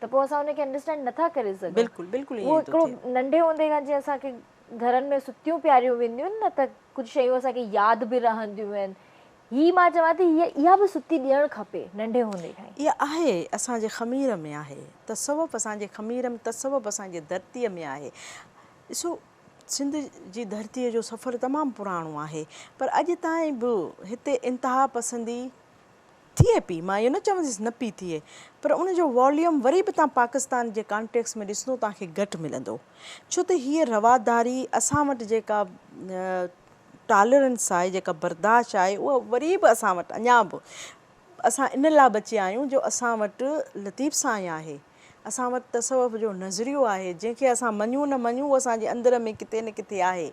त पोइ असां हुनखे अंडरस्टैंड नथा करे सघूं। बिल्कुलु बिल्कुलु उहो ईअं थो हिकिड़ो थिए। नंढे हूंदे खां जीअं असांखे घरनि में सुतियूं प्यारियूं वेंदियूं आहिनि न, त कुझु शयूं असांखे यादि बि रहंदियूं आहिनि। हीअ मां चवां थी इहा बि सुती ॾियणु खपे नंढे हूंदे खां ई। इहा आहे असांजे ख़मीर में आहे, तसवुफ़ असांजे ख़मीर में, तसवुफ़ असांजे धरतीअ में आहे। ॾिसो सिंध जी धरतीअ जो सफ़र तमामु पुराणो आहे, पर अॼु ताईं बि हिते इंतिहा पसंदी थिए पई। मां इहो न चवंदसि न पई थिए, पर उन जो वॉल्यूम वरी बि तव्हां पाकिस्तान जे कॉन्टेक्स्ट में ॾिसंदो तव्हांखे घटि मिलंदो, छो त हीअ रवादारी असां वटि जेका टॉलरेंस आहे, जेका बर्दाश्त आहे, उहा वरी बि असां वटि अञा बि असां इन लाइ बचिया आहियूं जो असां वटि लतीफ़ साईं आहे, असां वटि तसवुफ़ जो नज़रियो आहे, जंहिंखे असां मञूं न मञूं उहो असांजे अंदर में किथे न किथे आहे।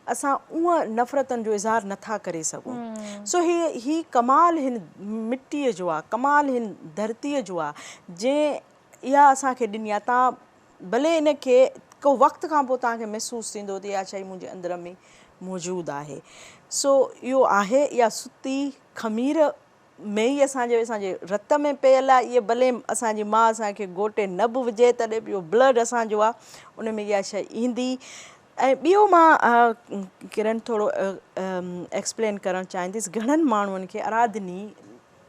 असां उहा नफ़रतनि जो इज़हार नथा करे सघूं। सो ही कमाल हिन मिटीअ जो आहे, कमाल हिन धरतीअ जो आहे जंहिं इहा असांखे ॾिनी आहे। तव्हां भले इनखे को वक़्त खां पोइ तव्हांखे महसूसु थींदो त इहा शइ मुंहिंजे अंदर में मौजूदु आहे। सो इहो आहे, इहा सुती ख़मीर में ई असांजे रत में पियल आहे। इहे भले असांजी माउ असांखे घोटे न बि विझे तॾहिं बि इहो ब्लड असांजो आहे, उन में इहा शइ ईंदी। ऐं ॿियो मां किरण थोरो एक्सप्लेन करणु चाहींदसि, घणनि माण्हुनि खे आराधनी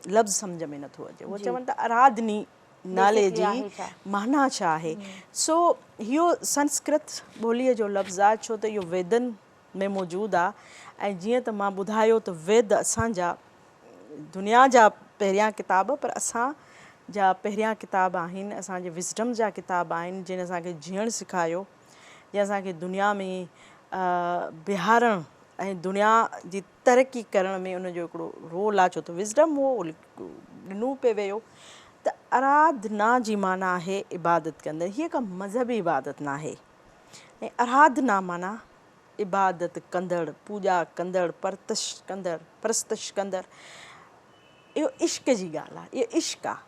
लफ़्ज़ सम्झ में नथो अचे। उहो चवनि था आराधनी नाले जी माना छा आहे। सो इहो संस्कृत ॿोलीअ जो लफ़्ज़ आहे, छो त इहो वेदनि में मौजूदु आहे। ऐं जीअं त मां ॿुधायो त वेद असांजा दुनिया जा पहिरियां किताब, पर असांजा पहिरियां किताब आहिनि, असांजे विज़डम जा किताब आहिनि, जिन असांखे जीअणु सेखारियो, जंहिं असांखे दुनिया में बिहारणु ऐं दुनिया जी तरक़ी करण में उनजो हिकिड़ो रोल आहे, छो त विज़डम उहो ॾिनो पिए वियो। त आराधना जी माना आहे इबादत कंदड़। हीअ का मज़हबी इबादत न आहे, ऐं आराधना माना इबादत कंदड़, पूॼा कंदड़, परस्तश कंदड़। इहो इश्क जी ॻाल्हि आहे, इहो इश्क आहे,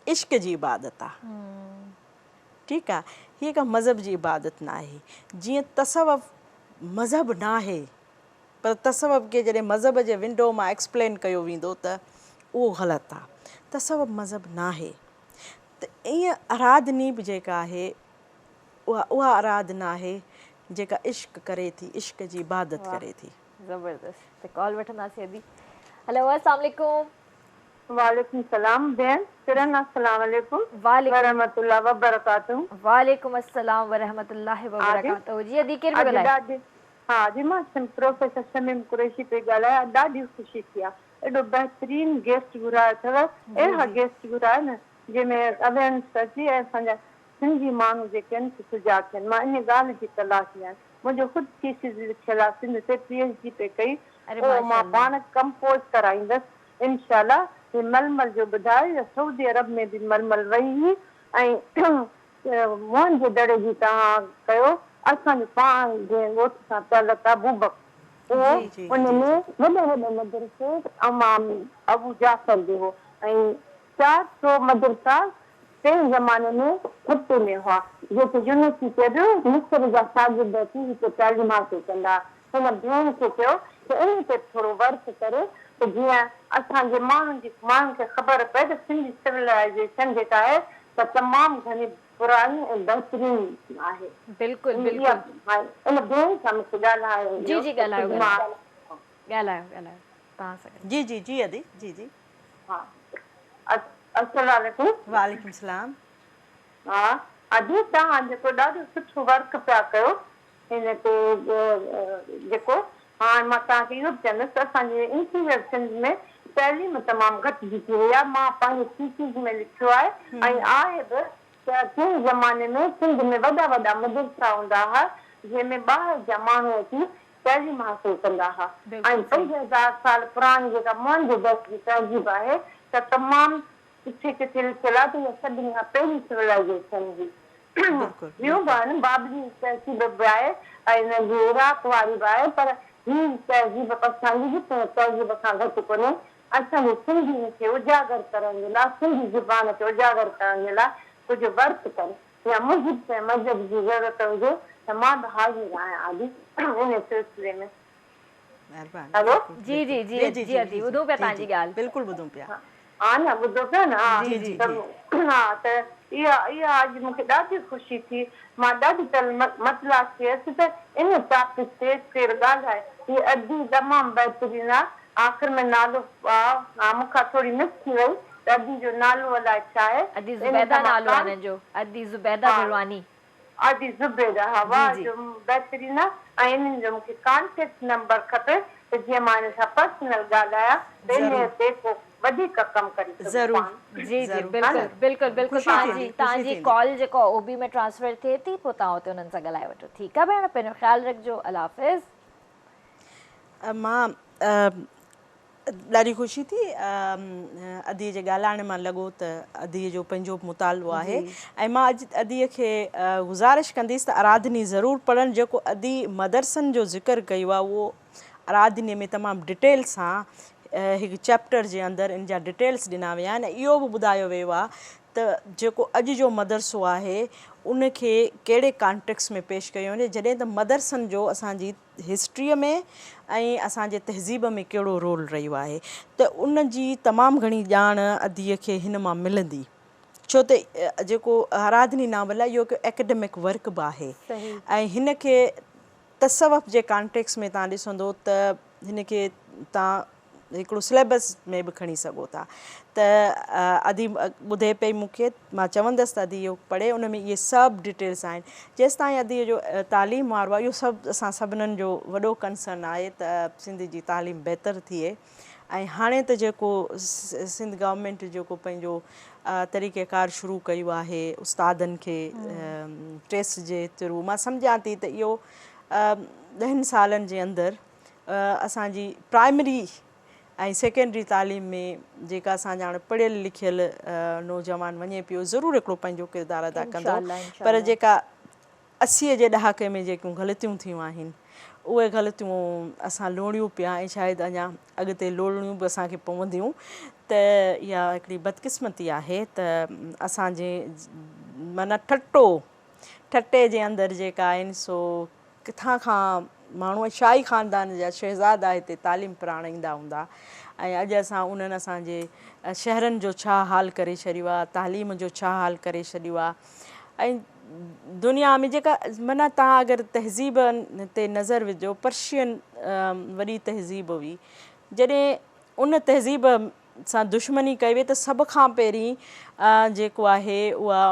इश्क जी इबादत आहे। ठीकु आहे, हीअ का मज़हब जी इबादत न आहे। जीअं तसवुफ़ मज़हब न आहे, पर तसवुफ़ खे जॾहिं मज़हब जे विंडो मां एक्सप्लेन कयो वेंदो त उहो ग़लति आहे। तसवुफ़ मज़हब न आहे। त ईअं आराधनी बि जेका आहे उहा आराधना आहे जेका इश्क करे थी, इश्क जी इबादत करे थी। ज़बरदस्त। कॉल वठंदासीं अभी। हेलो अस्सलाम वालेकुम। वालेकुम सलाम बेन किरण, अस्सलाम वालेकुम वरहमतुल्लाह व बरकातहू। वालेकुम अस्सलाम व रहमतुल्लाहि व बरकातहू। जी अदी केर पियो ॻाल्हाए? हाँ जी, मां प्रोफेसर शमीम कुरैशी पे ॻाल्हायां। ॾाढी ख़ुशी थी आहे, एॾो बहितरीन गेस्ट घुरायो अथव। अहिड़ा गेस्ट घुरायो न जंहिंमें अवेयरनेस अचे ऐं असांजा सिंधी माण्हू जेके आहिनि सुजाॻ थियनि। मां इन ॻाल्हि जी तलाश में आहियां। मुंहिंजो ख़ुदि थीसिस लिखियलु आहे, सिंध ते PhD पे कई, पोइ मां पाण कंपोज़ कराईंदसि इनशाला। हे मलमल जो ॿुधायो, सऊदी अरब में बि मलमल वई हुई ऐं मोहन जे दड़े जी तव्हां कयो। असांजो पाण जे ॻोठ सां तलक आहे बूबक, उहो उनमें वॾे वॾे मदरसे इमाम अबू जाफ़र जो हो ऐं 400 मदरसा तंहिं ज़माने में खत्ते में हुआ, जेके यूनिवर्सिटी बि मिस्र जा शागिर्द अची हिते तालीम हासिल कंदा। हुन भेण खे चयो त इन ते थोरो वर्क करे त जीअं असांजे माण्हुनि खे ख़बर पए त सिंधी सिविलाइज़ेशन जेका आहे त तमामु घणी पुरानी ऐं बहितरीन आहे। बिल्कुलु बिल्कुलु। इन भेण सां मूंखे ॻाल्हायो। जी जी ॻाल्हायो तव्हां सां। जी जी जी अदी जी जी। हा, अस्सलाम वालेकुम। वालेकुम सलाम। हा अदी, तव्हां जेको ॾाढो सुठो वर्क पिया कयो हिन ते जेको, हाणे मां तव्हांखे इहो बि चवंदसि असांजे इंटीरियर सिंध में तइलीम तमामु घटिजी थी वई आहे। मां पंहिंजे थीसिस में लिखियो आहे ऐं आहे बि त कंहिं ज़माने में सिंध में वॾा वॾा मदरसा हूंदा हुआ जंहिंमें ॿाहिरि जा माण्हू अची तइलीम हासिल कंदा हुआ ऐं 5000 साल पुराणी जेका मोहनजोदड़ो जी तहज़ीब आहे त तमामु किथे किथे लिखियल आहे त इहा सभिनी खां पहिरीं सिविलाइज़ेशन जी ॿियूं बि आहिनि बाबरी तहज़ीब बि आहे ऐं हिन जी इराक वारी बि आहे पर हीअ तहज़ीब असांजी बि तहज़ीब खां घटि कोन्हे असांजे सिंधियुनि खे उजागर करण जे लाइ सिंधी ज़ुबान खे उजागर करण जे लाइ कुझु वर्क कनि या मुंहिंजी मज़हब जी ज़रूरत हुजे त मां बि हाज़िर आहियां आदि इन सिलसिले में हेलो जी जी जी जी अदी ॿुधूं पिया तव्हांजी ॻाल्हि बिल्कुलु ॿुधूं पिया हा न ॿुधो पिया न हा त इहा अॼु मूंखे ॾाढी ख़ुशी थी मां ॾाढी मतिला थियसि त इन टॉपिक ते केरु ॻाल्हाए हीअ अदी तमामु बहितरीनु आहे आख़िर में नालो हा मूंखां थोरी मिस थी वई त अदी जो नालो अलाए छा आहे अदी ज़ुबैदा नालो आहे हिन जो अदी ज़ुबैदा मिरवानी अदी ज़ुबैदा हा वाह जो बहितरीनु आहे ऐं इन्हनि जो मूंखे कॉन्टेक्ट नंबर खपे त जीअं मां हिन सां पर्सनल ॻाल्हायां त इन ते को वधीक कमु करे ज़रूरु जी जी बिल्कुलु बिल्कुलु बिल्कुलु तव्हांजी कॉल जेको ओबी में ट्रांसफर थिए थी पोइ तव्हां हुते हुननि सां ॻाल्हाए वठो ठीकु आहे भेण पंहिंजो ख़्यालु रखिजो अल्लाह हाफ़िज़ मां ॾाढी ख़ुशी थी अदीअ जे ॻाल्हाइण मां लॻो त अदीअ जो पंहिंजो बि मुतालबो आहे ऐं मां अॼु अदीअ खे गुज़ारिश कंदीसि त अराधनी ज़रूरु पढ़नि जेको अदी मदरसनि जो ज़िक्र कयो आहे उहो अराधनीअ में तमामु डिटेल सां हिकु चैप्टर जे अंदरि इन जा डिटेल्स ॾिना विया आहिनि इहो बि ॿुधायो वियो आहे त जेको अॼु जो मदरसो आहे उनखे कहिड़े कॉन्टेक्स्ट में पेश कयो वञे जॾहिं त मदरसनि जो असांजी हिस्ट्रीअ में ऐं असांजे तहज़ीब में कहिड़ो रोल रहियो आहे त उन जी तमामु घणी ॼाण अदीअ खे हिन मां मिलंदी छो त जेको अराधनी नावल आहे इहो हिकु एकेडमिक वर्क बि आहे ऐं हिन खे तसवुफ़ जे कॉन्टेक्स्ट में तव्हां ॾिसंदो त हिन खे तव्हां हिकिड़ो सिलेबस में बि खणी सघो था त अदी ॿुधे पई मूंखे मां चवंदसि त अदी इहो पढ़े उन में इहे सभु डिटेल्स आहिनि जेसि ताईं अदीअ जो तालीम वारो आहे इहो सभु असां सभिनीनि जो वॾो कंसर्न आहे त सिंध जी तालीम बहितर थिए ऐं हाणे त जेको सिंध गवर्नमेंट जेको पंहिंजो तरीक़ेकार शुरू कयो आहे उस्तादनि खे टेस्ट जे थ्रू मां सम्झां थी त इहो 10 सालनि जे अंदरि असांजी प्राइमरी ऐं सेकेंडरी तालीम में जेका असांजा हाणे पढ़ियल लिखियल नौजवान वञे पियो ज़रूरु हिकिड़ो पंहिंजो किरदारु अदा कंदो पर जेका 80 जे ॾहाके में जेकियूं ग़लतियूं थियूं आहिनि उहे ग़लतियूं असां लोड़ियूं पिया ऐं शायदि अञा अॻिते लोड़ियूं बि असांखे पवंदियूं त इहा हिकिड़ी बदकिस्मती आहे त असांजे माना ठटे जे अंदरि जेका आहिनि सो किथां खां माण्हू शाही ख़ानदान जा शहज़ादा हिते तालीम पढ़ाईंदा हूंदा ऐं अॼु असां उन्हनि असांजे शहरनि जो छा हाल करे छॾियो आहे तालीम जो छा हाल करे छॾियो आहे ऐं दुनिया में जेका माना तव्हां अगरि तहज़ीब ते नज़र विझो पर्शियन वॾी तहज़ीब हुई जॾहिं उन तहज़ीब सां दुश्मनी कई वई त सभ खां पहिरीं जेको आहे उहा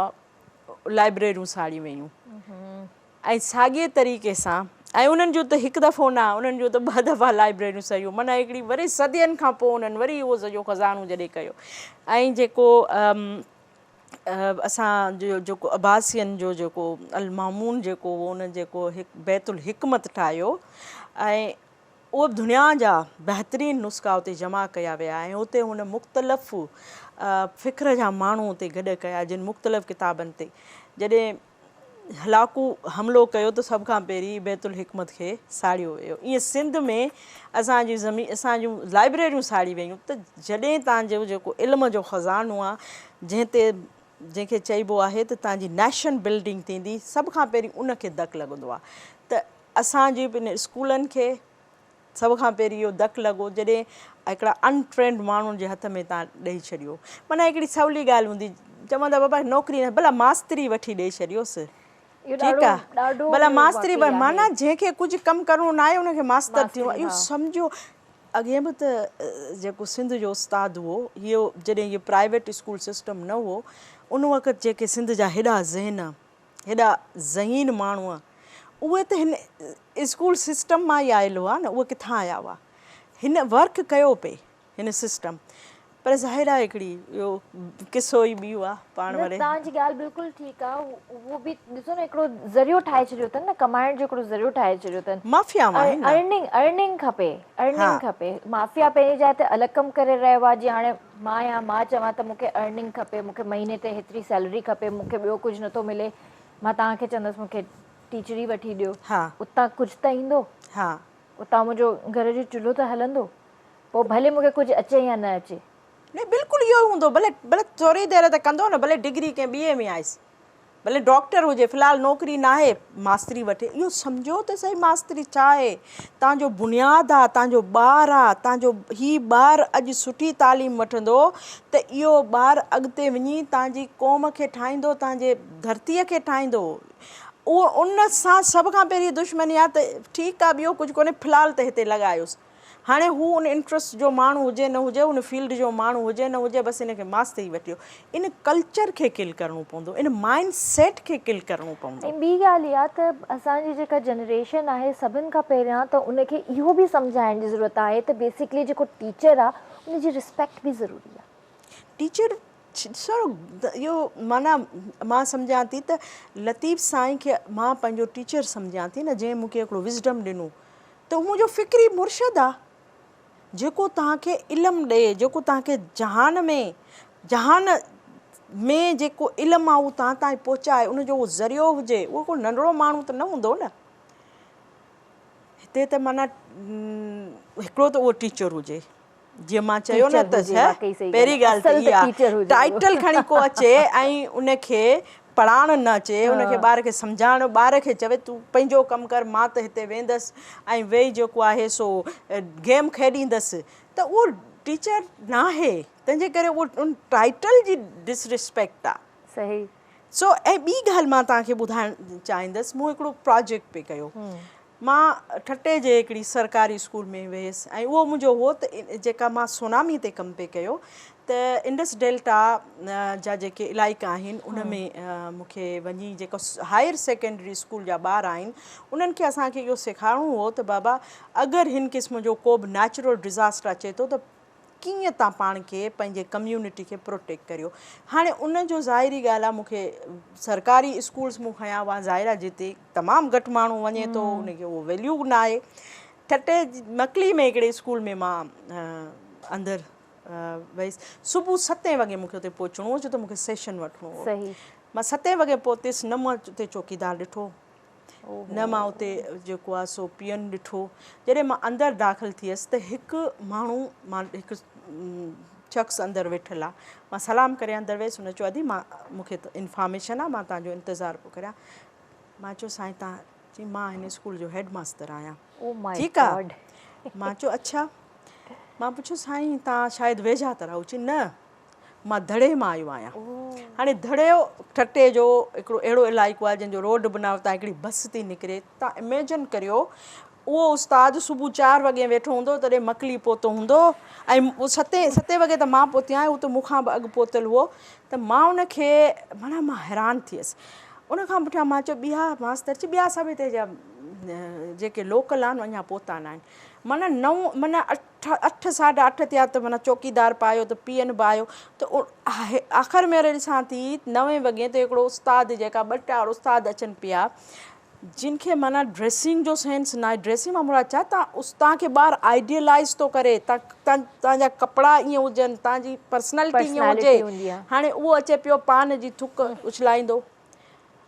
लाइब्रेरियूं साड़ी वयूं ऐं साॻिए तरीक़े सां ऐं उन्हनि जो त हिकु दफ़ो न उन्हनि जो त 2 दफ़ा लाइब्रेरियूं सहियूं माना हिकिड़ी वरी सदियुनि खां पोइ उन्हनि वरी उहो सॼो ख़ज़ानो जॾहिं कयो ऐं जेको असांजो जेको अब्बासियन जो जेको अल मामून जेको हो उन जेको बैतुल हिकमत ठाहियो ऐं उहो दुनिया जा बहितरीनु नुस्ख़ा उते जमा कया विया ऐं उते हुन मुख़्तलिफ़ फ़िक्र जा माण्हू उते गॾु कया जिन मुख़्तलिफ़ किताबनि ते जॾहिं हलाकू हमिलो कयो त सभ खां पहिरीं बैतुल हिकमत खे साड़ियो वियो ईअं सिंध में असांजी असांजूं लाइब्रेरियूं साड़ी वयूं त जॾहिं तव्हांजो जेको इल्म जो ख़ज़ानो आहे जंहिंखे चइबो आहे त तव्हांजी नेशन बिल्डिंग थींदी सभ खां पहिरीं उनखे धकु लॻंदो आहे त असांजी इन स्कूलनि खे सभ खां पहिरीं इहो धकु लॻो जॾहिं हिकिड़ा अनट्रेंड माण्हुनि जे हथ में तव्हां ॾेई छॾियो माना हिकिड़ी सवली ॻाल्हि हूंदी चवंदा बाबा नौकिरी न भला मास्तरी वठी ॾेई छॾियोसि ठीकु आहे भला मास्तरी माना जंहिंखे कुझु कमु करिणो न आहे उनखे मास्तर थियो इहो सम्झो अॻे बि त जेको सिंध जो उस्तादु हुओ इहो जॾहिं इहो प्राइवेट स्कूल सिस्टम न हुओ उन वक़्तु जेके सिंध जा हेॾा हेॾा ज़हीन माण्हू उहे त हिन स्कूल सिस्टम मां ई आयल हुआ न उहे किथां आया हुआ हिन वर्क कयो पिए हिन सिस्टम पर ज़ाहिर आहे हिकिड़ी इहो किसो ई ॿियो आहे पाण वरे। तव्हांजी ॻाल्हि बिल्कुलु ठीकु आहे। उहो बि ॾिसो न हिकिड़ो ज़रियो ठाहे छॾियो अथनि न, कमाइण जो हिकिड़ो ज़रियो ठाहे छॾियो अथनि। माफ़िया अर्निंग खपे, अर्निंग खपे। माफ़िया पंहिंजी जाइ ते अलॻि कमु करे रहियो आहे। जीअं हाणे मां चवां त मूंखे अर्निंग खपे, मूंखे महीने ते हेतिरी सैलरी खपे, मूंखे ॿियो कुझु नथो मिले, मां तव्हांखे चवंदसि मूंखे टीचरी वठी ॾियो। उतां कुझु त ईंदो, उतां मुंहिंजो घर जो चुल्हो त हलंदो, पोइ भले मूंखे कुझु अचे या न अचे। न बिल्कुलु इहो हूंदो, भले भले थोरी देरि त कंदो न, भले डिग्री कंहिं ॿिए में आयसि, भले डॉक्टर हुजे, फ़िलहालु नौकिरी न आहे, मास्तरी वठे। इहो सम्झो त सही मास्तरी छा आहे। तव्हांजो बुनियादु आहे, तव्हांजो ॿारु आहे, तव्हांजो हीउ ॿारु अॼु सुठी तालीम वठंदो त इहो ॿारु अॻिते वञी तव्हांजी क़ौम खे ठाहींदो, तव्हांजे धरतीअ खे ठाहींदो। उहो उन सां सभ खां पहिरीं दुश्मनी आहे त ठीकु आहे ॿियो कुझु कोन्हे, फ़िलहालु त हिते लॻायोसि। हाणे हू उन इंट्रस्ट जो माण्हू हुजे न हुजे, उन फील्ड जो माण्हू हुजे न हुजे, बसि हिनखे मास्तरी वठियो। इन कल्चर खे किल करिणो पवंदो, इन माइंड सेट खे किल करिणो पवंदो। ऐं ॿी ॻाल्हि इहा त असांजी जेका जनरेशन आहे, सभिनि खां पहिरियां त उनखे इहो बि सम्झाइण जी ज़रूरत आहे त बेसिकली जेको टीचर आहे उनजी रिस्पेक्ट बि ज़रूरी आहे। टीचर इहो माना मां सम्झां थी त लतीफ़ साईं खे मां पंहिंजो टीचर सम्झां थी न, जंहिं मूंखे हिकिड़ो विज़डम ॾिनो, त उहो मुंहिंजो फ़िक्री मुर्शिद आहे, जेको तव्हांखे इल्मु ॾिए, जेको तव्हांखे जहान में जेको इल्मु आहे उहो तव्हां ताईं पहुचाए, उनजो उहो ज़रियो हुजे। उहो को नंढिड़ो माण्हू त न हूंदो न। हिते त माना हिकिड़ो त उहो टीचर हुजे, जीअं मां चयो न त पहिरीं ॻाल्हि त इहा आहे, टाइटल खणी को अचे ऐं उनखे पढ़ाइणु न अचे, उनखे ॿार खे सम्झाइणु, ॿार खे चवे तूं पंहिंजो कमु कर, मां त हिते वेंदसि ऐं वेही जेको आहे सो गेम खेॾींदसि, त उहो टीचर न आहे। तंहिंजे करे उहो उन टाइटल जी डिसरिस्पेक्ट आहे। सही। सो ऐं ॿी ॻाल्हि मां तव्हांखे ॿुधाइणु चाहींदसि, मूं हिकिड़ो प्रोजेक्ट पे कयो। मां ठटे जे हिकिड़ी सरकारी स्कूल में वियसि ऐं उहो मुंहिंजो हो त जेका मां सुनामी ते कमु पे कयो, त इंडस डेल्टा जा जेके इलाइक़ा आहिनि उन में मूंखे वञी जेको हायर सेकेंडरी स्कूल जा ॿार आहिनि उन्हनि खे असांखे इहो सेखारिणो हो त बाबा अगरि हिन क़िस्म जो को बि नेचुरल डिज़ास्टर अचे थो त कीअं तव्हां पाण खे पंहिंजे कम्यूनिटी खे प्रोटेक्ट करियो। हाणे उनजो ज़ाहिरी ॻाल्हि आहे, मूंखे सरकारी स्कूल्स मूं खयां हुआ, ज़ाहिर आहे जिते तमामु घटि माण्हू वञे थो उनखे उहो वैल्यू न आहे। ठटे मकली में हिकिड़े स्कूल में मां अंदरि वयसि। सुबुह 7 वॻे मूंखे उते पहुचणो हो, छो त मूंखे सेशन वठिणो हो। मां 7 वॻे पहुतसि, न मां उते चौकीदार ॾिठो, न मां उते जेको आहे सो पीअन ॾिठो। जॾहिं मां अंदरि दाख़िल थियसि त हिकु माण्हू, मां हिकु शख़्स अंदरि वेठल आहे, मां सलाम करे अंदरि वियसि। हुन चयो अदी मूंखे त इंफॉर्मेशन आहे, मां तव्हांजो इंतज़ारु पियो करियां। मां चयो साईं तव्हां चई मां हिन स्कूल जो हेड मास्टर आहियां। ठीकु आहे। मां चयो अच्छा। मां पुछियो साईं तव्हां शायदि वेझा त रहो? चई न मां धड़े मां आयो आहियां। हाणे धड़े ठटे जो हिकिड़ो अहिड़ो इलाइक़ो आहे जंहिंजो रोड बनाव तां हिकिड़ी बस थी निकिरे, तव्हां इमेजिन करियो उहो उस्तादु सुबुह 4 वॻे वेठो हूंदो, तॾहिं मकली पहुतो हूंदो ऐं उहो 7 वॻे त मां पहुती आहियां, उहो त मूंखां बि अॻु पहुतल हुओ। त मां उनखे माना मां हैरान थियसि। उनखां पुठियां मां चयो ॿिया मास्तर चई ॿिया सभु हिते जा जेके लोकल आहिनि अञा पहुता न आहिनि। माना 9 माना 8 साढा 8 थिया त माना चौकीदार बि आयो त पीअन बि आयो। त आख़िर में ॾिसां थी 9 वॻे त हिकिड़ो उस्तादु, जेका 2-4 उस्ताद अचनि पिया जिन खे माना ड्रेसिंग जो सेंस न आहे। ड्रेसिंग मां मुराद छा, तव्हांखे ॿारु आइडियलाइज़ थो करे, तव्हांजा कपिड़ा ईअं हुजनि, तव्हांजी पर्सनैलिटी ईअं हुजे। हाणे उहो अचे पियो पान जी थुक उछलाईंदो।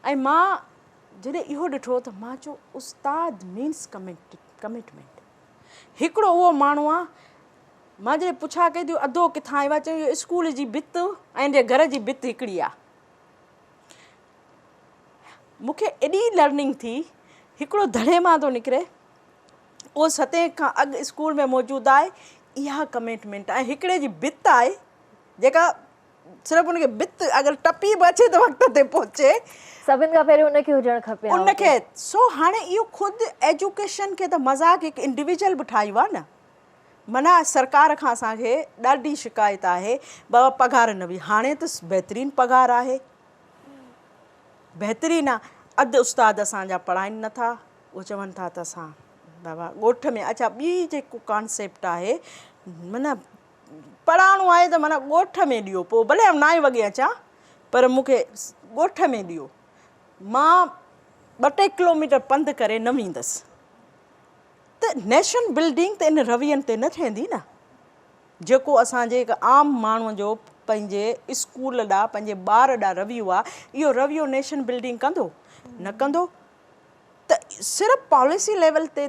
ऐं मां जॾहिं इहो ॾिठो त मां चयो उस्ताद मीन्स कमिटमेंट। हिकिड़ो उहो माण्हू आहे, मां जॾहिं पुछा कई थी अधो किथां आयो आहे, चयो स्कूल जी भित ऐं घर जी भित हिकिड़ी आहे। मूंखे एॾी लर्निंग थी, हिकिड़ो धड़े मां थो निकिरे, उहो 7 खां अॻु स्कूल में मौजूदु आहे, इहा कमिटमेंट आहे। हिकिड़े जी भित आहे जेका सिर्फ़ु उनखे भित अगरि टपी बि अचे त वक़्त ते पहुचे, सभिनि खां पहिरियों उनखे हुजणु खपे उनखे। सो हाणे इहो ख़ुदि एजुकेशन खे त मज़ाक हिकु इंडिविजुअल बि ठाहियो आहे न। माना सरकार खां असांखे ॾाढी शिकायत आहे बाबा पघार न हुई। हाणे त बहितरीनु पघार आहे, बहितरीनु आहे। अधु उस्ताद असांजा पढ़ाइनि नथा, उहे चवनि था त असां बाबा ॻोठ में। अच्छा ॿी जेको कॉन्सेप्ट आहे, माना पढ़ाइणो आहे त माना ॻोठ में ॾियो, पोइ भले 9 वॻे अचां पर मूंखे ॻोठ में ॾियो। मां 2-3 किलोमीटर पंधु करे न वेंदसि। त नेशन बिल्डिंग त इन रवैयनि ते न ठहंदी न, जेको असांजे हिकु आम माण्हूअ जो पंहिंजे स्कूल ॾांहुं पंहिंजे ॿार ॾांहुं रवैयो आहे, इहो रवैयो नेशन बिल्डिंग कंदो न कंदो। त सिर्फ़ु पॉलिसी लेवल ते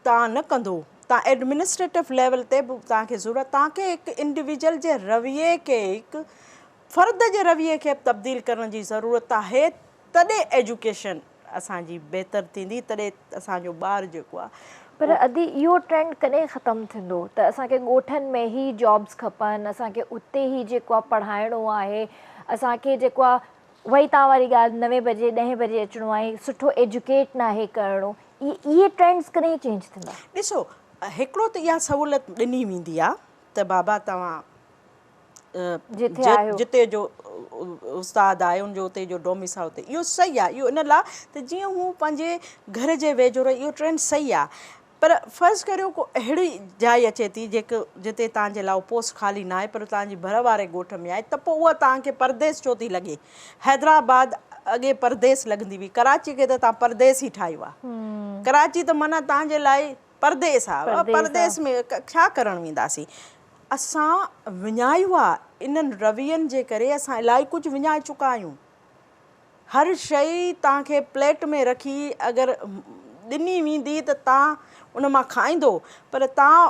तव्हां न कंदो, तव्हां एडमिनिस्ट्रेटिव लेवल ते बि तव्हांखे ज़रूरत, तव्हांखे हिकु इंडिविजुअल जे रवैये खे, हिकु फ़र्द जे रवैये खे तब्दील करण जी ज़रूरत आहे। तॾहिं एजुकेशन असांजी बहितर थींदी, तॾहिं असांजो ॿारु जेको आहे। पर अदी इहो ट्रेंड कॾहिं ख़तमु थींदो त असांखे ॻोठनि में ई जॉब्स खपनि, असांखे उते ई जेको आहे पढ़ाइणो आहे, असांखे जेको आहे वही तव्हां वारी ॻाल्हि 9 बजे 10 बजे अचिणो आहे, सुठो एजुकेट न आहे करिणो, इहे ट्रेंड्स कॾहिं चेंज थींदा? ॾिसो, हिकिड़ो त इहा सहूलियत ॾिनी वेंदी आहे त बाबा तव्हां जिते जो उस्ताद आहे उनजो उते जो डोमिसाइल ते, इहो सही आहे। इहो इन लाइ त जीअं हू पंहिंजे घर जे वेझो रहे, इहो ट्रेंड सही आहे। पर फ़र्ज़ु करियो को अहिड़ी जाइ अचे थी जिते तव्हांजे लाइ पोस्ट ख़ाली न आहे पर तव्हांजी भर वारे ॻोठ में आहे, त पोइ उहा तव्हांखे परदेस छो थी लॻे? हैदराबाद अॻे परदेस लॻंदी हुई, कराची खे त तव्हां परदेस ई ठाहियो आहे। कराची त माना तव्हांजे लाइ परदेस आहे, परदेस में छा करणु वेंदासीं? असां विञायो आहे, इन्हनि रवैयनि जे करे असां इलाही कुझु विञाए चुका आहियूं। हर शइ तव्हांखे प्लेट में रखी अगरि ॾिनी वेंदी त तव्हां उन मां खाईंदो, पर तव्हां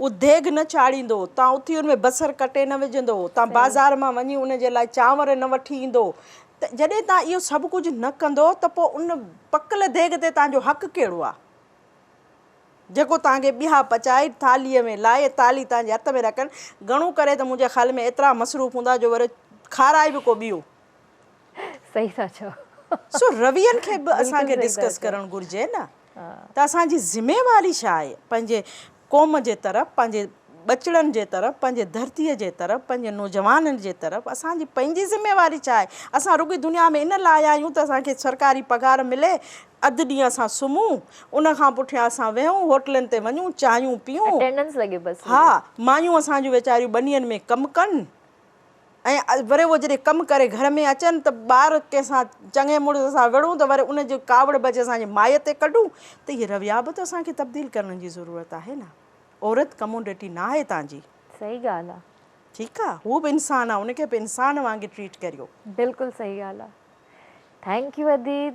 उहो देॻ न चाढ़ींदो, तव्हां उथी उन में बसर कटे न विझंदो, तव्हां बाज़ार मां वञी उन जे लाइ चांवर न वठी ईंदो। त जॾहिं तव्हां इहो सभु कुझु न कंदो त पोइ उन पकल देॻ ते तव्हांजो हक़ु कहिड़ो आहे, जेको तव्हांखे ॿिया पचाए थालीअ में लाहे, थाली तव्हांजे हथ में रखनि। घणो करे त मुंहिंजे ख़्याल में एतिरा मसरूफ़ हूंदा जो वरी खाराए बि को ॿियो। सही था चओ। सो रवैयनि खे बि असांखे डिस्कस करणु घुरिजे न, त असांजी ज़िमेवारी छा आहे पंहिंजे क़ौम जे तरफ़, पंहिंजे बचड़नि जे तरफ़, पंहिंजे धरतीअ जे तरफ़, पंहिंजे नौजवाननि जे तरफ़ असांजी पंहिंजी ज़िमेवारी छा आहे? असां रुॻी दुनिया में इन लाइ आया आहियूं त असांखे सरकारी पघार मिले, अधु ॾींहुं असां सुम्हूं, उन खां पुठियां असां वेहूं, होटलनि ते वञूं, चांहियूं पीऊं, अटेंडेंस लॻे बसि। हा, मायूं असांजूं वेचारियूं ॿनियनि में कमु कनि, ऐं वरी उहो जॾहिं कमु करे घर में अचनि त ॿार कंहिंसां चङे मुड़ुस सां विढ़ूं त वरी उन जो कावड़ बचे असांजे माए ते कढूं। त इहे रवैया बि त असांखे तब्दील करण जी ज़रूरत आहे न। औरत कमोडिटी न आहे तव्हांजी। सही ॻाल्हि आहे। ठीकु आहे, हू बि इंसानु आहे, उनखे बि इंसान वांगुरु ट्रीट करियो। बिल्कुलु सही ॻाल्हि आहे। थैंक यू अदी,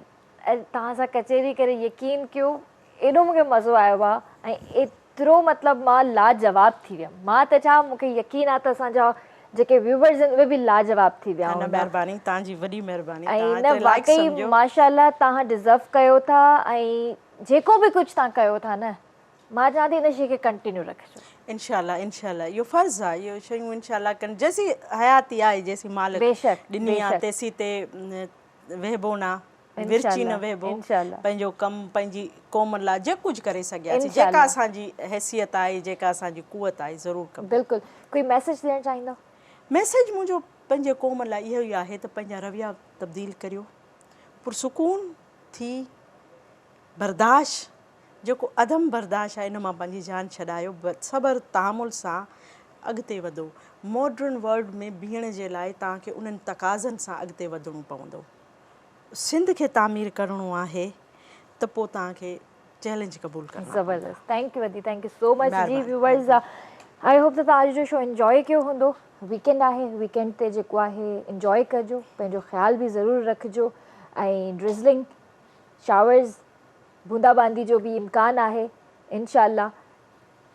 तव्हां सां कचहरी करे यकीन कयो एॾो मूंखे मज़ो आयो आहे, ऐं एतिरो मतिलबु मां लाजवाब थी वियमि। मां त छा, मूंखे यकीन आहे त असांजा जेके व्यूवर्स आहिनि उहे बि लाजवाब थी विया। महिरबानी, तव्हांजी वॾी महिरबानी। ऐं न वाकई माशाल्लाह तव्हां डिज़र्व कयो था, ऐं जेको बि कुझु तव्हां कयो था न, मां चवां थी इन शइ खे कंटिन्यू रखिजो। इंशाल्लाह, इंशाल्लाह, इहो फ़र्ज़ु आहे, इहो शयूं इंशाल्लाह कनि। जेसी हयाती आहे, जेसी मालिक ॾिनी आहे, तेसी ते वेहबो न, विरची न वेहबो, पंहिंजो कमु पंहिंजी क़ौम लाइ जे कुझु करे सघियासीं, जेका असांजी हैसियत आहे, जेका असांजी कुवत आहे, ज़रूरु कमु। बिल्कुलु। कोई मैसेज ॾियणु चाहींदो? मैसेज मुंहिंजो पंहिंजे क़ौम लाइ इहो ई आहे त पंहिंजा रवैया तब्दील करियो, पुरसुकून थी, बर्दाश्त, जेको अदम बर्दाश्त आहे इन मां पंहिंजी जान छॾायो, सबर तहमुल सां अॻिते वधो। मॉडर्न वर्ल्ड में बीहण जे लाइ तव्हांखे उन्हनि तक़ाज़नि सां अॻिते वधिणो पवंदो। सिंध खे तामीर करिणो आहे त पोइ तव्हांखे चैलेंज क़बूल करणु। ज़बरदस्त। थैंक यू अदी, थैंक यू सो मच जी। व्यूवर्स, आई होप त तव्हां अॼु जो शो इंजॉय कयो हूंदो। वीकेंड आहे, वीकेंड ते जेको आहे इंजॉय कजो, पंहिंजो ख़्यालु बि ज़रूरु रखिजो, ऐं ड्रिज़लिंग शावर्स बूंदाबांदी जो बि इम्कानु आहे। इंशाल्लाह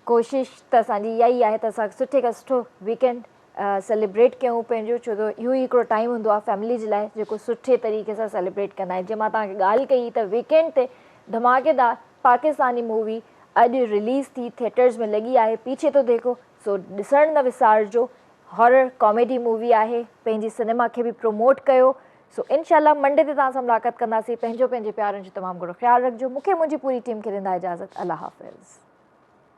कोशिशि त असांजी इहा ई आहे त असां सुठे खां सुठो वीकेंड सेलिब्रेट कयूं पंहिंजो, छो त इहो ई हिकिड़ो टाइम हूंदो आहे फैमिली जे लाइ जेको सुठे तरीक़े सां सेलिब्रेट कंदा आहिनि। जीअं मां तव्हांखे ॻाल्हि कई त वीकेंड ते धमाकेदार पाकिस्तानी मूवी अॼु रिलीज़ थी, थिएटर्स में लॻी आहे, पीछे तो देखो। सो ॾिसणु न विसारिजो। हॉरर कॉमेडी मूवी आहे, पंहिंजी सिनेमा खे बि प्रमोट कयो। सो इंशाल्लाह मंडे ते तव्हां सां मुलाक़ात कंदासीं। पंहिंजे प्यारनि जो तमामु घणो ख़्यालु रखिजो। मूंखे मुंहिंजी पूरी टीम खे ॾींदा इजाज़त। अल्लाह हाफ़िज़।